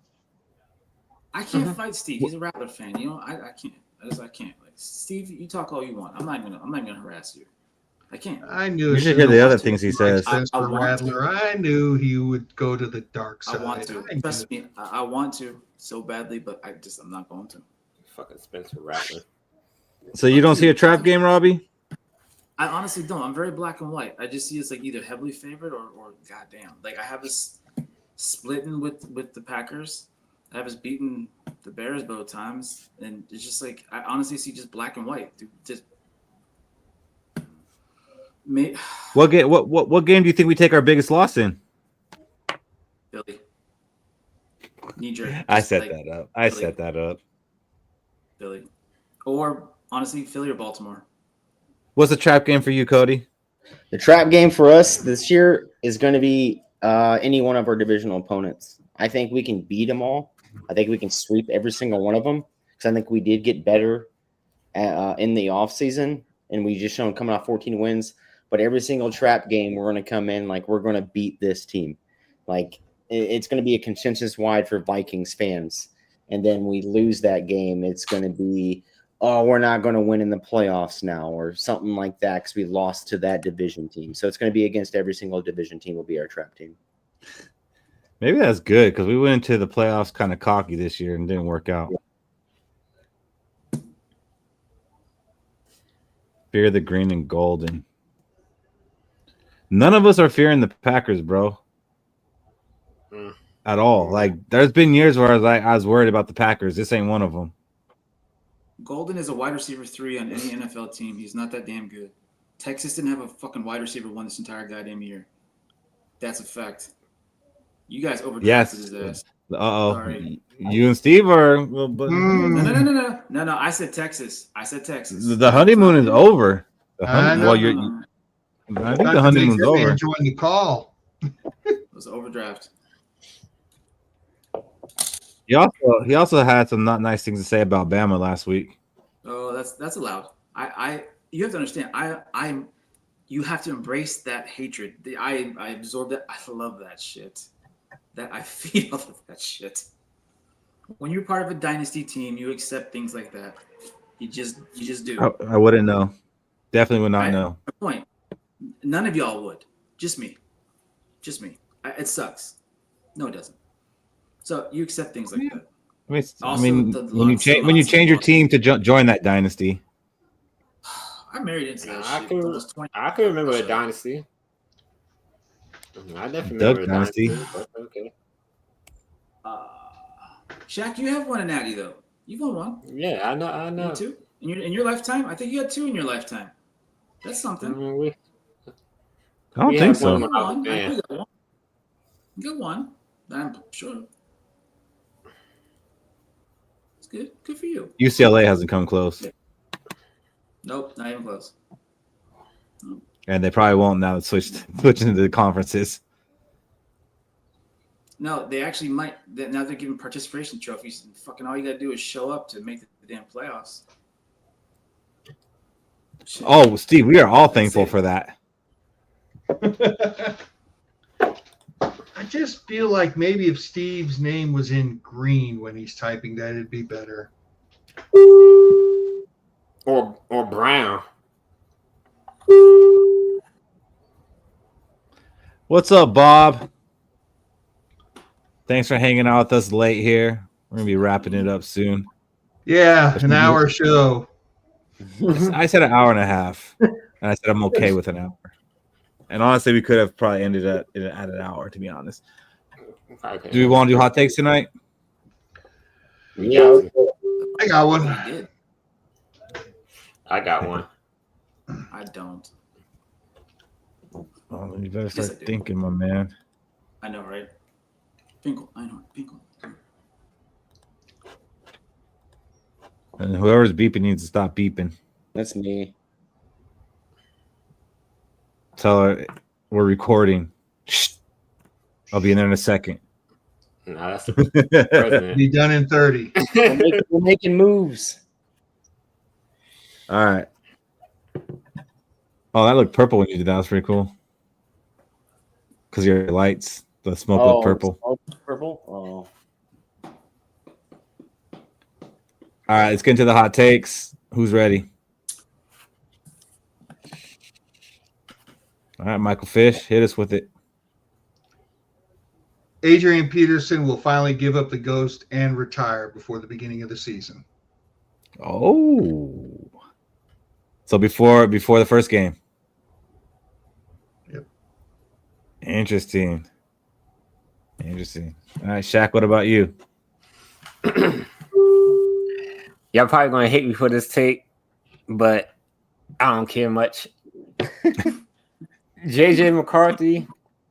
I can't fight Steve. He's a Rattler fan. I can't. I can't. Like, Steve, you talk all you want. I'm not gonna harass you. I can't. I knew You should hear the other things he says. Spencer Rattler. I knew he would go to the dark side. I want to. Trust me. I want to so badly, but I'm not going to. Fucking Spencer Rattler. So you don't see a trap game, Robbie? I honestly don't. I'm very black and white. I just see it's like either heavily favored or goddamn. Like I have this splitting with the Packers. I have us beating the Bears both times, and it's just like I honestly see just black and white. Dude, just What game do you think we take our biggest loss in? Philly. Knee-jerk. I set that up. Philly. Or honestly, Philly or Baltimore. What's the trap game for you, Cody? The trap game for us this year is going to be any one of our divisional opponents. I think we can beat them all. I think we can sweep every single one of them because I think we did get better in the offseason, and we just shown coming off 14 wins. But every single trap game, we're going to come in like we're going to beat this team. Like it's going to be a consensus wide for Vikings fans. And then we lose that game, it's going to be, oh, we're not going to win in the playoffs now or something like that because we lost to that division team. So it's going to be against every single division team will be our trap team. Maybe that's good because we went into the playoffs kind of cocky this year and didn't work out. Fear the green and golden. None of us are fearing the Packers, bro. At all. Like, there's been years where I was worried about the Packers. This ain't one of them. Golden is a wide receiver 3 on any NFL team. He's not that damn good. Texas didn't have a fucking wide receiver 1 this entire goddamn year. That's a fact. You guys overdrafted his ass. Sorry. You and Steve are. Well, but... No. I said Texas. The honeymoon is over. I think the honeymoon's over. Enjoying the call. It was an overdraft. He also had some not nice things to say about Bama last week. Oh, that's allowed. You have to understand. You have to embrace that hatred. I absorb that. I love that shit. That I feed off of that shit. When you're part of a dynasty team, you accept things like that. You just do. I wouldn't know. Definitely would not know. Point. None of y'all would. Just me. It sucks. No, it doesn't. So you accept things like that. When you change your team to join that dynasty. I'm married into that shit. I can remember a dynasty. I definitely remember dynasty. Okay. Shaq, you have won a natty though. You've won one. Yeah, I know. You two in your lifetime. I think you had 2 in your lifetime. That's something. I don't think so. You got one. I'm sure. It's good. Good for you. UCLA hasn't come close. Nope, not even close. Nope. And they probably won't now that switching to the conferences. No, they actually might. Now they're giving participation trophies. And fucking all you gotta do is show up to make the damn playoffs. Shit. Oh, Steve, we are all thankful for that. I just feel like maybe if Steve's name was in green when he's typing that, it'd be better. Or brown. What's up, Bob? Thanks for hanging out with us late here. We're gonna be wrapping it up soon. Yeah, an hour show. I said an hour and a half, and I said I'm okay with an hour. And honestly, we could have probably ended at an hour, to be honest. Okay. Do we want to do hot takes tonight? Yeah, I got one. I got one. I don't. Oh, you better start thinking, my man. I know, right? Pinkle. I know. Pinkle. And whoever's beeping needs to stop beeping. That's me. Tell her we're recording. Shh. I'll be in there in a second. No, that's the president. Be done in 30. We're making moves. All right. Oh, that looked purple when you did that. That was pretty cool. Because your lights, the smoke looked purple. Purple? Oh. All right, let's get into the hot takes. Who's ready? All right, Michael Fish, hit us with it. Adrian Peterson will finally give up the ghost and retire before the beginning of the season. Oh. So before the first game. Yep. Interesting. All right, Shaq, what about you? Y'all probably gonna hate me for this take, but I don't care much. JJ McCarthy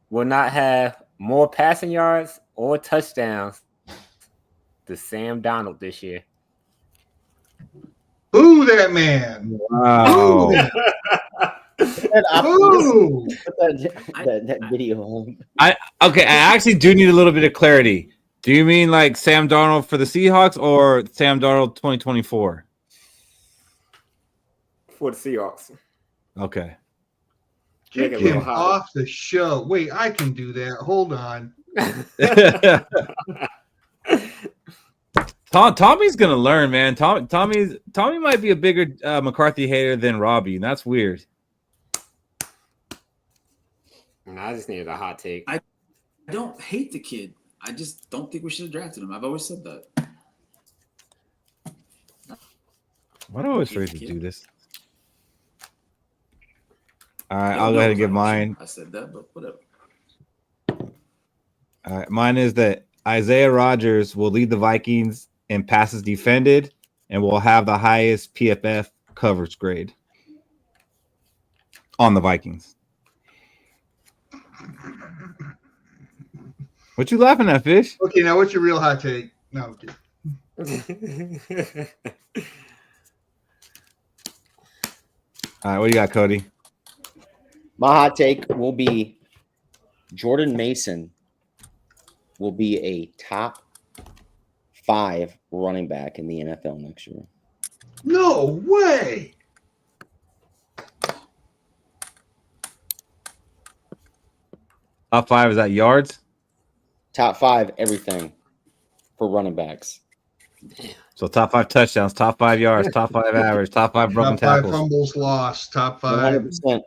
will not have more passing yards or touchdowns than Sam Darnold this year. Boo that man. Wow. Boo. Put that video on. I actually do need a little bit of clarity. Do you mean like Sam Darnold for the Seahawks or Sam Darnold 2024? For the Seahawks. Okay. Kick him off the show. Wait, I can do that. Hold on. Tommy's gonna learn, man. Tommy might be a bigger McCarthy hater than Robbie, and that's weird. I just needed a hot take. don't hate the kid. I just don't think we should have drafted him. I've always said that. Why do I always forget to do this? All right, I'll go ahead and give mine. I said that, but whatever. All right, mine is that Isaiah Rodgers will lead the Vikings in passes defended and will have the highest PFF coverage grade on the Vikings. What you laughing at, Fish? Okay, now what's your real hot take? No, I'm kidding. All right, what do you got, Cody? My hot take will be Jordan Mason will be a top 5 running back in the NFL next year. No way. Top 5, is that yards? Top 5 everything for running backs. So top 5 touchdowns, top 5 yards, top 5 average, top 5 broken Top 5 tackles. fumbles lost. Top 5. 100%.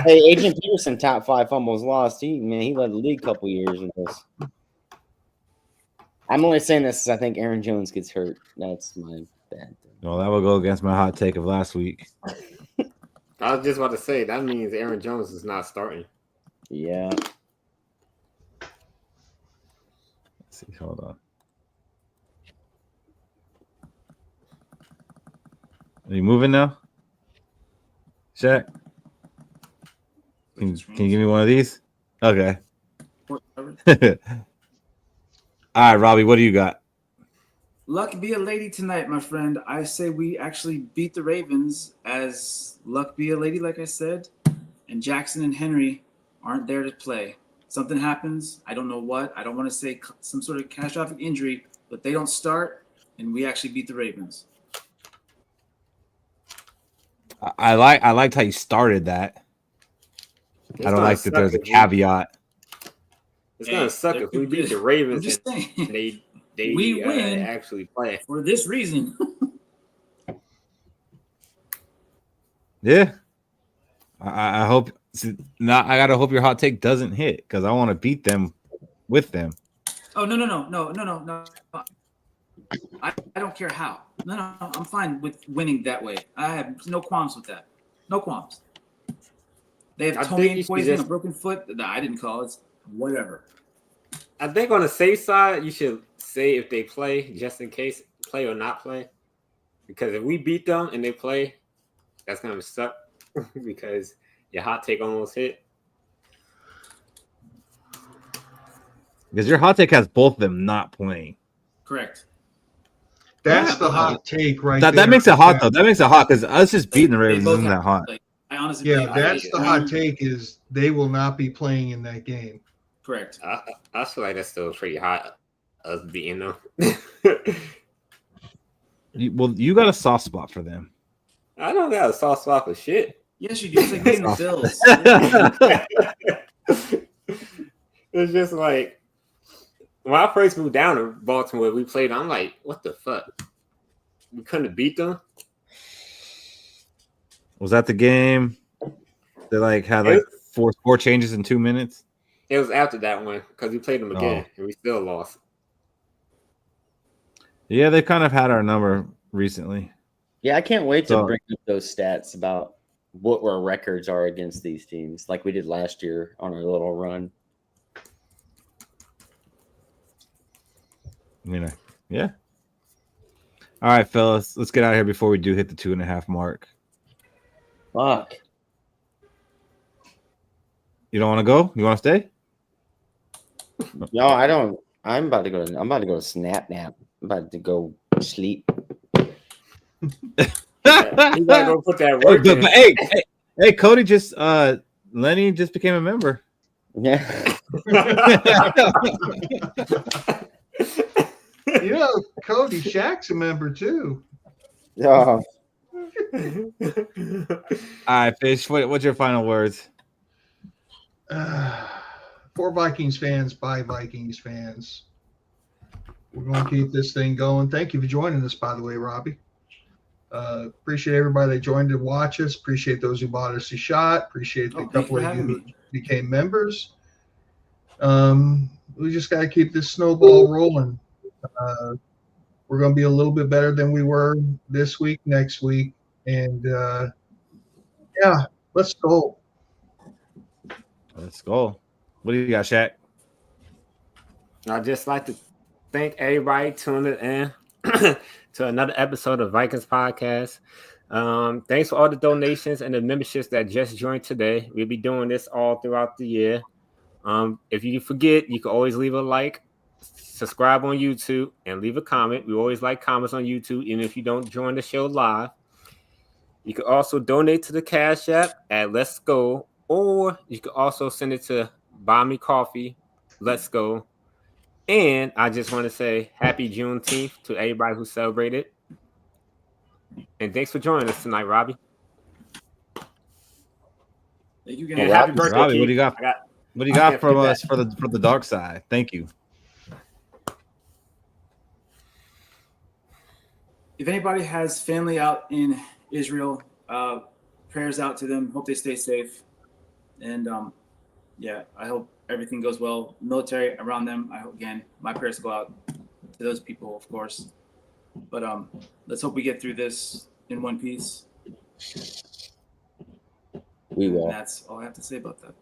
Hey, Adrian Peterson, top 5 fumbles lost. He led the league a couple years in this. I'm only saying this because I think Aaron Jones gets hurt. That's my bad thing. Well, that will go against my hot take of last week. I was just about to say that means Aaron Jones is not starting. Yeah. Let's see, hold on. Are you moving now? Shaq? Can you give me one of these? Okay. All right, Robbie, what do you got? Luck be a lady tonight, my friend. I say we actually beat the Ravens as luck be a lady, like I said. And Jackson and Henry aren't there to play. Something happens. I don't know what. I don't want to say some sort of catastrophic injury, but they don't start, and we actually beat the Ravens. I liked how you started that. I don't like that there's a caveat. It's gonna suck if we beat the Ravens and they we win actually play for this reason. Yeah, I hope. Now I gotta hope your hot take doesn't hit because I want to beat them with them. Oh no! I don't care how. No, I'm fine with winning that way. I have no qualms with that. No qualms. They have Tony poison, a broken foot. No, I didn't call it. Whatever. I think on the safe side, you should say if they play, just in case, play or not play. Because if we beat them and they play, that's gonna suck because your hot take almost hit. Because your hot take has both of them not playing. Correct. That's the hot take right there. That makes it hot, though. That makes it hot because us just beating the Ravens isn't that hot. I honestly that's the hot take is they will not be playing in that game. Correct. I feel like that's still pretty hot, us beating them. You got a soft spot for them. I don't got a soft spot for shit. Yes, you do. It's like beating the Bills. It's just like, when I first moved down to Baltimore, we played. I'm like, what the fuck? We couldn't have beat them. Was that the game? They had four changes in 2 minutes. It was after that one because we played them again and we still lost. Yeah, they kind of had our number recently. Yeah, I can't wait to bring up those stats about what our records are against these teams, like we did last year on our little run. Yeah. All right, fellas, let's get out of here before we do hit the 2.5 mark. Fuck. You don't want to go? You want to stay? No, I don't. I'm about to go to snap nap. I'm about to go sleep. You gotta go put that work in. Hey, Cody just Lenny just became a member. Yeah. Cody Shaq's a member too. Yeah. All right, Fish. What's your final words? For Vikings fans, by Vikings fans. We're going to keep this thing going. Thank you for joining us, by the way, Robbie. Appreciate everybody that joined to watch us. Appreciate those who bought us a shot. Appreciate the couple of you who became members. We just got to keep this snowball rolling. We're going to be a little bit better than we were this week, next week. And, yeah, let's go. Let's go. What do you got, Shaq? I'd just like to thank everybody tuning in to another episode of Vikings Podcast. Thanks for all the donations and the memberships that just joined today. We'll be doing this all throughout the year. If you forget, you can always leave a like, subscribe on YouTube, and leave a comment. We always like comments on YouTube, even if you don't join the show live. You can also donate to the Cash App at Let's Go, or you can also send it to Buy Me Coffee, Let's Go. And I just want to say happy Juneteenth to everybody who celebrated. And thanks for joining us tonight, Robbie. Thank you, And guys. happy birthday, Robbie, Keith. what do you got? What do you got from us for the dark side? Thank you. If anybody has family out in Israel, prayers out to them. Hope they stay safe. And yeah, I hope everything goes well. Military around them. I hope, again, my prayers go out to those people, of course. But let's hope we get through this in one piece. We will. And that's all I have to say about that.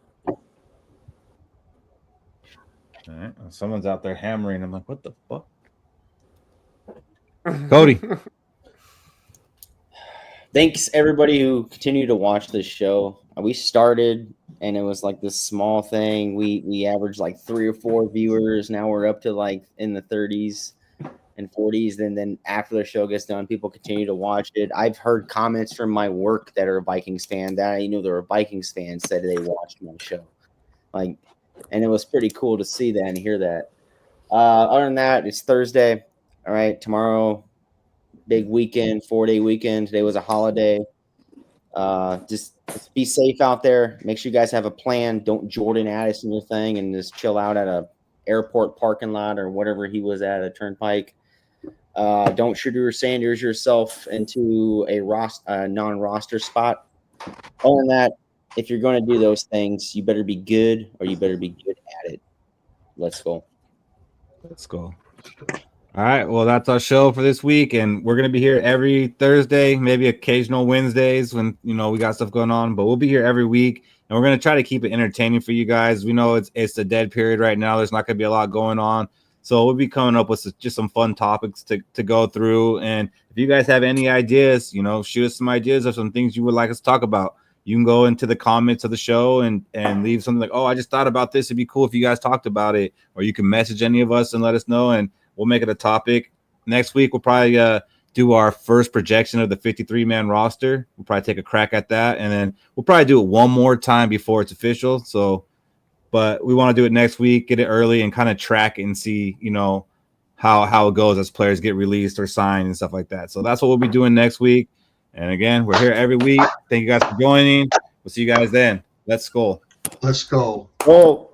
All right. Someone's out there hammering. I'm like, what the fuck? Cody. Thanks everybody who continued to watch this show. We started and it was like this small thing. We averaged like 3 or 4 viewers. Now we're up to like in the 30s and 40s. And then after the show gets done, people continue to watch it. I've heard comments from my work that are Vikings fans that I knew they were Vikings fans said they watched my show. Like, and it was pretty cool to see that and hear that. Other than that, it's Thursday. All right, tomorrow, big weekend, 4-day weekend. Today was a holiday. Just be safe out there. Make sure you guys have a plan. Don't Jordan Addison your thing and just chill out at a airport parking lot or whatever he was at a turnpike. Don't Shedeur Sanders yourself into a non-roster spot. Other than that, if you're going to do those things, you better be good or you better be good at it. Let's go. Let's go. All right. Well, that's our show for this week. And we're going to be here every Thursday, maybe occasional Wednesdays when, we got stuff going on. But we'll be here every week. And we're going to try to keep it entertaining for you guys. We know it's a dead period right now. There's not going to be a lot going on. So we'll be coming up with just some fun topics to go through. And if you guys have any ideas, shoot us some ideas of some things you would like us to talk about. You can go into the comments of the show and leave something like, oh, I just thought about this. It'd be cool if you guys talked about it. Or you can message any of us and let us know, and we'll make it a topic. Next week, we'll probably do our first projection of the 53-man roster. We'll probably take a crack at that, and then we'll probably do it one more time before it's official. But we want to do it next week, get it early, and kind of track it and see, how it goes as players get released or signed and stuff like that. So that's what we'll be doing next week. And again, we're here every week. Thank you guys for joining. We'll see you guys then. Let's go. Let's go. Well,